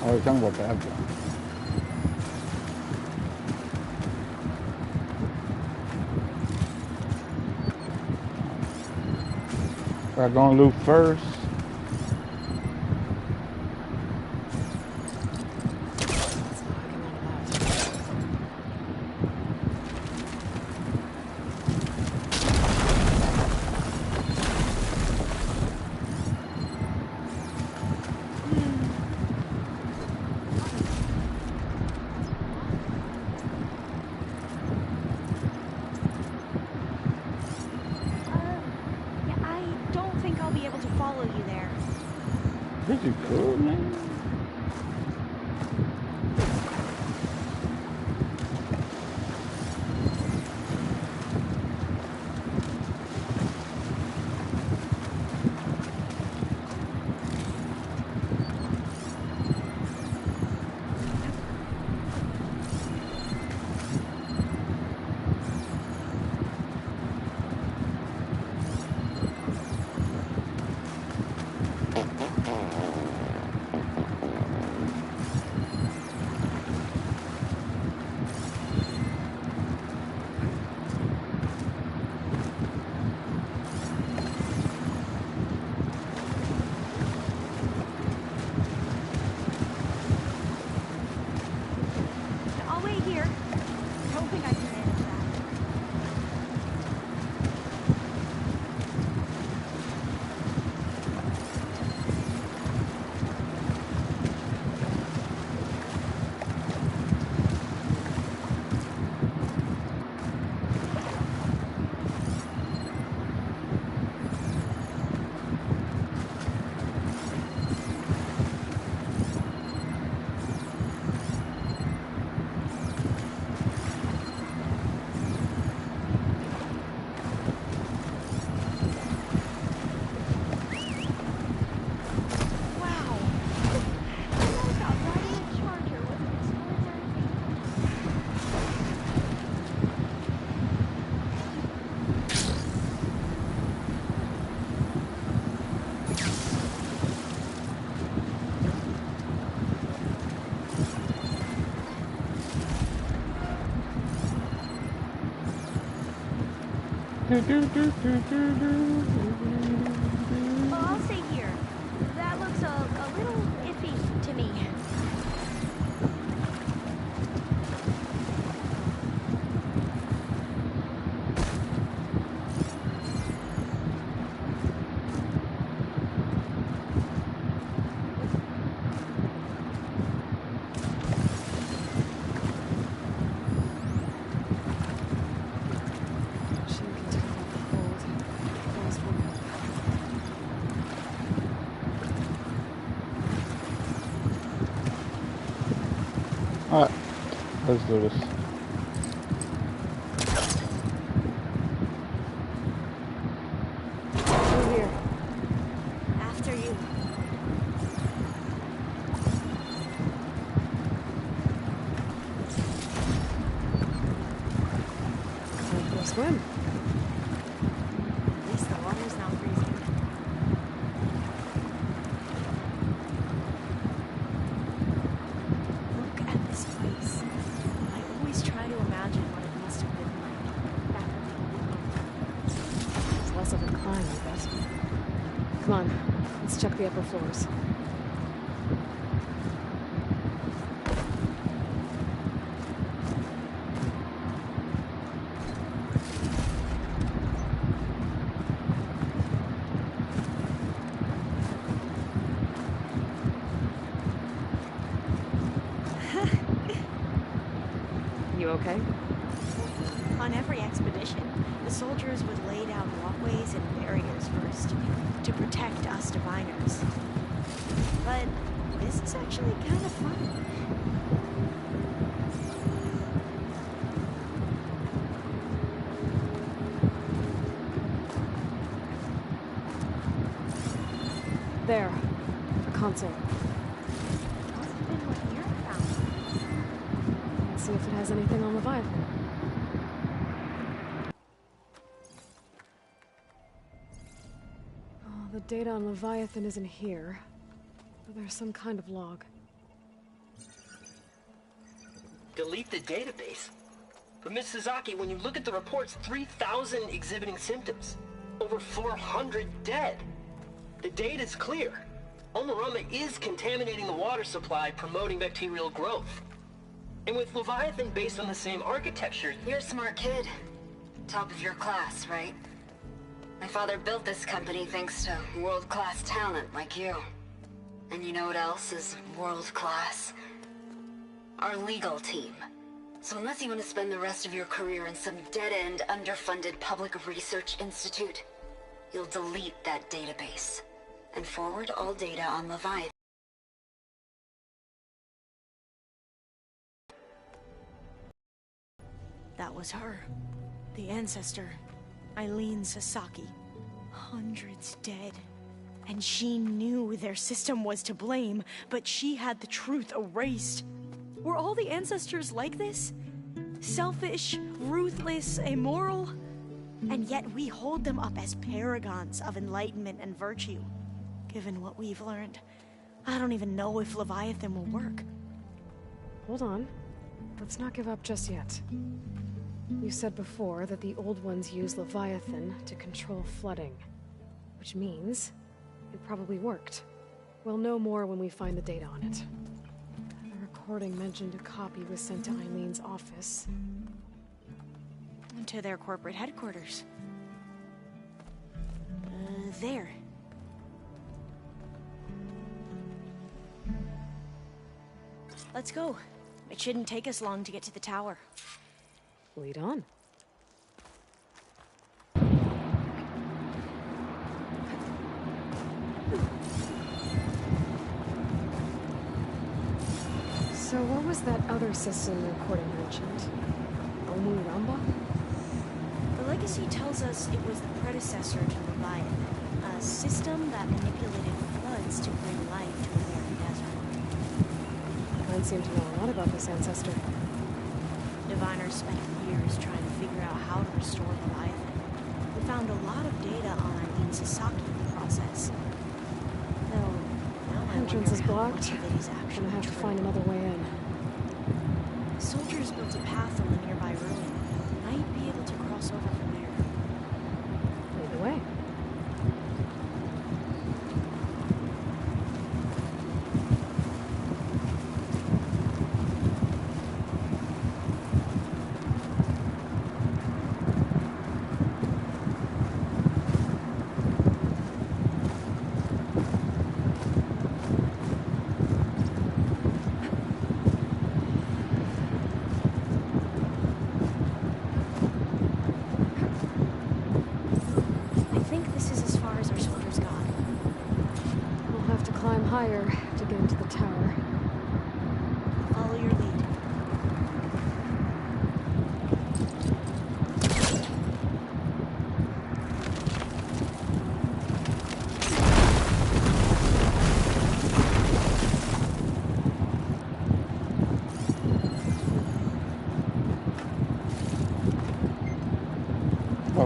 I was talking about that one. We're gonna loot first. Yeah, I don't think I'll be able to follow you there. Pretty cool, man. I'll wait here. I don't think I can manage that. Wow. I never got riding a charger with an explosive. Oh, I'll stay here. That looks a little iffy to me. Alright, let's do this. Time for a swim. At least the water's not freezing. Look at this place. I always try to imagine what it must have been like back when they lived. It's less of a climb, I bet. Come on, let's check the upper floors. You okay? On every expedition, the soldiers would lay down walkways and barriers first to protect us diviners. But this is actually kind of fun. There, a console. Must have been what Mira found. Let's see if it has anything on Leviathan. Oh, the data on Leviathan isn't here, but there's some kind of log. Delete the database? But Miss Sasaki, when you look at the reports, 3,000 exhibiting symptoms. Over 400 dead. The data's clear. Omurama is contaminating the water supply, promoting bacterial growth. And with Leviathan based on the same architecture... You're a smart kid. Top of your class, right? My father built this company thanks to world-class talent like you. And you know what else is world-class? Our legal team. So unless you want to spend the rest of your career in some dead-end, underfunded public research institute, you'll delete that database and forward all data on Leviathan. That was her. The ancestor, Eileen Sasaki. Hundreds dead. And she knew their system was to blame, but she had the truth erased. Were all the ancestors like this? Selfish, ruthless, immoral? And yet we hold them up as paragons of enlightenment and virtue. Given what we've learned, I don't even know if Leviathan will work. Hold on. Let's not give up just yet. You said before that the old ones use Leviathan to control flooding. Which means it probably worked. We'll know more when we find the data on it. The recording mentioned a copy was sent to Eileen's office. To their corporate headquarters. There. Let's go. It shouldn't take us long to get to the tower. Lead on. So what was that other system the recording mentioned? Omurama? The legacy tells us it was the predecessor to Leviathan, a system that manipulated floods to bring life to a barren desert. Mine seem to know a lot about this ancestor. Diviners spent years trying to figure out how to restore Leviathan. We found a lot of data on Eileen Sasaki in the process. Though, now I Entrance is wonder how blocked. much of it is actually Gonna have to true. find another way in. Soldiers built a path from the nearby ruin. Might be able to cross over from there. Lead the way. Higher to get into the tower. Follow your lead.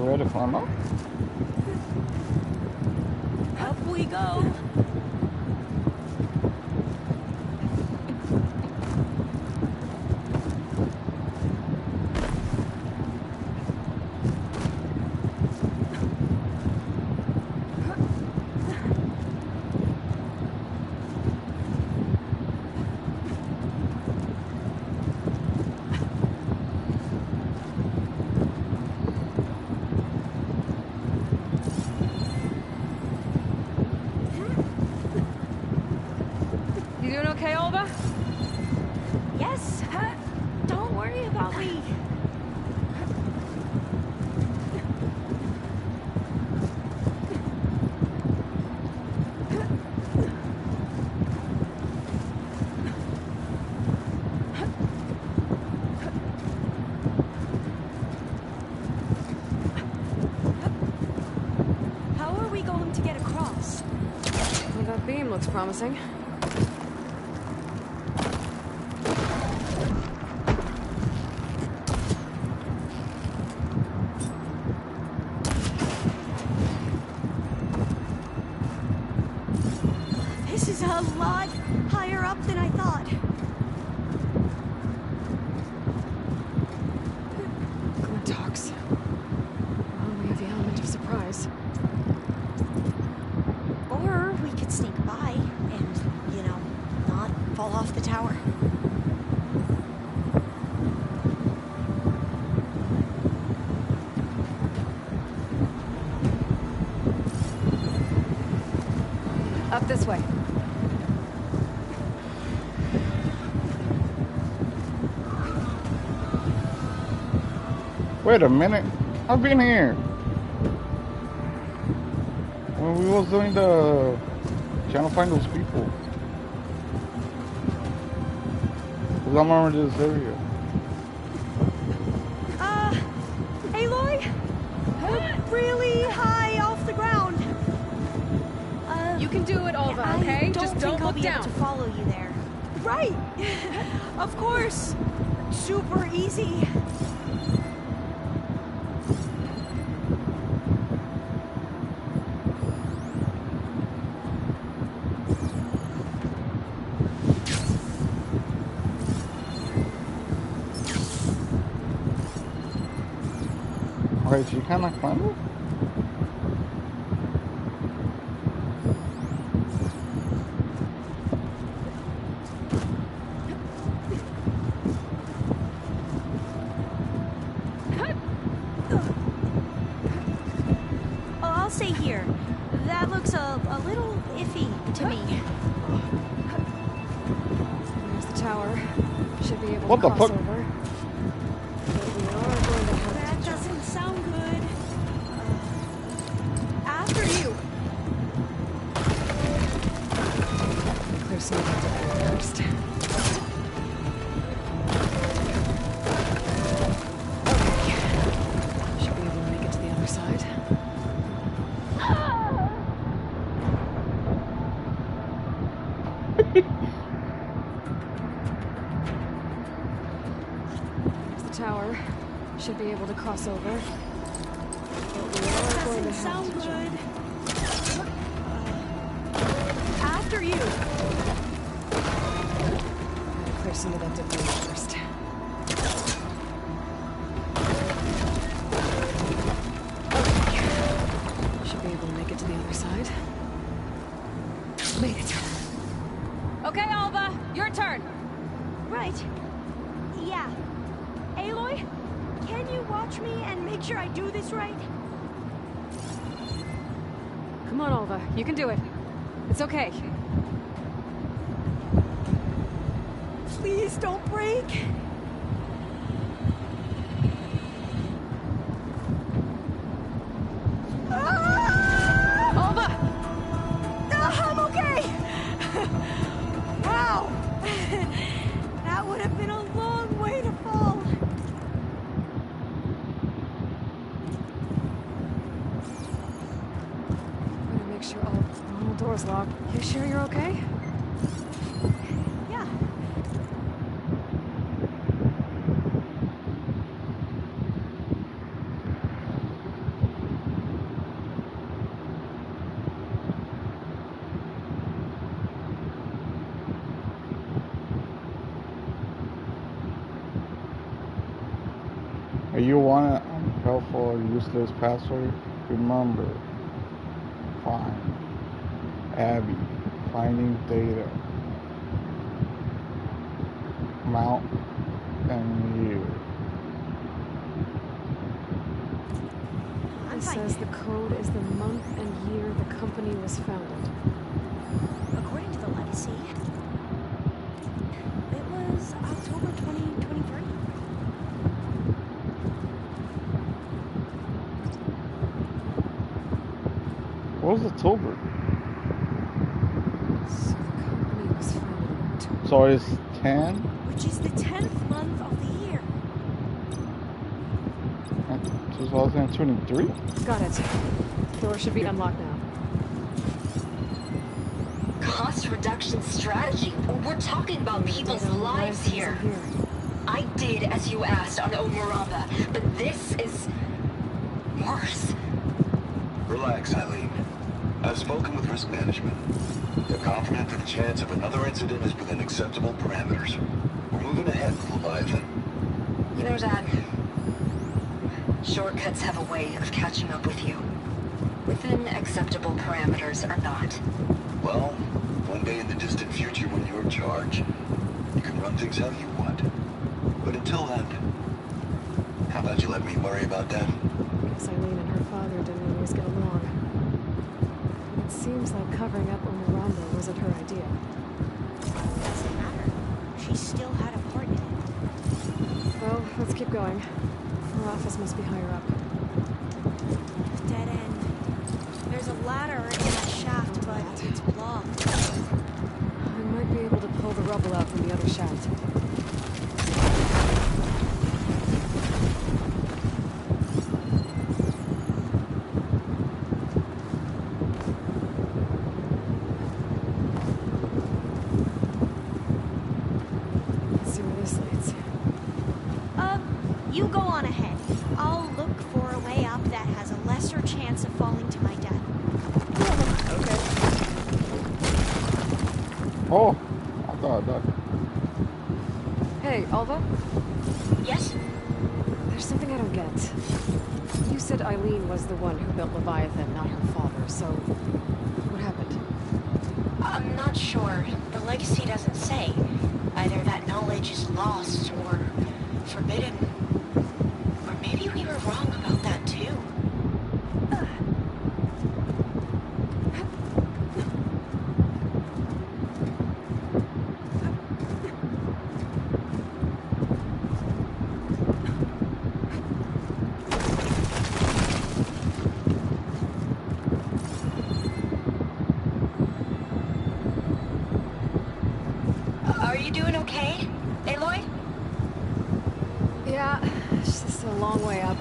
ready to climb up? Up we go. You doing okay, Olva? Yes, don't worry about me. How are we going to get across? Well, that beam looks promising. This is a lot higher up than I thought. Glintox. Well, we have the element of surprise. Or we could sneak by and, you know, not fall off the tower. Up this way. Wait a minute. I've been here. When we was doing the... trying to find those people. Cause I remember this area. Aloy? We're really high off the ground. You can do it, Olva, I okay? Just think don't I'll look be down. able to follow you there. Right. Of course. Super easy. Alright, so you kinda climb it? Oh, I'll stay here. That looks a little iffy to me. There's the tower. Should be able What to the cross fuck? over. But we are going to have That to doesn't sound good. After you. clear some of the debris first. Okay. Should be able to make it to the other side. There's the tower. Should be able to cross over. But we are going to have to jump. After you. Gotta clear some of that debris first. Okay. Should be able to make it to the other side. Made it. Okay, Alva, your turn. Right. Yeah. Aloy, can you watch me and make sure I do this right? Come on, Alva, you can do it. It's okay. Please don't break. Alva! I'm okay! Wow! That would have been a long way to fall. Better make sure all doors locked. You sure you're okay? Yeah. If you want an unhelpful or useless password, remember, find Abby, finding data, Mount, and you. It says the code is the month and year the company was founded. According to the legacy, it was October 2023. What was October? So the company was founded in October. So it's 10? Which is the 10th month of the year. 2023? Got it. Door should be unlocked now. Cost reduction strategy. We're talking about people's lives here. I did as you asked on Omuramba, but this is worse. Relax, Eileen. I've spoken with risk management. They're confident that the chance of another incident is within acceptable parameters. We're moving ahead with Leviathan. You know, Dad, shortcuts have a way of catching up with you. Within acceptable parameters or not. Well, one day in the distant future when you're in charge, you can run things how you want. But until then, how about you let me worry about that? Guess Eileen and her father didn't always get along. It seems like covering up Omuramba wasn't her idea. Doesn't matter. She still had a part in it. Well, let's keep going. Her office must be higher up. Dead end. There's a ladder in that shaft, but it's blocked. I might be able to pull the rubble out from the other shaft. Let's see where this leads. You go on ahead. I'll look for a way up that has a lesser chance of falling to my death. Okay. Oh, I thought I died. Hey, Alva? Yes? There's something I don't get. You said Eileen was the one who built Leviathan, not her father, so what happened? I'm not sure. The legacy doesn't say. Either that knowledge is lost or forbidden. Or maybe we were wrong about that too. Are you doing okay, Aloy? Yeah, it's just a long way up.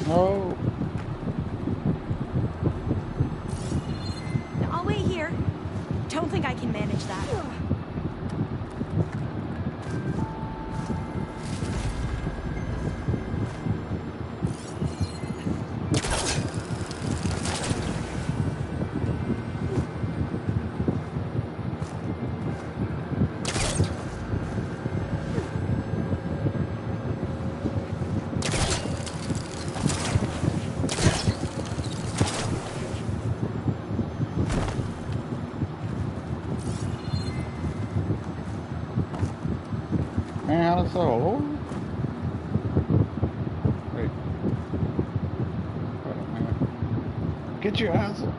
No. I'll wait here. Don't think I can manage that. Man, how does that all over? Wait. Wait a minute. Get your ass up.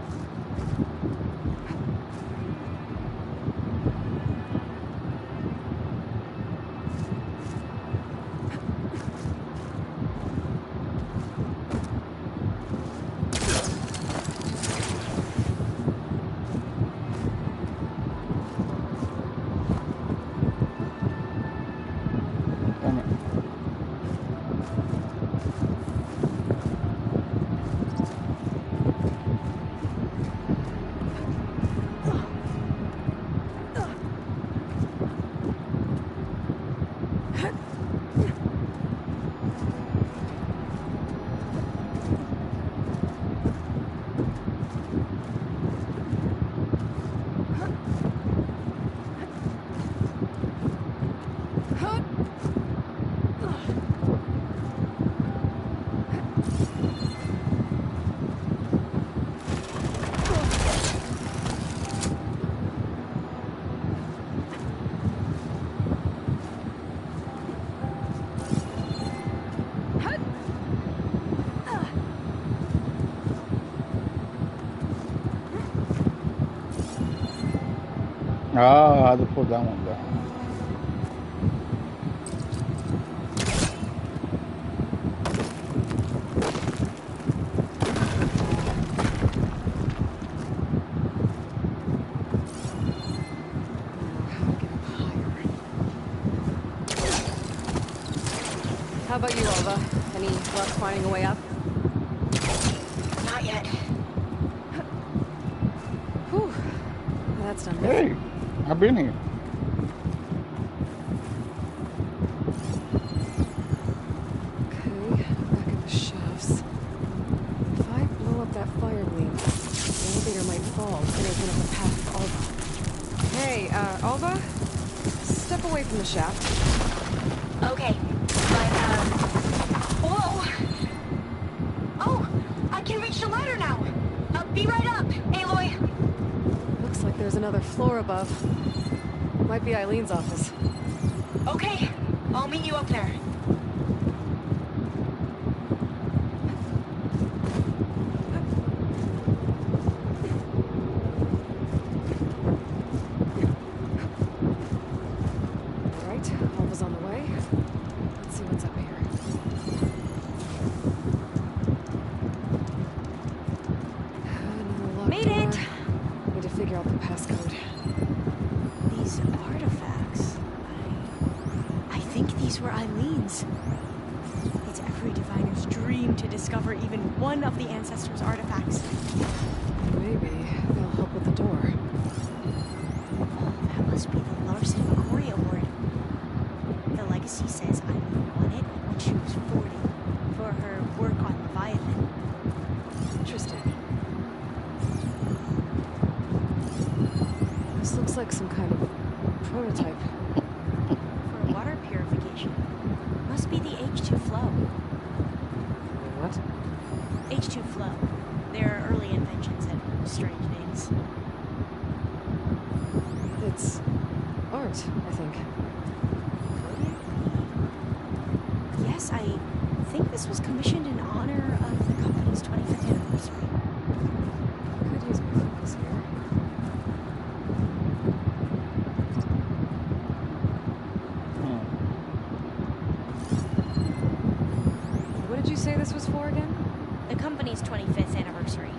Ah, I had to put that one down. How about you, Alva? Any luck finding a way up? Not yet. Whew. That's done. Hey, I've been here. Okay, back at the shafts. If I blow up that fire gleam, the elevator might fall and open up a path for Alva. Hey, Alva? Step away from the shaft. Okay, but, whoa! Oh, I can reach the ladder now! Be right up, Aloy! Looks like there's another floor above. Might be Eileen's office. Okay, I'll meet you up there. Alright, Alva's on the way. Let's see what's up here. Made it! Need to figure out the passcode. These artifacts. I think these were Eileen's. It's every diviner's dream to discover even one of the ancestors' artifacts. Maybe they'll help with the door. That must be the Larson McCory Award. The legacy says Eileen won it when she was 40 for her work on Leviathan. Interesting. This looks like some kind of prototype. For water purification. Must be the H2 flow. What? H2 flow. They're early inventions and strange names. It's art, I think. Yes, I think this was commissioned in honor of the company's 25th anniversary. Could use more focus here. What did you say this was for again? The company's 25th anniversary.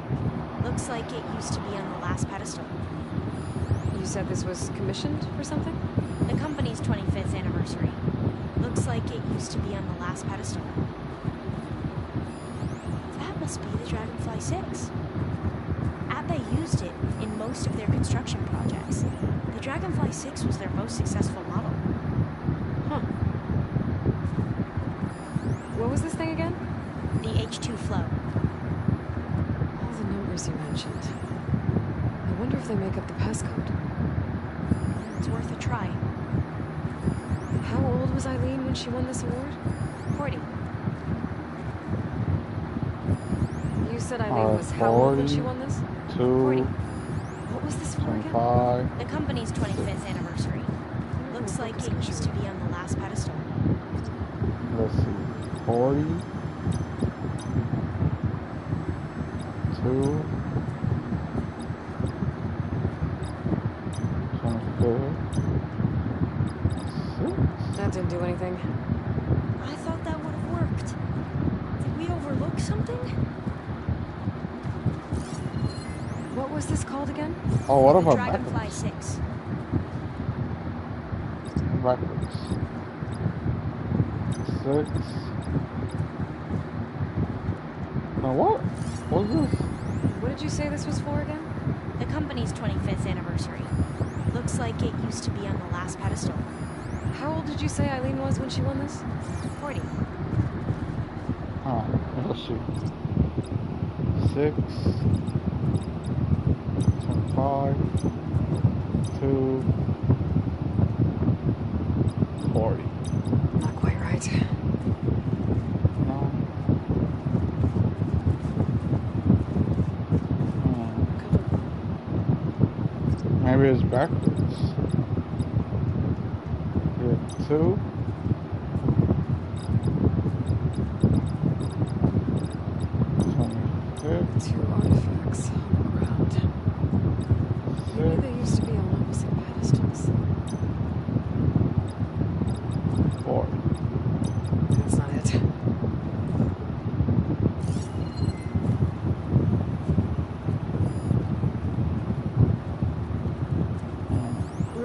Looks like it used to be on the last pedestal. You said this was commissioned or something? The company's 25th anniversary. Looks like it used to be on the last pedestal. That must be the Dragonfly 6. Abbe used it in most of their construction projects. The Dragonfly 6 was their most successful model. Huh. What was this thing again? The H2 flow. All the numbers you mentioned. I wonder if they make up the passcode. It's worth a try. How old was Eileen when she won this award? 40. You said Eileen was how old when she won this? 40. What was this for again? 25. The company's 25th anniversary. Looks like it used to be on the last pedestal. Let's see. 40. 2. 25. 6. That didn't do anything. I thought that would have worked. Did we overlook something? What was this called again? Oh, what The about Dragonfly backwards? 6. Backwards. 6. Now what? What's this? What did you say this was for again? The company's 25th anniversary. Looks like it used to be on the last pedestal. How old did you say Eileen was when she won this? 40. Oh, let's see. 6. 25. 2. 40. Not quite right. No. Maybe it's backwards. Here, 2. 26. 2 artifacts on the ground. Maybe they used to be on opposite pedestals.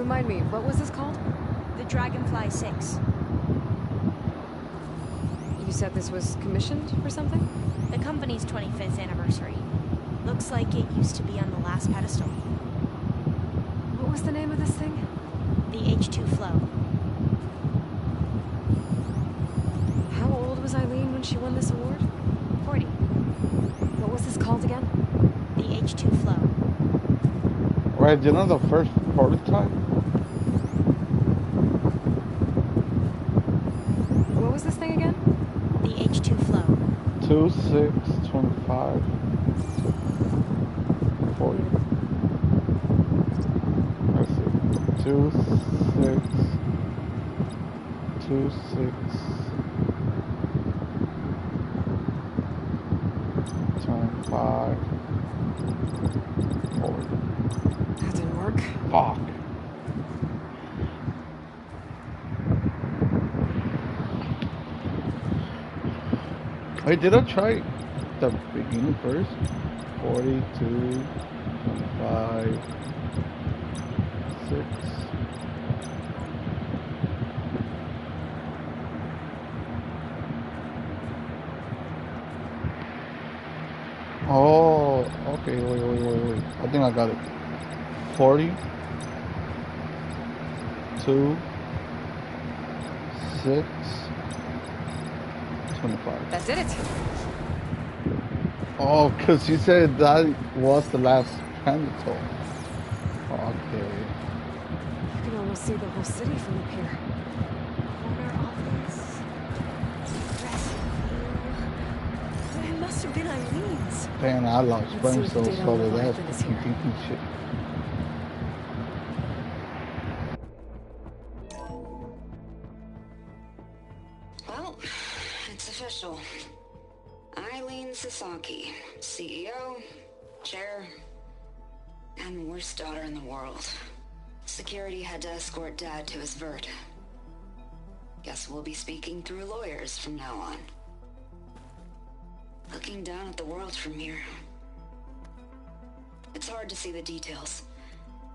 Remind me, what was this called? The Dragonfly 6. You said this was commissioned for something? The company's 25th anniversary. Looks like it used to be on the last pedestal. What was the name of this thing? The H2 Flow. How old was Eileen when she won this award? 40. What was this called again? The H2 Flow. Right, you know the first prototype? What was this thing again? The H2 Flow. 2, 6, 25, 40. Let's see. 2, 6, 2, 6, 25, 40. That didn't work. Fuck. Wait, did I try the beginning first? 42, 25, 6. Oh, okay, wait. I think I got it. 40, 2, 6, 25. That did it. Oh, because you said that was the last Panditol. Okay. You can almost see the whole city from up here. Corner office. Dressing room. It must have been Eileen's. Damn, I lost Let's brain see if the cells data so on that Leviathan is here. thinking shit. Well, it's official. Eileen Sasaki, CEO, chair, and worst daughter in the world. Security had to escort Dad to his vert. Guess we'll be speaking through lawyers from now on. Looking down at the world from here. It's hard to see the details.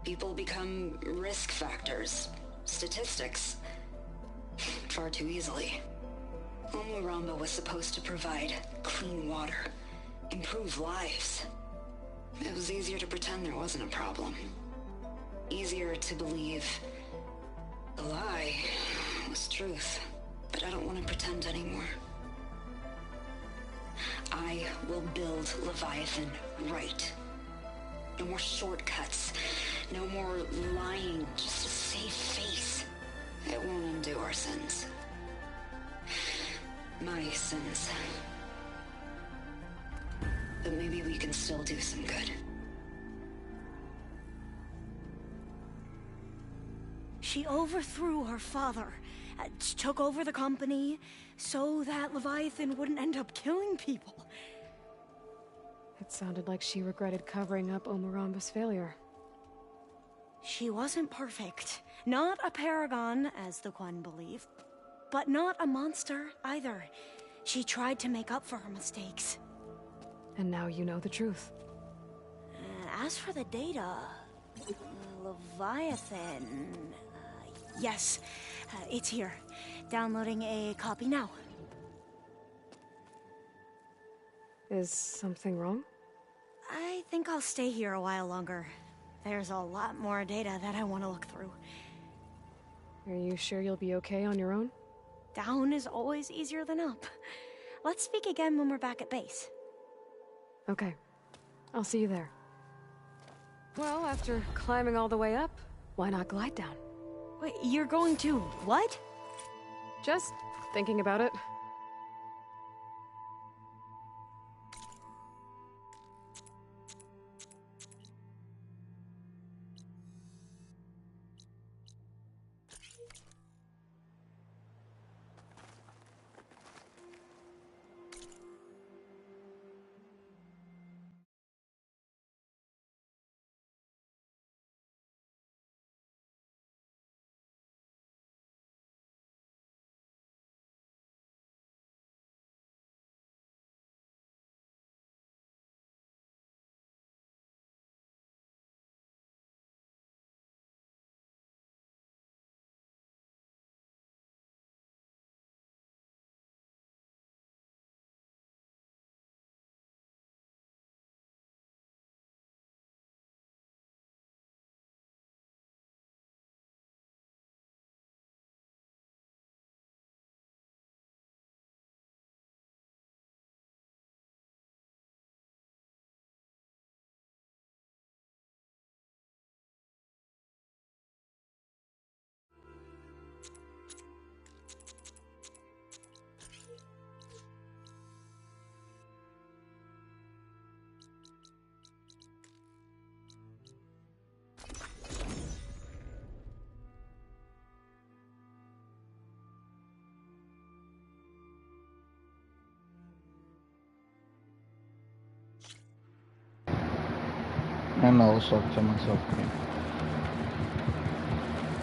People become risk factors, statistics, far too easily. Omuramba was supposed to provide clean water, improve lives. It was easier to pretend there wasn't a problem. Easier to believe the lie was truth. But I don't want to pretend anymore. I will build Leviathan right. No more shortcuts. No more lying just to save face. It won't undo our sins. My sins. But maybe we can still do some good. She overthrew her father, took over the company, so that Leviathan wouldn't end up killing people. It sounded like she regretted covering up Omuramba's failure. She wasn't perfect. Not a paragon, as the Quan believe, but not a monster either. She tried to make up for her mistakes. And now you know the truth. As for the data, Leviathan... yes, it's here. Downloading a copy now. Is something wrong? I think I'll stay here a while longer. There's a lot more data that I want to look through. Are you sure you'll be okay on your own? Down is always easier than up. Let's speak again when we're back at base. Okay. I'll see you there. Well, after climbing all the way up, why not glide down? Wait, you're going to what? Just thinking about it. know, so I tell myself, okay.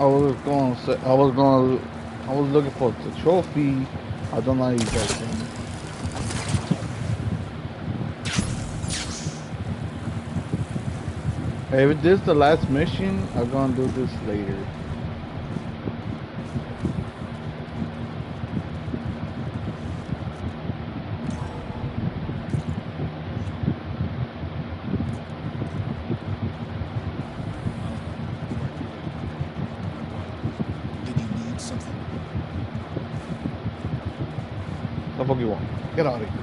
I was going to say, I was looking for the trophy. I don't know how you guys think. If this is the last mission, I'm gonna do this later. Did you need something? The fuck you want? Get out of here.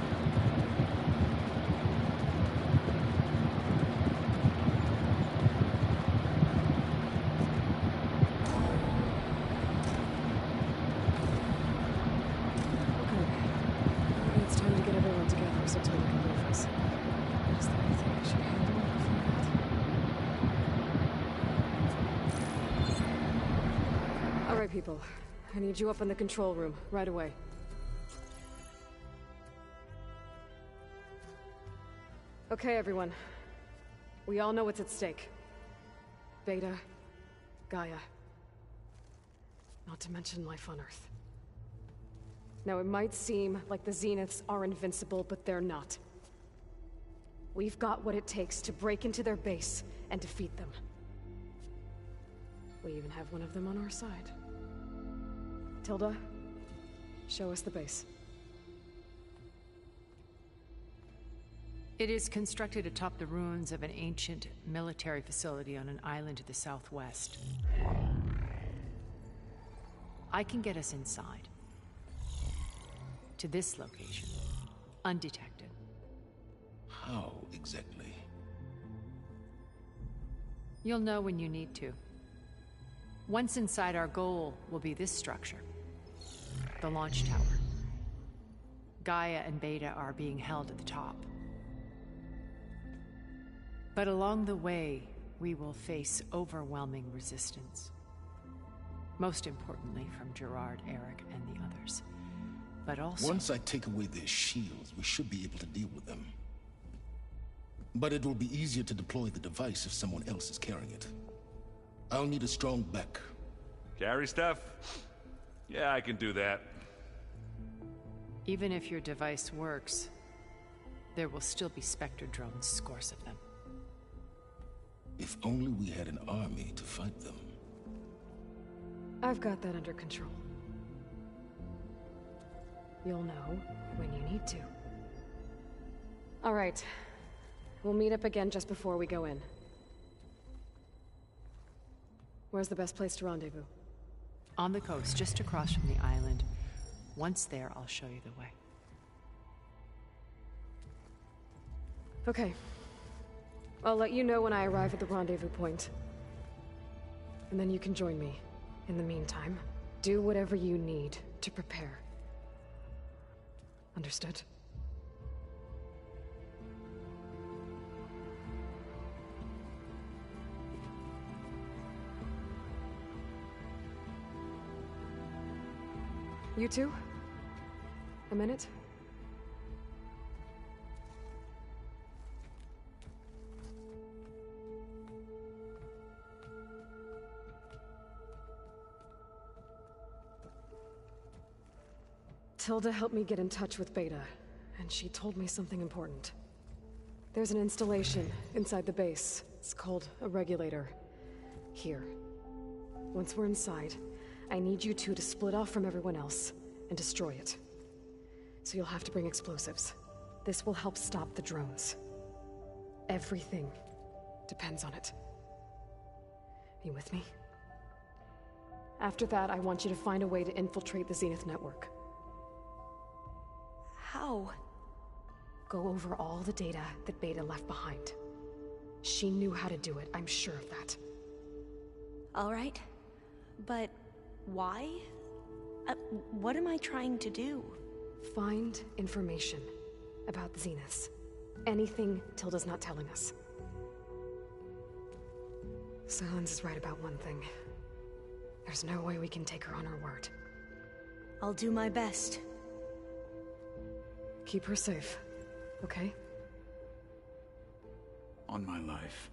It's time to get everyone together so Tony can brief us. Is there anything I should handle before that? Alright, people. I need you up in the control room, right away. Okay, everyone. We all know what's at stake. Beta, Gaia. Not to mention life on Earth. Now, it might seem like the Zeniths are invincible, but they're not. We've got what it takes to break into their base and defeat them. We even have one of them on our side. Tilda, show us the base. It is constructed atop the ruins of an ancient military facility on an island to the southwest. I can get us inside. To this location, undetected. How exactly? You'll know when you need to. Once inside, our goal will be this structure. The launch tower. Gaia and Beta are being held at the top. But along the way, we will face overwhelming resistance. Most importantly, from Gerard, Eric, and the others. But also... Once I take away their shields, we should be able to deal with them. But it will be easier to deploy the device if someone else is carrying it. I'll need a strong back. Carry stuff? Yeah, I can do that. Even if your device works, there will still be Spectre drones, scores of them. If only we had an army to fight them. I've got that under control. You'll know when you need to. All right. We'll meet up again just before we go in. Where's the best place to rendezvous? On the coast, just across from the island. Once there, I'll show you the way. Okay. I'll let you know when I arrive at the rendezvous point. And then you can join me. In the meantime, do whatever you need to prepare. Understood? You two? A minute? Tilda helped me get in touch with Beta, and she told me something important. There's an installation inside the base. It's called a regulator. Here. Once we're inside, I need you two to split off from everyone else and destroy it. So you'll have to bring explosives. This will help stop the drones. Everything depends on it. You with me? After that, I want you to find a way to infiltrate the Zenith network. How? Go over all the data that Beta left behind. She knew how to do it, I'm sure of that. All right. But why? What am I trying to do? Find information about the Zeniths. Anything Tilda's not telling us. Silence is right about one thing. There's no way we can take her on her word. I'll do my best. Keep her safe, okay? On my life.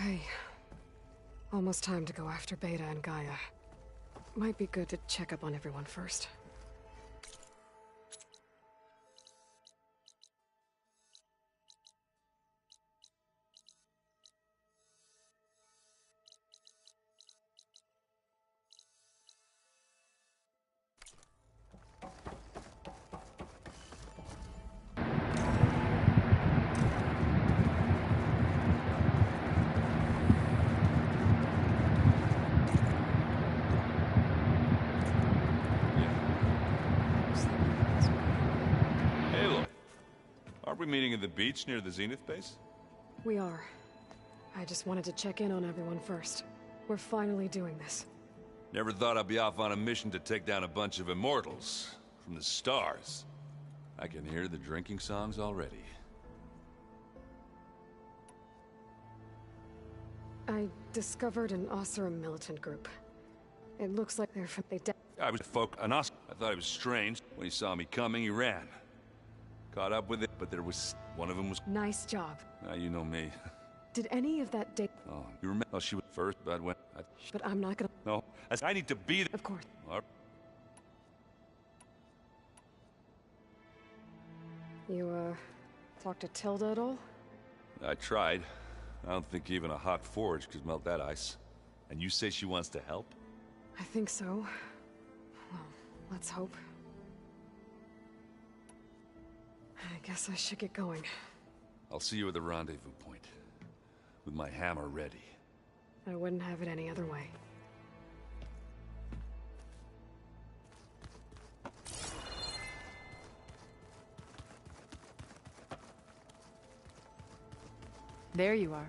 Okay. Almost time to go after Beta and Gaia. Might be good to check up on everyone first. Aren't we meeting at the beach near the Zenith base? We are. I just wanted to check in on everyone first. We're finally doing this. Never thought I'd be off on a mission to take down a bunch of immortals from the stars. I can hear the drinking songs already. I discovered an Oseram militant group. It looks like they're from... I was an Oscar. I thought it was strange. When he saw me coming, he ran. Caught up with it, but there was... one of them was... Nice job. Now you know me. Did any of that date... Oh, you remember? Oh, she was first, but when... But I'm not gonna... No, I need to be there. Of course. You, talked to Tilda at all? I tried. I don't think even a hot forge could melt that ice. And you say she wants to help? I think so. Well, let's hope. I guess I should get going. I'll see you at the rendezvous point. With my hammer ready. I wouldn't have it any other way. There you are.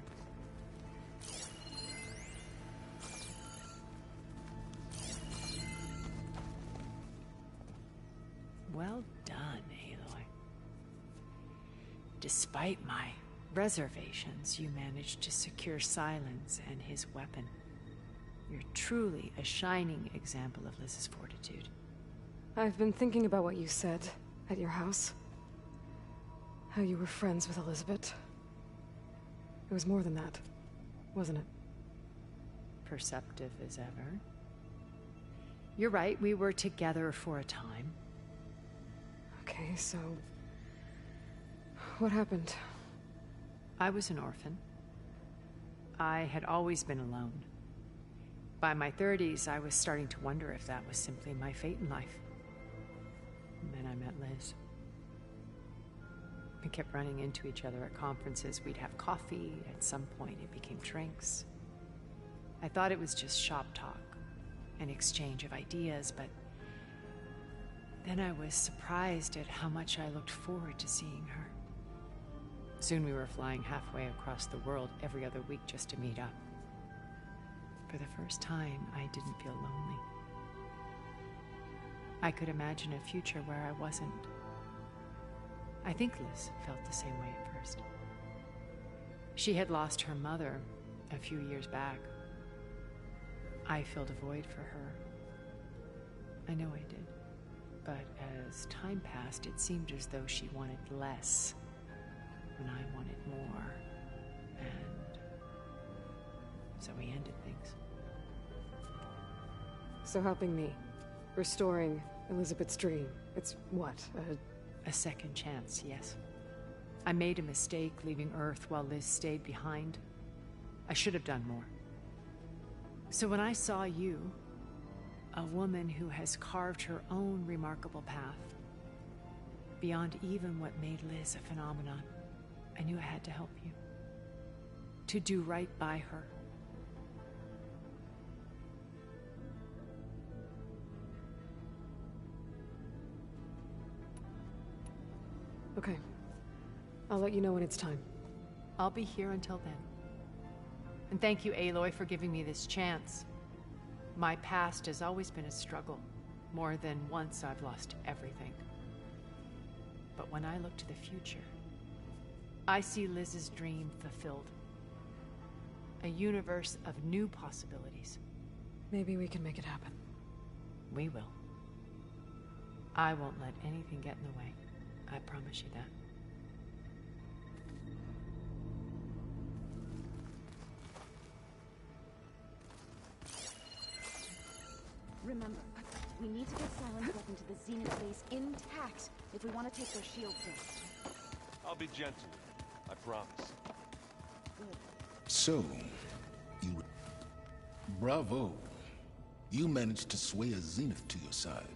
Well done, Aloy. Despite my reservations, you managed to secure Silence and his weapon. You're truly a shining example of Liz's fortitude. I've been thinking about what you said at your house. How you were friends with Elizabeth. It was more than that, wasn't it? Perceptive as ever. You're right, we were together for a time. Okay, so... what happened? I was an orphan. I had always been alone. By my 30s, I was starting to wonder if that was simply my fate in life. And then I met Liz. We kept running into each other at conferences. We'd have coffee. At some point, it became drinks. I thought it was just shop talk, an exchange of ideas, but then I was surprised at how much I looked forward to seeing her. Soon we were flying halfway across the world every other week just to meet up. For the first time, I didn't feel lonely. I could imagine a future where I wasn't. I think Liz felt the same way at first. She had lost her mother a few years back. I filled a void for her. I know I did. But as time passed, it seemed as though she wanted less, when I wanted more. And so we ended things. So helping me, restoring Elizabeth's dream, it's what, a second chance, yes. I made a mistake leaving Earth while Liz stayed behind. I should have done more. So when I saw you, a woman who has carved her own remarkable path, beyond even what made Liz a phenomenon, I knew I had to help you. To do right by her. Okay. I'll let you know when it's time. I'll be here until then. And thank you, Aloy, for giving me this chance. My past has always been a struggle. More than once I've lost everything. But when I look to the future, I see Liz's dream fulfilled. A universe of new possibilities. Maybe we can make it happen. We will. I won't let anything get in the way. I promise you that. Remember, we need to get Silence up into the Zenith base intact if we want to take their shields down. I'll be gentle. I promise. So, you... Bravo. You managed to sway a Zenith to your side.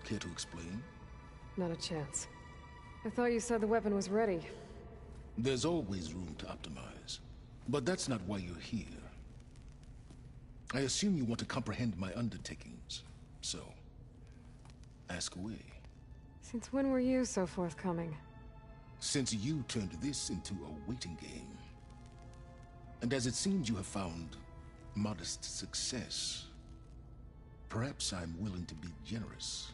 Care to explain? Not a chance. I thought you said the weapon was ready. There's always room to optimize. But that's not why you're here. I assume you want to comprehend my undertakings. So, ask away. Since when were you so forthcoming? Since you turned this into a waiting game. And as it seems you have found modest success, perhaps I'm willing to be generous.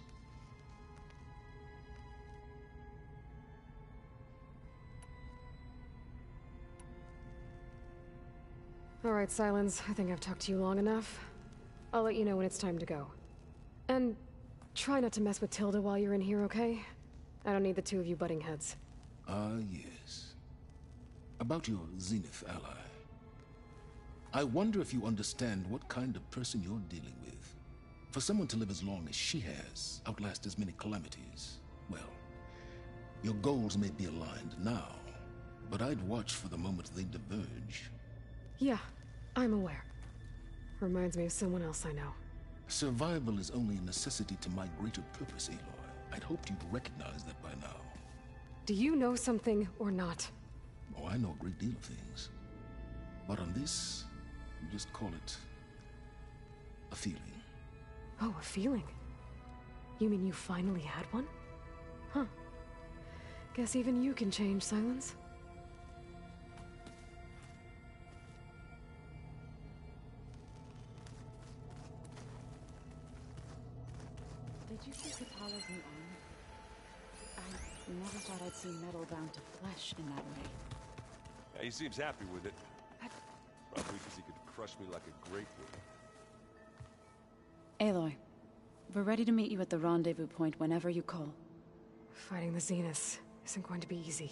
All right, Silence. I think I've talked to you long enough. I'll let you know when it's time to go. And try not to mess with Tilda while you're in here, okay? I don't need the two of you butting heads. Yes. About your Zenith ally. I wonder if you understand what kind of person you're dealing with. For someone to live as long as she has, outlast as many calamities, well, your goals may be aligned now, but I'd watch for the moment they diverge. Yeah, I'm aware. Reminds me of someone else I know. Survival is only a necessity to my greater purpose, Aloy. I'd hoped you'd recognize that by now. Do you know something or not? Oh, I know a great deal of things. But on this, just call it a feeling. Oh, a feeling? You mean you finally had one? Huh. Guess even you can change, Silence. Did you see Katala's new armor? I never thought I'd see metal bound to flesh in that way. Yeah, he seems happy with it. Probably because he could crush me like a grapefruit. Aloy, we're ready to meet you at the rendezvous point whenever you call. Fighting the Zeniths isn't going to be easy.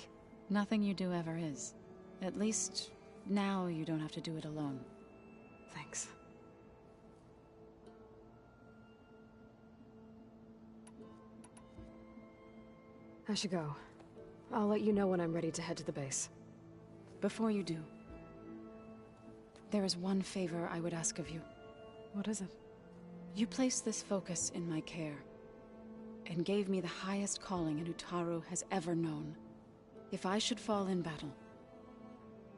Nothing you do ever is. At least, now you don't have to do it alone. Thanks. I should go. I'll let you know when I'm ready to head to the base. Before you do, there is one favor I would ask of you. What is it? You placed this focus in my care, and gave me the highest calling an Utaru has ever known. If I should fall in battle,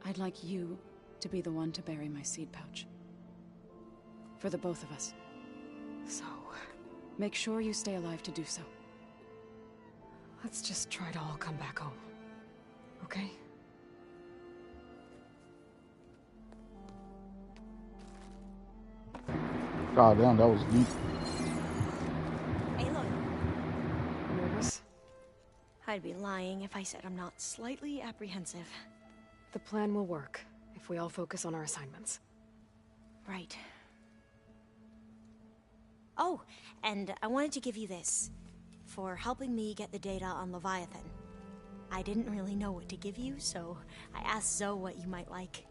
I'd like you to be the one to bury my seed pouch. For the both of us. So... make sure you stay alive to do so. Let's just try to all come back home. Okay? God damn, that was deep. Aloy. Nervous? I'd be lying if I said I'm not slightly apprehensive. The plan will work, if we all focus on our assignments. Right. Oh, and I wanted to give you this. For helping me get the data on Leviathan. I didn't really know what to give you, so I asked Zoe what you might like.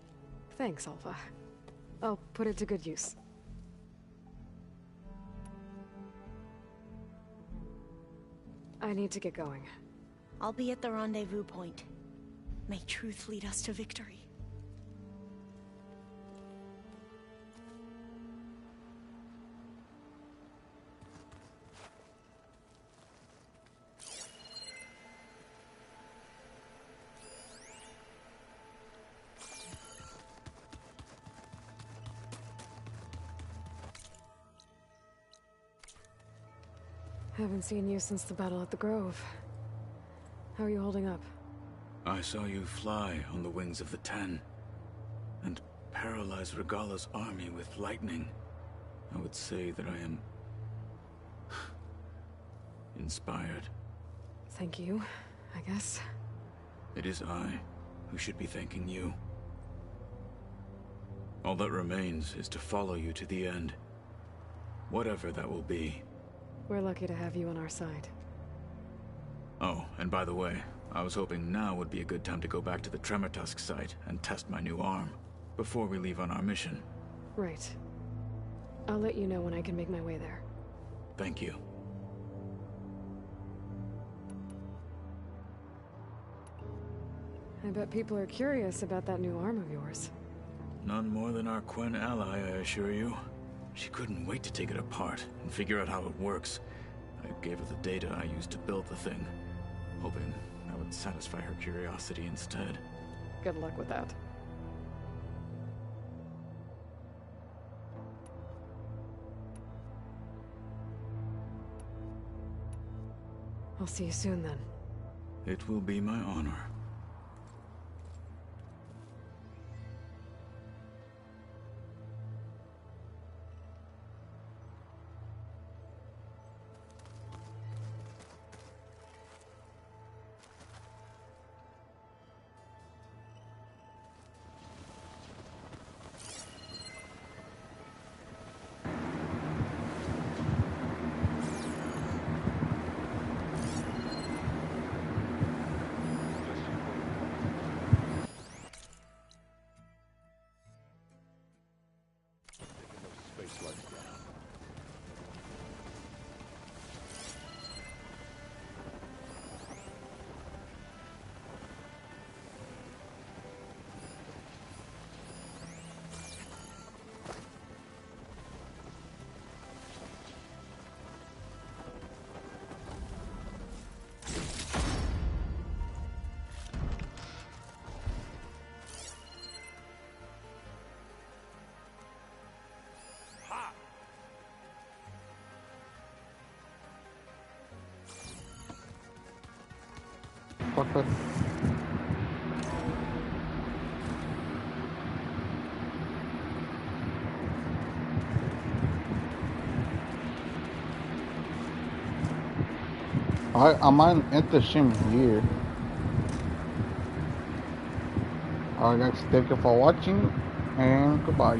Thanks, Alpha. I'll put it to good use. I need to get going. I'll be at the rendezvous point. May truth lead us to victory. Haven't seen you since the battle at the Grove. How are you holding up? I saw you fly on the wings of the Ten, and paralyze Regala's army with lightning. I would say that I am... inspired. Thank you, I guess. It is I who should be thanking you. All that remains is to follow you to the end. Whatever that will be. We're lucky to have you on our side. Oh, and by the way, I was hoping now would be a good time to go back to the Tremortusk site and test my new arm, before we leave on our mission. Right. I'll let you know when I can make my way there. Thank you. I bet people are curious about that new arm of yours. None more than our Quen ally, I assure you. She couldn't wait to take it apart and figure out how it works. I gave her the data I used to build the thing, hoping that would satisfy her curiosity instead. Good luck with that. I'll see you soon then. It will be my honor. Fucker. I might end the stream here. Alright guys, thank you for watching and goodbye.